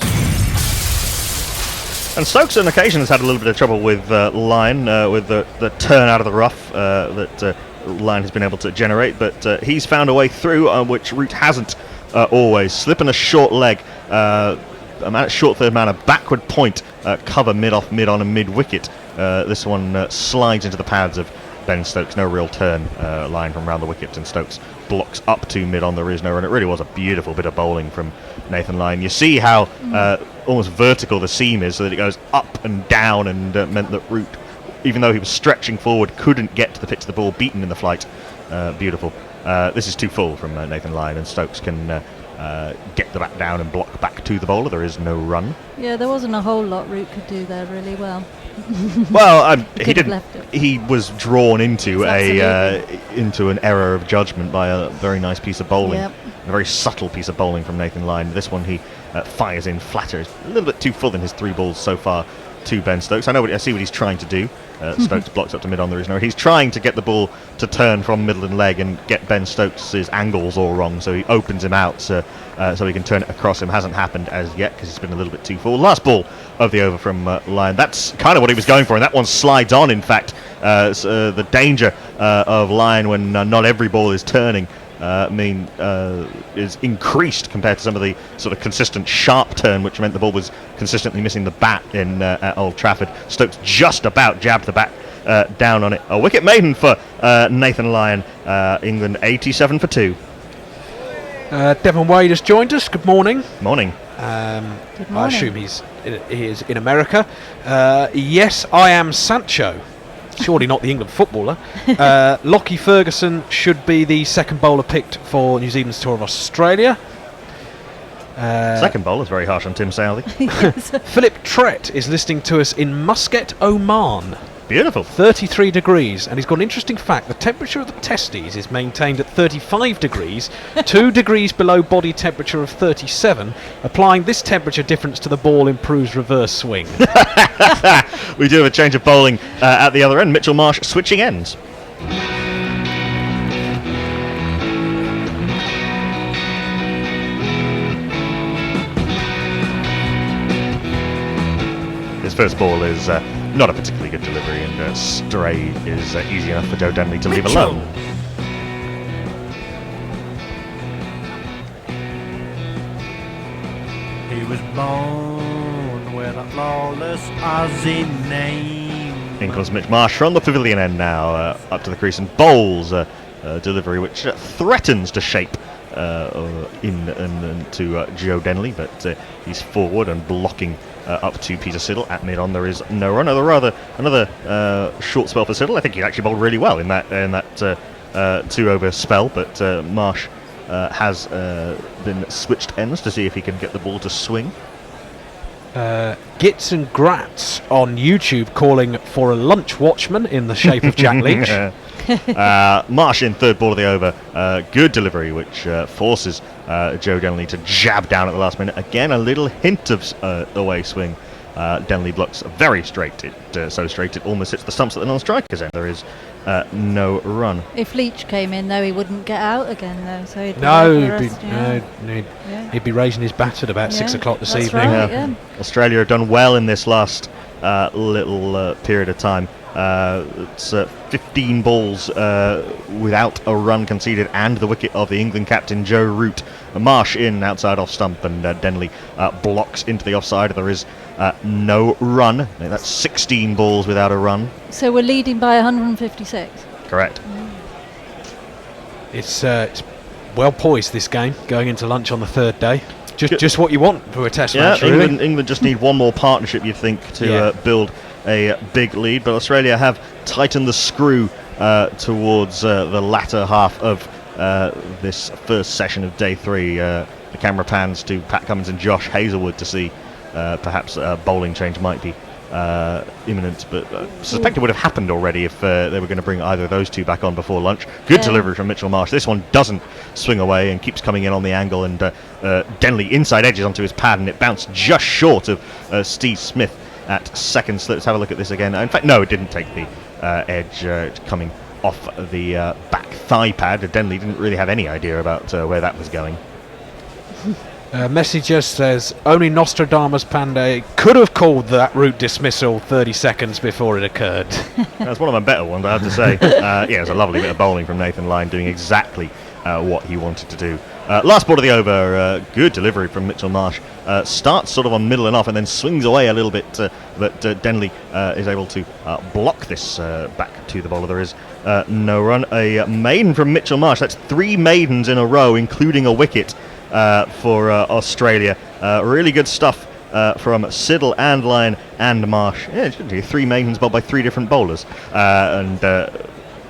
And Stokes on occasion has had a little bit of trouble with Lyon, with the turn out of the rough that Lyon has been able to generate, but he's found a way through, which Root hasn't always. Slipping a short leg, short third man, a backward point, cover mid-off, mid-on and mid-wicket. This one slides into the pads of Ben Stokes. No real turn line from around the wicket, and Stokes blocks up to mid-on. There is no run. It really was a beautiful bit of bowling from Nathan Lyon. You see how almost vertical the seam is, so that it goes up and down, and meant that Root, even though he was stretching forward, couldn't get to the pitch of the ball, beaten in the flight. Beautiful. This is too full from Nathan Lyon, and Stokes can get the bat down and block back to the bowler. There is no run. Yeah, there wasn't a whole lot Root could do there really well. Well, he didn't. Left it. He was drawn into Absolutely. an error of judgment by a very nice piece of bowling, Yep. a very subtle piece of bowling from Nathan Lyon. This one he fires in flatter. It's a little bit too full in his 3 balls so far to Ben Stokes. I see what he's trying to do. Stokes blocks up to mid on. There is no. He's trying to get the ball to turn from middle and leg and get Ben Stokes' angles all wrong, so he opens him out so he can turn it across him. Hasn't happened as yet because he's been a little bit too full. Last ball of the over from Lyon. That's kind of what he was going for, and that one slides on. In fact, the danger of Lyon when not every ball is turning is increased compared to some of the sort of consistent sharp turn, which meant the ball was consistently missing the bat at Old Trafford. Stokes just about jabbed the bat down on it. A wicket maiden for Nathan Lyon. England 87 for 2. Devon Wade has joined us. Good morning. Morning. Good morning. I assume he is in America. Yes, I am Sancho. Surely not the England footballer. Lockie Ferguson should be the second bowler picked for New Zealand's tour of Australia. Second bowl is very harsh on Tim Southey. Philip Trett is listening to us in Muscat, Oman. Beautiful. 33 degrees, and he's got an interesting fact. The temperature of the testes is maintained at 35 degrees, 2 degrees below body temperature of 37. Applying this temperature difference to the ball improves reverse swing. We do have a change of bowling at the other end. Mitchell Marsh switching ends. His first ball is not a particularly good delivery, and stray is easy enough for Joe Denley to leave alone. He was born with a flawless Aussie name. In comes Mitch Marsh from the pavilion end now, up to the crease and bowls a delivery which threatens to shape to Joe Denley, but he's forward and blocking up to Peter Siddle at mid-on. There is no run. Another short spell for Siddle. I think he actually bowled really well in that 2-over spell, but Marsh has been switched ends to see if he can get the ball to swing. Gits and Grats on YouTube calling for a lunch watchman in the shape of Jack Leach. Marsh in third ball of the over. Good delivery, which forces Joe Denley to jab down at the last minute. Again, a little hint of away swing. Denley blocks very straight. So straight it almost hits the stumps at the non-striker's end. There is no run. If Leach came in, though, he wouldn't get out again, though. So he'd be raising his bat at about 6 o'clock this evening. Right, yeah. Australia have done well in this last little period of time. It's 15 balls without a run conceded, and the wicket of the England captain Joe Root. Marsh in outside off stump, and Denley blocks into the offside. There is no run. That's 16 balls without a run. So we're leading by 156. Correct. It's well poised, this game, going into lunch on the third day. Just what you want for a test match, really. England just need one more partnership, you'd think, to build a big lead, but Australia have tightened the screw towards the latter half of this first session of day 3. The camera pans to Pat Cummins and Josh Hazlewood to see perhaps a bowling change might be imminent, but suspect it would have happened already if they were going to bring either of those two back on before lunch. Good delivery from Mitchell Marsh. This one doesn't swing away and keeps coming in on the angle, and Denley inside edges onto his pad, and it bounced just short of Steve Smith at second. So let's have a look at this again. In fact, no, it didn't take the edge. Coming off the back thigh pad. Denley didn't really have any idea about where that was going. Messenger says, only Nostradamus Pandey could have called that route dismissal 30 seconds before it occurred. That's one of my better ones, I have to say. Yeah, it was a lovely bit of bowling from Nathan Lyon, doing exactly what he wanted to do. Last ball of the over, good delivery from Mitchell Marsh. Starts sort of on middle and off and then swings away a little bit, but Denley is able to block this back to the bowler. There is no run. A maiden from Mitchell Marsh. That's 3 maidens in a row, including a wicket for Australia. Really good stuff from Siddle and Lyon and Marsh. Yeah, it should be 3 maidens bowled by 3 different bowlers.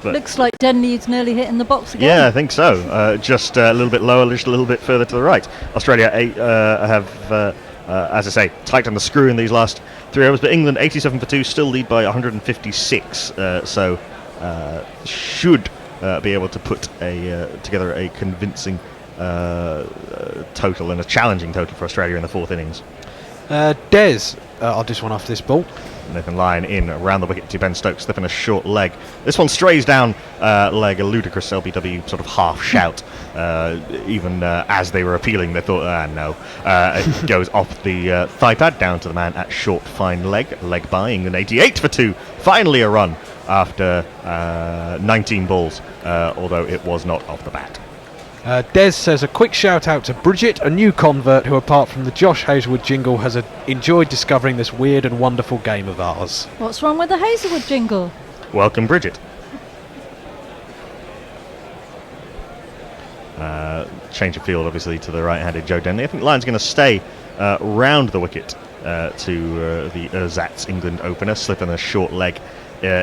Looks like Denley is nearly hitting the box again. Yeah, I think so. Just a little bit lower, just a little bit further to the right. Australia have, as I say, tightened the screw in these last 3 overs, but England 87 for 2 still lead by 156. So should be able to put together a convincing total and a challenging total for Australia in the 4th innings. Des, I'll just one after this ball. Nathan Lyon in around the wicket to Ben Stokes, slipping a short leg. This one strays down leg, a ludicrous LBW sort of half shout. Even as they were appealing, they thought, no. It goes off the thigh pad down to the man at short, fine leg by England 88 for 2. Finally a run after 19 balls, although it was not off the bat. Des says, a quick shout out to Bridget, a new convert who, apart from the Josh Hazelwood jingle, has enjoyed discovering this weird and wonderful game of ours. What's wrong with the Hazelwood jingle? Welcome, Bridget. Change of field, obviously, to the right-handed Joe Denley. I think Lyon's going to stay round the wicket to the Ersatz England opener, slipping a short leg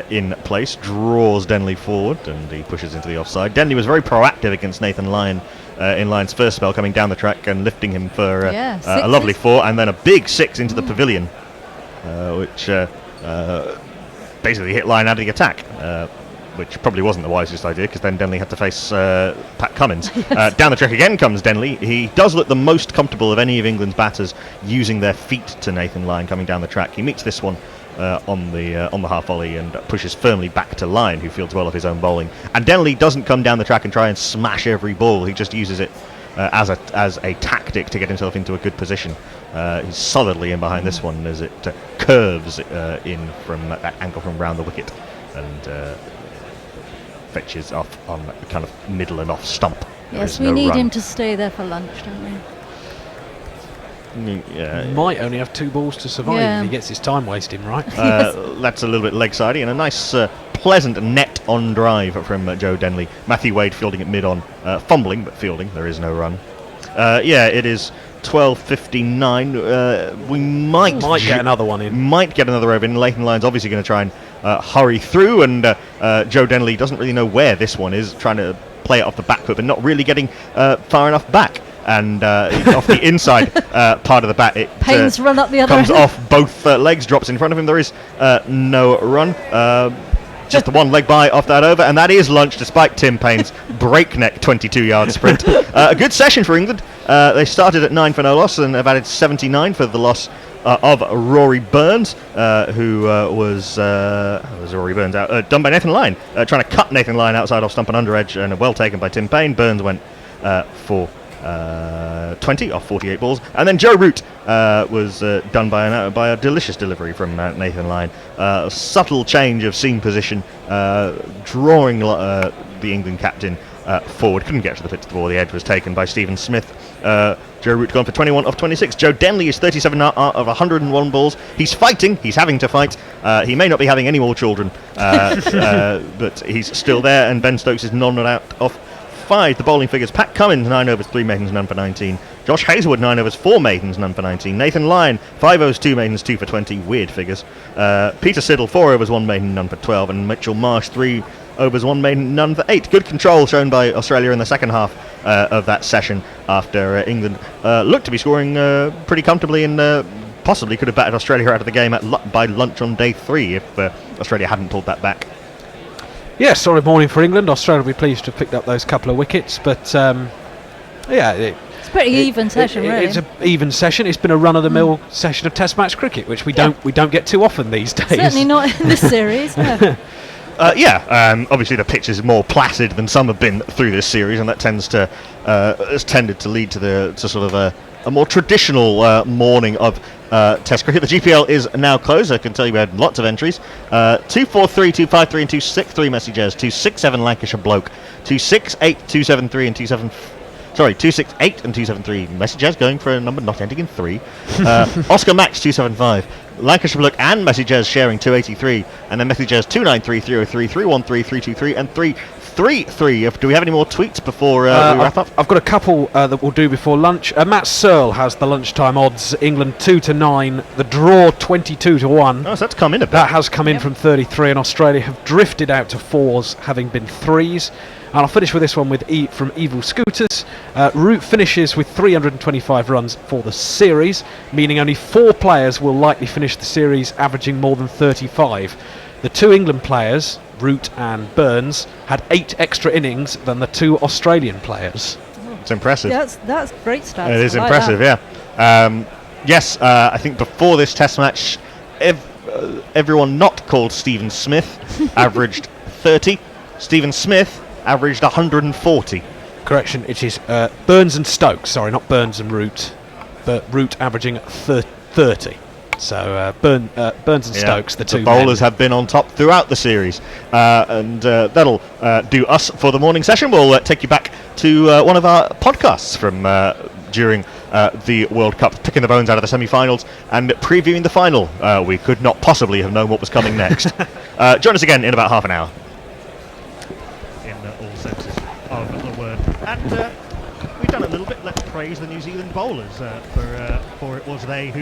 in place, draws Denley forward, and he pushes into the offside. Denley was very proactive against Nathan Lyon in Lyon's first spell, coming down the track and lifting him for a lovely 4, and then a big 6 into the pavilion, which basically hit Lyon out of the attack, which probably wasn't the wisest idea, because then Denley had to face Pat Cummins. Down the track again comes Denley. He does look the most comfortable of any of England's batters using their feet to Nathan Lyon coming down the track. He meets this one on the half volley and pushes firmly back to Lyon, who fields well off his own bowling. And Denley doesn't come down the track and try and smash every ball. He just uses it as a tactic to get himself into a good position. He's solidly in behind this one as it curves in from that angle from round the wicket and fetches off on kind of middle and off stump. Yes, we need him to stay there for lunch, don't we? Yeah, might only have 2 balls to survive if he gets his time wasting right. That's a little bit leg sidey, and a nice pleasant net on drive from Joe Denley. Matthew Wade fielding at mid on, fumbling but fielding. There is no run. It is 12:59. We might get another one in. Might get another over in. Nathan Lyon's obviously going to try and hurry through, and Joe Denley doesn't really know where this one is, trying to play it off the back foot, but not really getting far enough back. And off the inside part of the bat, it Payne's run up the other comes end. off both legs, drops in front of him. There is no run. Just the one leg by off that over, and that is lunch despite Tim Payne's breakneck 22-yard sprint. A good session for England. They started at 9 for no loss and have added 79 for the loss of Rory Burns, who was Rory Burns out, done by Nathan Lyon, trying to cut Nathan Lyon outside off stump and under edge, and well taken by Tim Payne. Burns went for 20 off 48 balls, and then Joe Root was done by a delicious delivery from Nathan Lyon. A subtle change of scene position, drawing the England captain forward. Couldn't get to the pitch of the ball. The edge was taken by Stephen Smith. Joe Root gone for 21 off 26. Joe Denley is 37 out of 101 balls. He's fighting. He's having to fight. He may not be having any more children, but he's still there. And Ben Stokes is not out off 5. The bowling figures: Pat Cummins 9 overs 3 maidens, none for 19. Josh Hazelwood 9 overs 4 maidens, none for 19. Nathan Lyon 5 overs 2 maidens, 2 for 20. Weird figures. Peter Siddle 4 overs 1 maiden, none for 12, and Mitchell Marsh 3 overs 1 maiden, none for 8. Good control shown by Australia in the second half of that session, after England looked to be scoring pretty comfortably and possibly could have batted Australia out of the game by lunch on day 3 if Australia hadn't pulled that back. Yes, solid morning for England. Australia will be pleased to have picked up those couple of wickets, but it's a pretty even session, really. It's an even session. It's been a run-of-the-mill session of Test match cricket, which we don't get too often these days. Certainly not in this series. Obviously the pitch is more placid than some have been through this series, and that has tended to lead to sort of a more traditional morning of Test cricket. The GPL is now closed. I can tell you we had lots of entries. 243, 253 and 263 messages. 267 Lancashire Bloke. 268, 273 and 268 and 273 messages, going for a number not ending in 3. Oscar Max 275. Lancashire Bloke and messages sharing 283, and then messages 293, 303, 313, 323 and 333. Do we have any more tweets before we wrap up? I've got a couple that we'll do before lunch. Matt Searle has the lunchtime odds. England 2-9, the draw 22-1. Oh, so that's come in a bit. That has come in from 33, and Australia have drifted out to 4s, having been 3s. And I'll finish with this one with from Evil Scooters. Root finishes with 325 runs for the series, meaning only 4 players will likely finish the series averaging more than 35. The 2 England players, Root and Burns, had 8 extra innings than the 2 Australian players. It's impressive. That's great stats. It is impressive, yeah. Yes, I think before this Test match, everyone not called Stephen Smith averaged 30. Stephen Smith averaged 140. Correction, it is Burns and Stokes. Sorry, not Burns and Root, but Root averaging 30. So Burns and Stokes, the two bowlers have been on top throughout the series, and that'll do us for the morning session. We'll take you back to one of our podcasts from during the World Cup, picking the bones out of the semi-finals and previewing the final. We could not possibly have known what was coming next. Join us again in about half an hour. In all senses of the word. And we've done a little bit. Let's praise the New Zealand bowlers, for it was they who